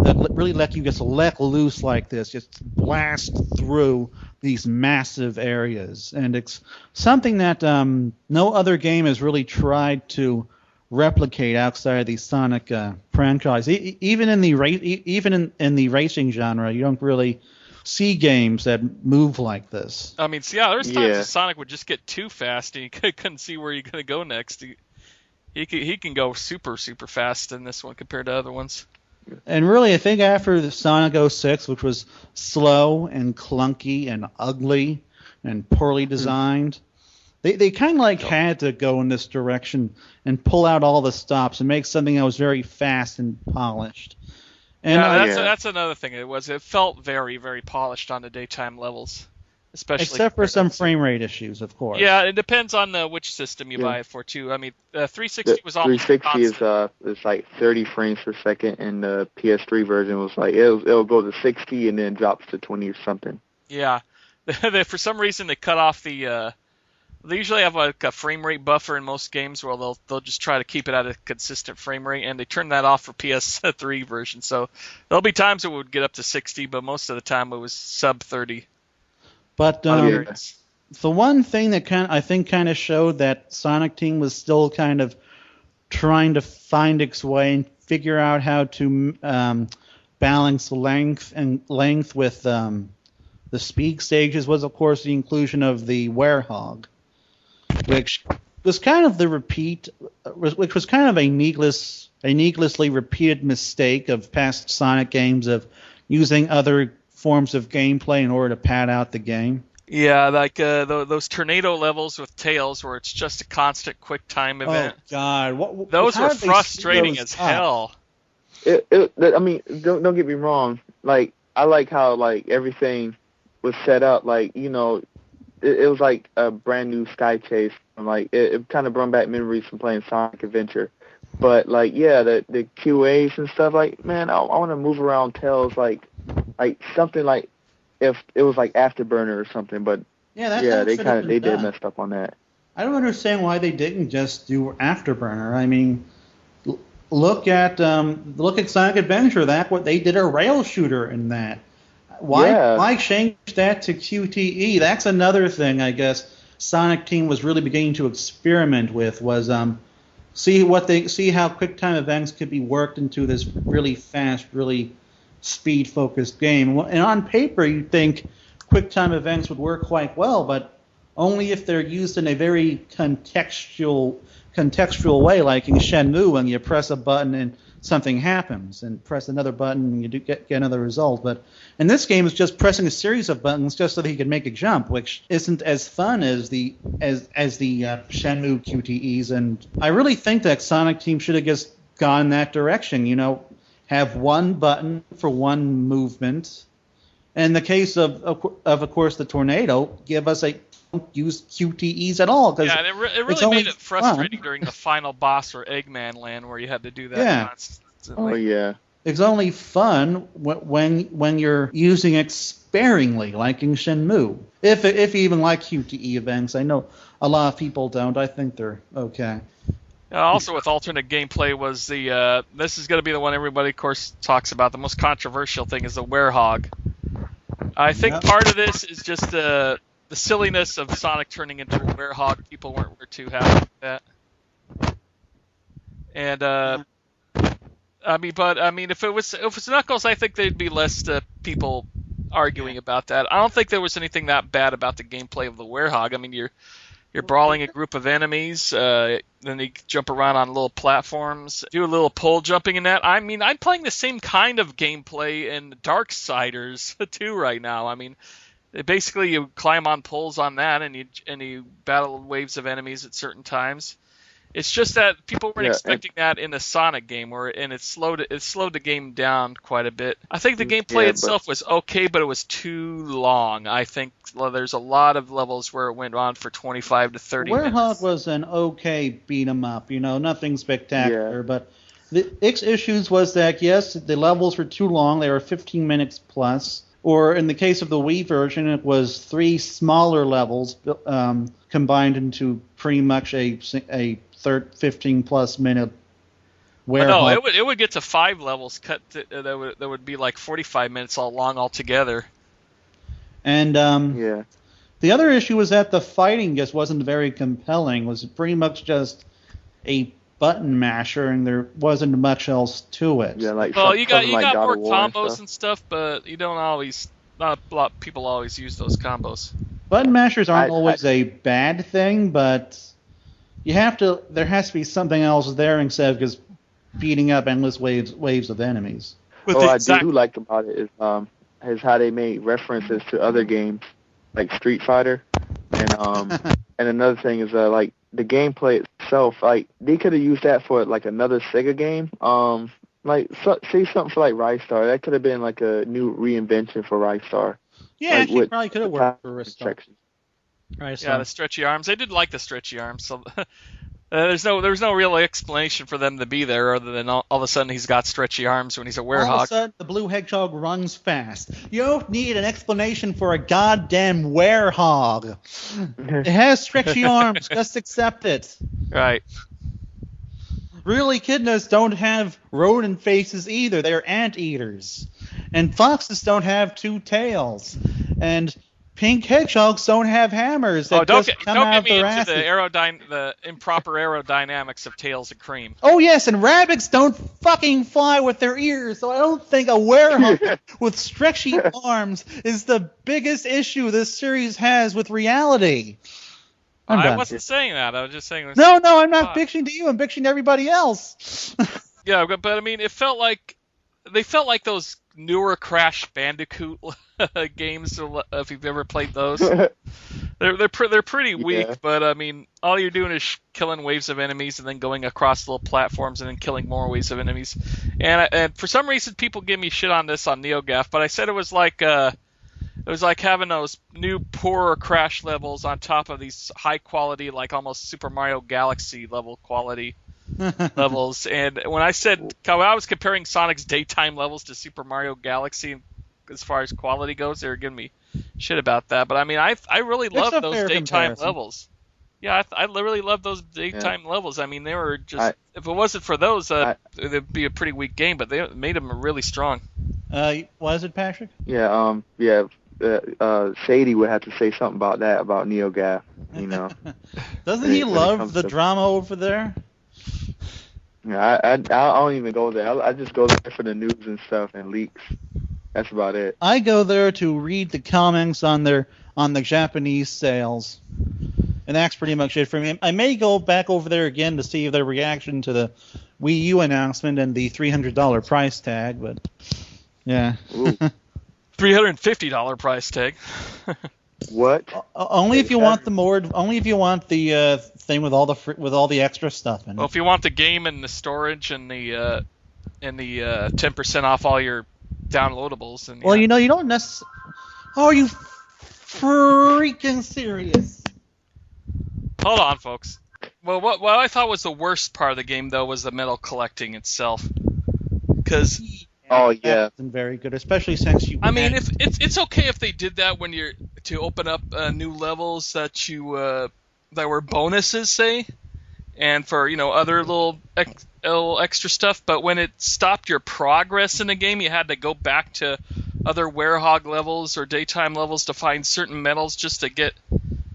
that really let you just let loose like this, just blast through these massive areas. And it's something that no other game has really tried to replicate outside of the Sonic franchise. Even in the racing genre, you don't really see games that move like this. I mean, there was times that Sonic would just get too fast and you couldn't see where you're going to go next. He can go super, super fast in this one compared to other ones. And really, I think after the Sonic 06, which was slow and clunky and ugly and poorly designed, they kind of had to go in this direction and pull out all the stops and make something that was very fast and polished. And that's another thing. It felt very, very polished on the daytime levels, especially except for some frame rate issues, of course. Yeah, it depends on which system you buy it for too. I mean, 360 was almost 360 is like 30 frames per second, and the PS3 version was like it'll go to 60 and then drops to 20 or something. Yeah, for some reason they cut off the. They usually have a frame rate buffer in most games where they'll just try to keep it at a consistent frame rate, and they turn that off for PS3 version. So there'll be times it would get up to 60, but most of the time it was sub 30. But the one thing that I think showed that Sonic Team was still kind of trying to find its way and figure out how to balance length with the speed stages was, of course, the inclusion of the Werehog, which was kind of a needlessly repeated mistake of past Sonic games of using other forms of gameplay in order to pad out the game. Yeah, like those tornado levels with Tails where it's just a constant quick time event. Oh, God. Those were frustrating as hell. I mean, don't get me wrong. Like, I like how everything was set up. It was like a brand new Sky Chase. It kind of brought back memories from playing Sonic Adventure. But the QAs and stuff. Man, I want to move around Tails like something like if it was like Afterburner or something. But they did messed up on that. I don't understand why they didn't just do Afterburner. I mean, look at Sonic Adventure. They did a rail shooter in that. Why change that to QTE? That's another thing I guess Sonic Team was really beginning to experiment with, was see how QuickTime events could be worked into this really fast, really speed-focused game. And on paper, you'd think QuickTime events would work quite well, but only if they're used in a very contextual way, like in Shenmue, when you press a button and something happens, and press another button and you do get another result. But in this game, it's just pressing a series of buttons just so that he can make a jump, which isn't as fun as the Shenmue QTEs. And I really think that Sonic Team should have just gone that direction. Have one button for one movement. In the case of course, the tornado, give us don't use QTEs at all. Yeah, and it really made it frustrating during the final boss or Eggman Land where you had to do that constantly. Oh, yeah. It's only fun when you're using it sparingly, like in Shenmue. If you even like QTE events. I know a lot of people don't. I think they're okay. Also with alternate gameplay was this is going to be the one everybody, of course, talks about. The most controversial thing is the Werehog. I think part of this is just the silliness of Sonic turning into a Werehog. People weren't too happy with that. And if it was Knuckles, I think there'd be less people arguing about that. I don't think there was anything that bad about the gameplay of the Werehog. I mean, you're brawling a group of enemies, then you jump around on little platforms, do a little pole jumping in that. I mean, I'm playing the same kind of gameplay in Darksiders too right now. I mean, basically you climb on poles on that, and you battle waves of enemies at certain times. It's just that people weren't expecting that in a Sonic game, and it slowed the game down quite a bit. I think the gameplay itself was okay, but it was too long. I think there's a lot of levels where it went on for 25 to 30 minutes. Werehog was an okay beat 'em up, nothing spectacular, but the issues was that yes, the levels were too long. They were 15 minutes plus. Or in the case of the Wii version, it was 3 smaller levels combined into pretty much a 15-plus minute Werehog. No, it would get to 5 levels that would be like 45 minutes all long altogether. And the other issue was that the fighting just wasn't very compelling. It was pretty much just a button masher, and there wasn't much else to it. Yeah, you got more combos and stuff, but you don't always. Not a lot of people always use those combos. Button mashers aren't always a bad thing, but there has to be something else there instead of just beating up endless waves of enemies. What I do like about it is how they made references to other games like Street Fighter, and and another thing is like the gameplay itself. Like they could have used that for like another Sega game. Say something for like Ristar. That could have been like a new reinvention for Ristar. Yeah, actually probably could have worked for Ristar. Yeah, the stretchy arms. I did like the stretchy arms. So there's no real explanation for them to be there other than all of a sudden he's got stretchy arms when he's a Werehog. All of a sudden the blue hedgehog runs fast. You don't need an explanation for a goddamn Werehog. It has stretchy arms. Just accept it. Right. Really, echidnas don't have rodent faces either. They're anteaters. And foxes don't have 2 tails. And pink hedgehogs don't have hammers that don't come out of get me their into asses. the improper aerodynamics of Tails of Cream. Oh, yes, and rabbits don't fucking fly with their ears, so I don't think a werehog with stretchy arms is the biggest issue this series has with reality. I wasn't saying that. I was just saying... No, I'm not bitching to you. I'm bitching to everybody else. Yeah, but I mean, they felt like those newer Crash Bandicoot games. If you've ever played those, they're pretty weak. Yeah. But I mean, all you're doing is killing waves of enemies and then going across little platforms and then killing more waves of enemies. And for some reason, people give me shit on this on NeoGAF, but I said it was like having those new poorer Crash levels on top of these high quality, like almost Super Mario Galaxy level quality levels. And when I was comparing Sonic's daytime levels to Super Mario Galaxy as far as quality goes, they were giving me shit about that. But I mean, I really love those daytime levels. Yeah, I really love those daytime levels. I mean, they were just... if it wasn't for those, it'd be a pretty weak game, but they made them really strong. What is it, Patrick? Yeah, Sadie would have to say something about that, about NeoGAF, Doesn't he love the drama over there? Yeah, I don't even go there. I just go there for the news and stuff and leaks. That's about it. I go there to read the comments on the Japanese sales. And that's pretty much it for me. I may go back over there again to see their reaction to the Wii U announcement and the $300 price tag, but yeah. $350 price tag. What? Only if you want the more. Only if you want the thing with all the extra stuff in it. Well, if you want the game and the storage and the 10% off all your downloadables. And well, you don't necessarily. Oh, are you freaking serious? Hold on, folks. Well, what I thought was the worst part of the game, though, was the metal collecting itself. Because... Oh, yeah. Isn't very good, especially since you... I mean, if it's okay if they did that when you're... to open up new levels that you... that were bonuses, say, and for, other little extra stuff, but when it stopped your progress in the game, you had to go back to other Werehog levels or daytime levels to find certain medals just to get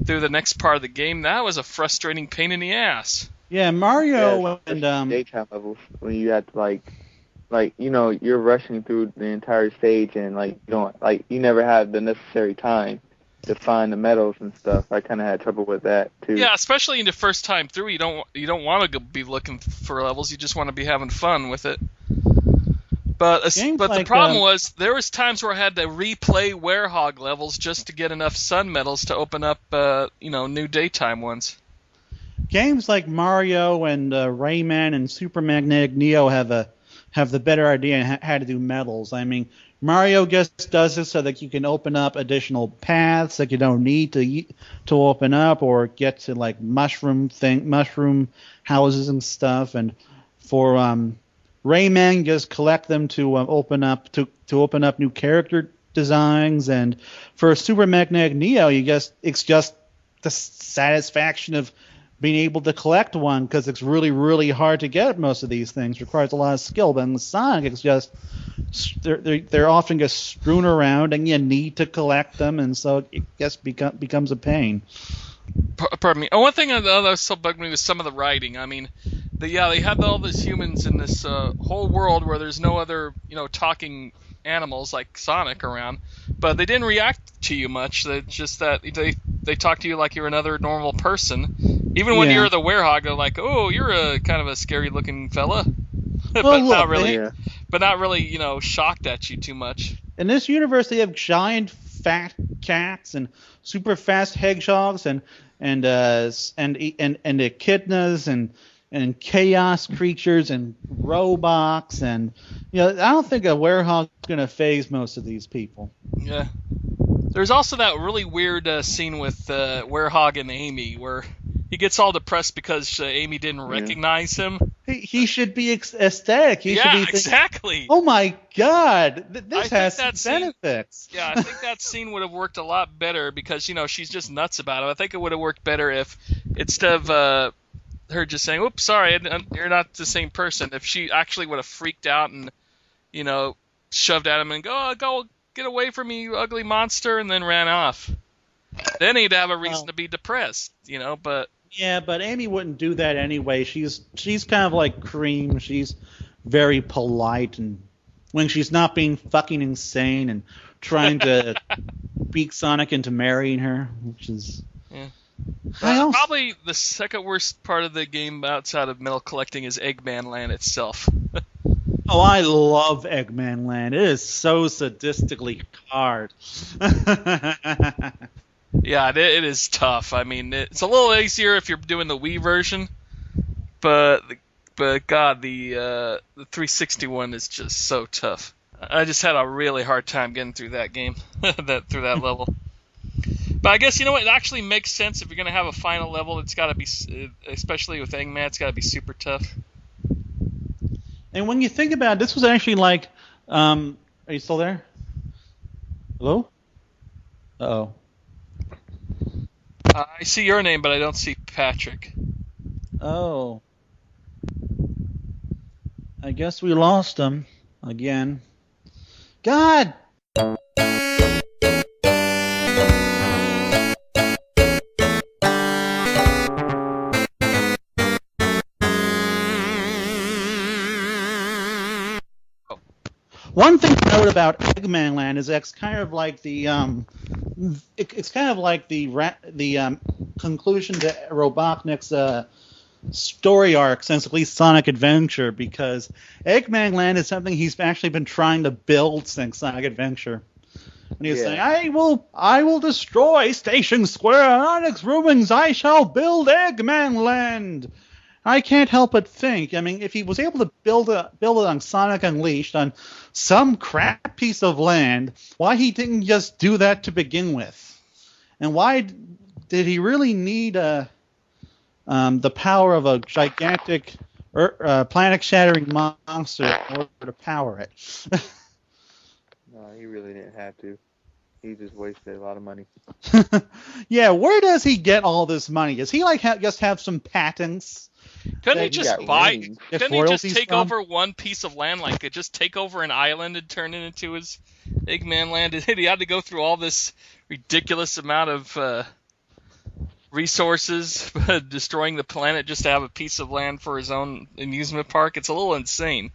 through the next part of the game. That was a frustrating pain in the ass. Yeah, Mario and daytime levels when you had to like, you're rushing through the entire stage, and you never have the necessary time to find the medals and stuff. I kind of had trouble with that too. Yeah, especially in the first time through, you don't want to be looking for levels. You just want to be having fun with it. But the problem was there was times where I had to replay Werehog levels just to get enough sun medals to open up new daytime ones. Games like Mario and Rayman and Super Magnetic Neo have the better idea on how to do medals. I mean, Mario just does this so that you can open up additional paths that you don't need to open up, or get to like mushroom houses and stuff. And for Rayman, just collect them to open up new character designs. And for Super Magnetic Neo, it's just the satisfaction of being able to collect one, because it's really, really hard to get most of these things. It requires a lot of skill. But in Sonic, it's just they're often just strewn around, and you need to collect them, and so it just becomes a pain. Pardon me. One thing that was so bugged me was some of the writing. I mean, they had all these humans in this whole world where there's no other talking animals like Sonic around, but they didn't react to you much. They talk to you like you're another normal person. Even when you're the Werehog, they're like, "Oh, you're a kind of a scary-looking fella," but not really, shocked at you too much. In this universe, they have giant fat cats and super fast hedgehogs and echidnas and chaos creatures and robots, and I don't think a Werehog's gonna phase most of these people. Yeah. There's also that really weird scene with Werehog and Amy where he gets all depressed because Amy didn't recognize him. He should be ecstatic. He should be thinking, exactly. Oh my God, this has benefits. I think that scene would have worked a lot better because she's just nuts about it. I think it would have worked better if instead of her just saying, "Oops, sorry, you're not the same person," if she actually would have freaked out and shoved at him and go get away from me, you ugly monster, and then ran off. Then he'd have a reason to be depressed, but... Yeah, but Amy wouldn't do that anyway. She's kind of like Cream. She's very polite, and when she's not being fucking insane and trying to beat Sonic into marrying her, which is... Yeah. Probably the second worst part of the game outside of medal collecting is Eggman Land itself. Oh, I love Eggman Land. It is so sadistically hard. Yeah, it is tough. I mean, it's a little easier if you're doing the Wii version, but God, the 361 is just so tough. I just had a really hard time getting through that game, through that level. But I guess, it actually makes sense if you're going to have a final level. It's got to be, especially with Eggman, it's got to be super tough. And when you think about it, this was actually like, are you still there? Hello? Uh-oh. I see your name, but I don't see Patrick. Oh. I guess we lost him again. God! One thing to note about Eggman Land is it's kind of like the conclusion to Robotnik's story arc since at least Sonic Adventure, because Eggman Land is something he's actually been trying to build since Sonic Adventure. And he's saying, I will destroy Station Square, and on its ruins I shall build Eggman Land. I can't help but think, I mean, if he was able to build it on Sonic Unleashed, on some crap piece of land, why he didn't just do that to begin with? And why did he really need the power of a gigantic planet-shattering monster in order to power it? No, he really didn't have to. He just wasted a lot of money. Yeah, where does he get all this money? Does he just have some patents? Couldn't he just take over one piece of land, like just take over an island and turn it into his Eggman Land? He had to go through all this ridiculous amount of resources, destroying the planet just to have a piece of land for his own amusement park. It's a little insane.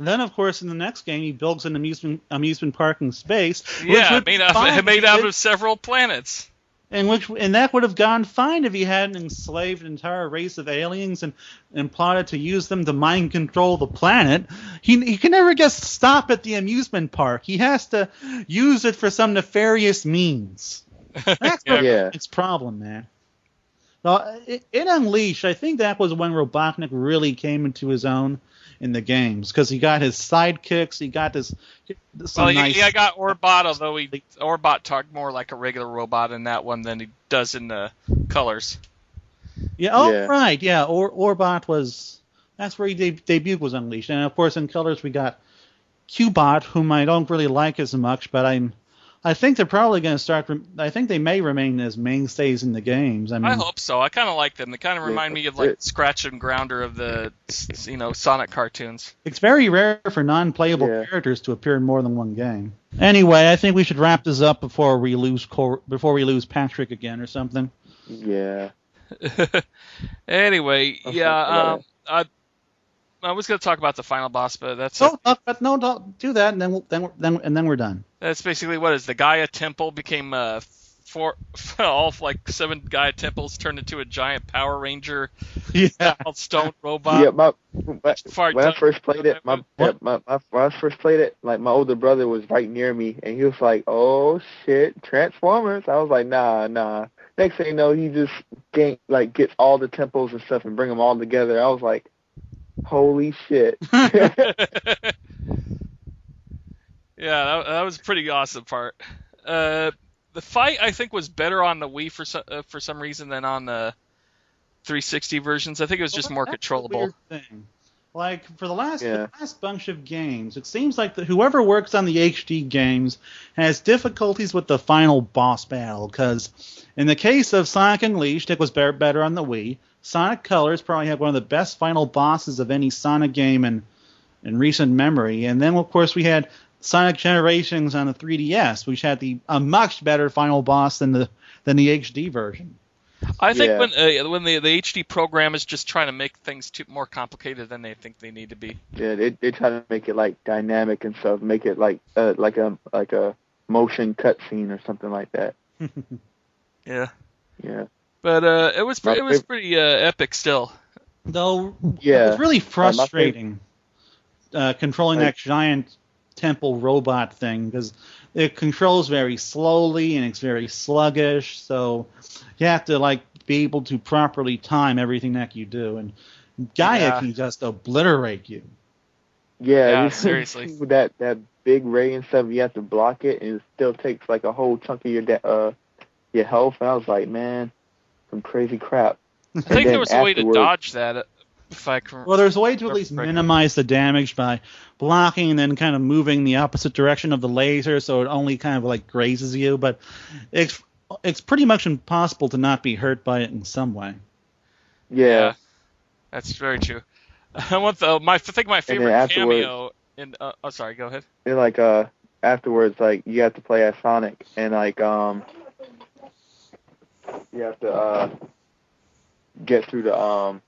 And then, of course, in the next game, he builds an amusement park in space. Yeah, made out of several planets. And that would have gone fine if he hadn't enslaved an entire race of aliens and plotted to use them to mind control the planet. He can never just stop at the amusement park. He has to use it for some nefarious means. That's its problem, man. Now, in Unleashed, I think that was when Robotnik really came into his own in the games, because he got his sidekicks, he got this. I got Orbot, although Orbot talked more like a regular robot in that one than he does in the Colors. Yeah. Right. Yeah. Orbot that's where he debuted, was Unleashed, and of course in Colors we got Qbot, whom I don't really like as much, but I think they're probably going to start. I think they may remain as mainstays in the games. I hope so. I kind of like them. They kind of remind me of like Scratch and Grounder of the Sonic cartoons. It's very rare for non-playable characters to appear in more than one game. Anyway, I think we should wrap this up before we lose Patrick again or something. Yeah. Anyway, I was going to talk about the final boss, but that's don't do that, and then we're done. That's basically what is the Gaia Temple became all 7 Gaia temples turned into a giant Power Ranger stone robot. Yeah, when I first played it, when I first played it, like my older brother was right near me, and he was like, "Oh shit, Transformers!" I was like, "Nah." Next thing you know, he just gets all the temples and stuff and bring them all together. I was like, holy shit. Yeah, that was a pretty awesome part. The fight, I think, was better on the Wii for some reason than on the 360 versions. I think it was just more controllable. Weird thing. Like, for the last bunch of games, it seems like whoever works on the HD games has difficulties with the final boss battle, because in the case of Sonic Unleashed, it was better on the Wii. Sonic Colors probably had one of the best final bosses of any Sonic game in recent memory. And then, of course, we had Sonic Generations on the 3DS, which had a much better final boss than the HD version. I think when the HD program is just trying to make things more complicated than they think they need to be. Yeah, they try to make it like dynamic and stuff, make it like a motion cutscene or something like that. Yeah. Yeah. But it was pretty epic still. Though it was really frustrating controlling that giant temple robot thing, because it controls very slowly and it's very sluggish, so you have to be able to properly time everything that you do, and Gaia can just obliterate you. Yeah, seriously. With that big ray and stuff, you have to block it, and it still takes like a whole chunk of your health. And I was like, man, some crazy crap. I think there was a way to dodge that. Well, there's a way to at least minimize the damage by blocking and then kind of moving the opposite direction of the laser, so it only kind of grazes you. But it's pretty much impossible to not be hurt by it in some way. Yeah, that's very true. I think my favorite cameo in. Sorry, go ahead. And afterwards, you have to play as Sonic, and you have to get through the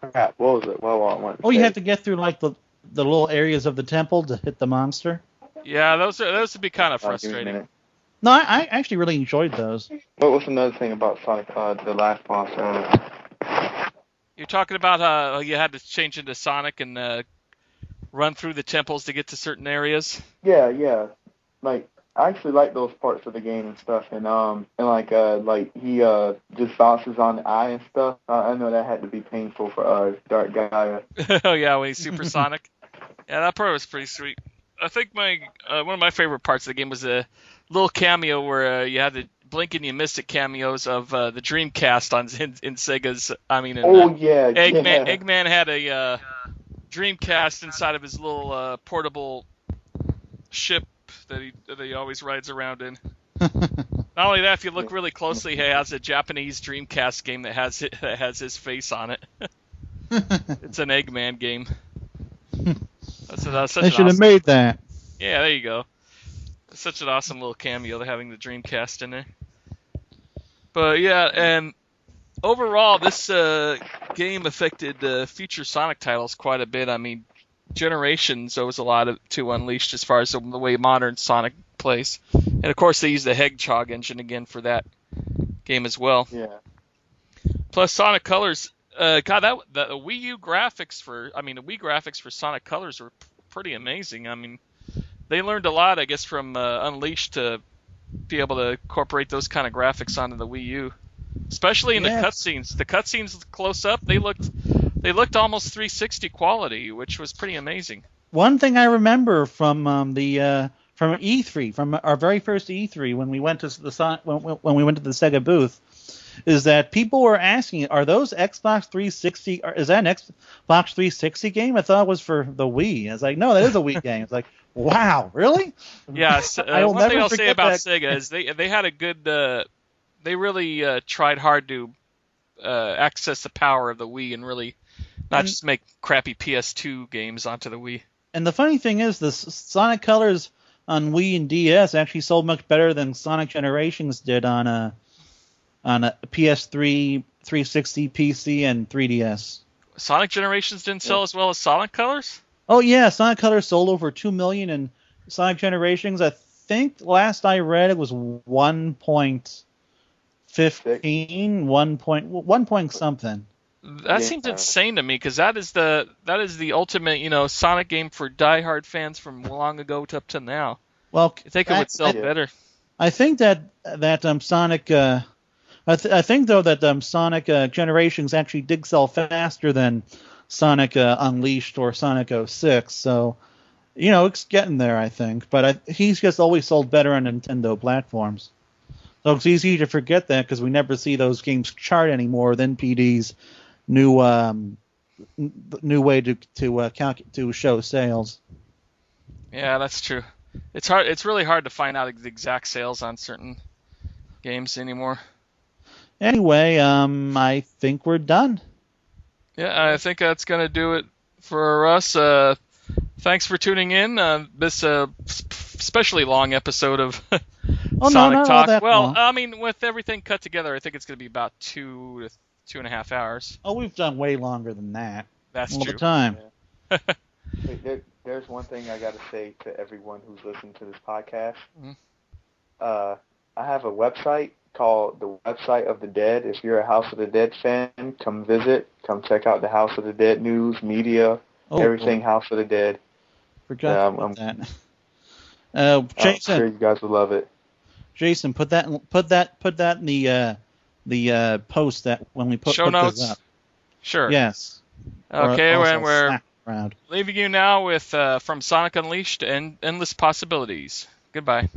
crap, what was it? You have to get through the little areas of the temple to hit the monster. Yeah, those would be kind of frustrating. No, I actually really enjoyed those. What was another thing about Sonic, the last boss? You're talking about how you had to change into Sonic and run through the temples to get to certain areas? Yeah. I actually like those parts of the game and stuff, and he just bounces on the eye and stuff. I know that had to be painful for Dark Gaia. Oh yeah, when he's supersonic. Yeah, that part was pretty sweet. I think one of my favorite parts of the game was a little cameo where you had the blink and you missed it cameos of the Dreamcast in Sega's. Eggman had a Dreamcast inside of his little portable ship that he always rides around in. Not only that, if you look really closely, he has a Japanese Dreamcast game that has his face on it. It's an Eggman game. They should have made that. Yeah, there you go. It's such an awesome little cameo having the Dreamcast in there. But yeah, and overall, this game affected future Sonic titles quite a bit. I mean, Generations owes a lot to Unleashed as far as the way modern Sonic plays. And of course, they use the Hedgehog engine again for that game as well. Yeah. Plus, Sonic Colors. God, the Wii U graphics the Wii graphics for Sonic Colors were pretty amazing. I mean, they learned a lot, I guess, from Unleashed to be able to incorporate those kind of graphics onto the Wii U, especially in the cutscenes. The cutscenes close up, they looked almost 360 quality, which was pretty amazing. One thing I remember from from E3, from our very first E3 when we went to when we went to the Sega booth, is that people were asking, "Are those Xbox 360? Is that an Xbox 360 game?" I thought it was for the Wii. I was like, "No, that is a Wii game." It's like, wow, really? Yes. One thing I'll say about Sega is they had a good. They really tried hard to access the power of the Wii and really not just make crappy PS2 games onto the Wii. And the funny thing is, the Sonic Colors on Wii and DS actually sold much better than Sonic Generations did on a PS3, 360, PC, and 3DS. Sonic Generations didn't sell as well as Sonic Colors? Oh yeah, Sonic Colors sold over 2 million, and Sonic Generations, I think last I read it was 1.15, 1 point something. That seems insane to me, because that is the ultimate, Sonic game for diehard fans from long ago up to now. Well, I think it would sell better. I think that Sonic. I think though that Sonic Generations actually did sell faster than Sonic Unleashed or Sonic 06. So, it's getting there, I think. But he's just always sold better on Nintendo platforms. So it's easy to forget that because we never see those games chart anymore than PD's new way to show sales. Yeah, that's true. It's hard. It's really hard to find out the exact sales on certain games anymore. Anyway, I think we're done. Yeah, I think that's gonna do it for us. Thanks for tuning in. This especially long episode of Sonic Talk. Well, I mean, with everything cut together, I think it's gonna be about 2 to 2.5 hours. Oh, we've done way longer than that. That's all true. the time. Yeah. There's one thing I got to say to everyone who's listening to this podcast. Mm-hmm. I have a website called the Website of the Dead. If you're a House of the Dead fan, come visit. Come check out the House of the Dead news, media, everything House of the Dead. Forgot about that. Jason, I'm sure you guys will love it. Jason, put that in the post that when we put show notes. This up. Sure. Yes. Okay, we're leaving you now with from Sonic Unleashed and Endless Possibilities. Goodbye.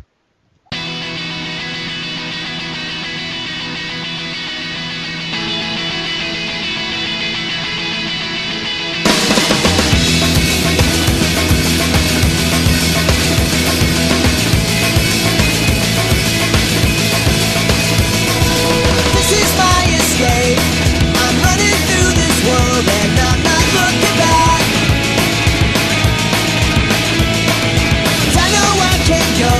I'm running through this world and I'm not looking back. 'Cause I know I can't go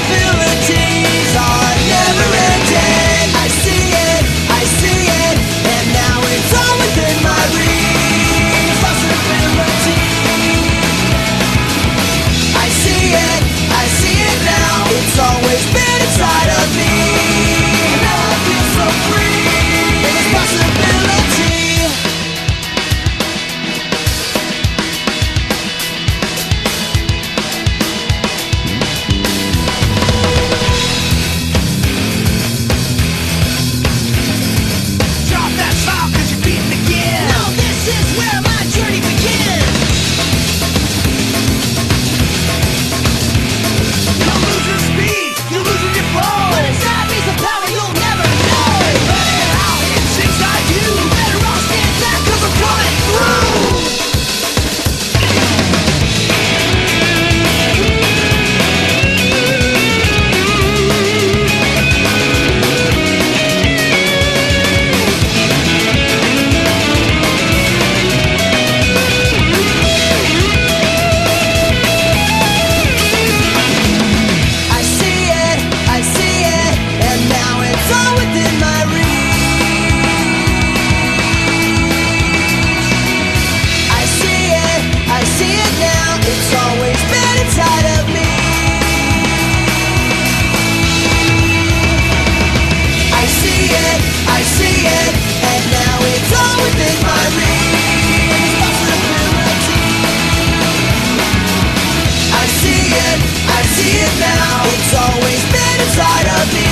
possibilities are never ending. I see it, and now it's all within my reach. Possibility. I see it now. It's always been inside of me. And now I feel so free. It's possibility. Drop that smile 'cause you're beating again. No, this is where my journey begins. You're losing speed, you're losing your flow. But inside me's a power you'll never know. Let it out, it's inside you. Better all stand back 'cause we're coming through. I see it, and now it's all within my reach. I see it now, it's always been inside of me. I see it, and now it's all within my reach. Possibility. I see it now, it's always been inside of me.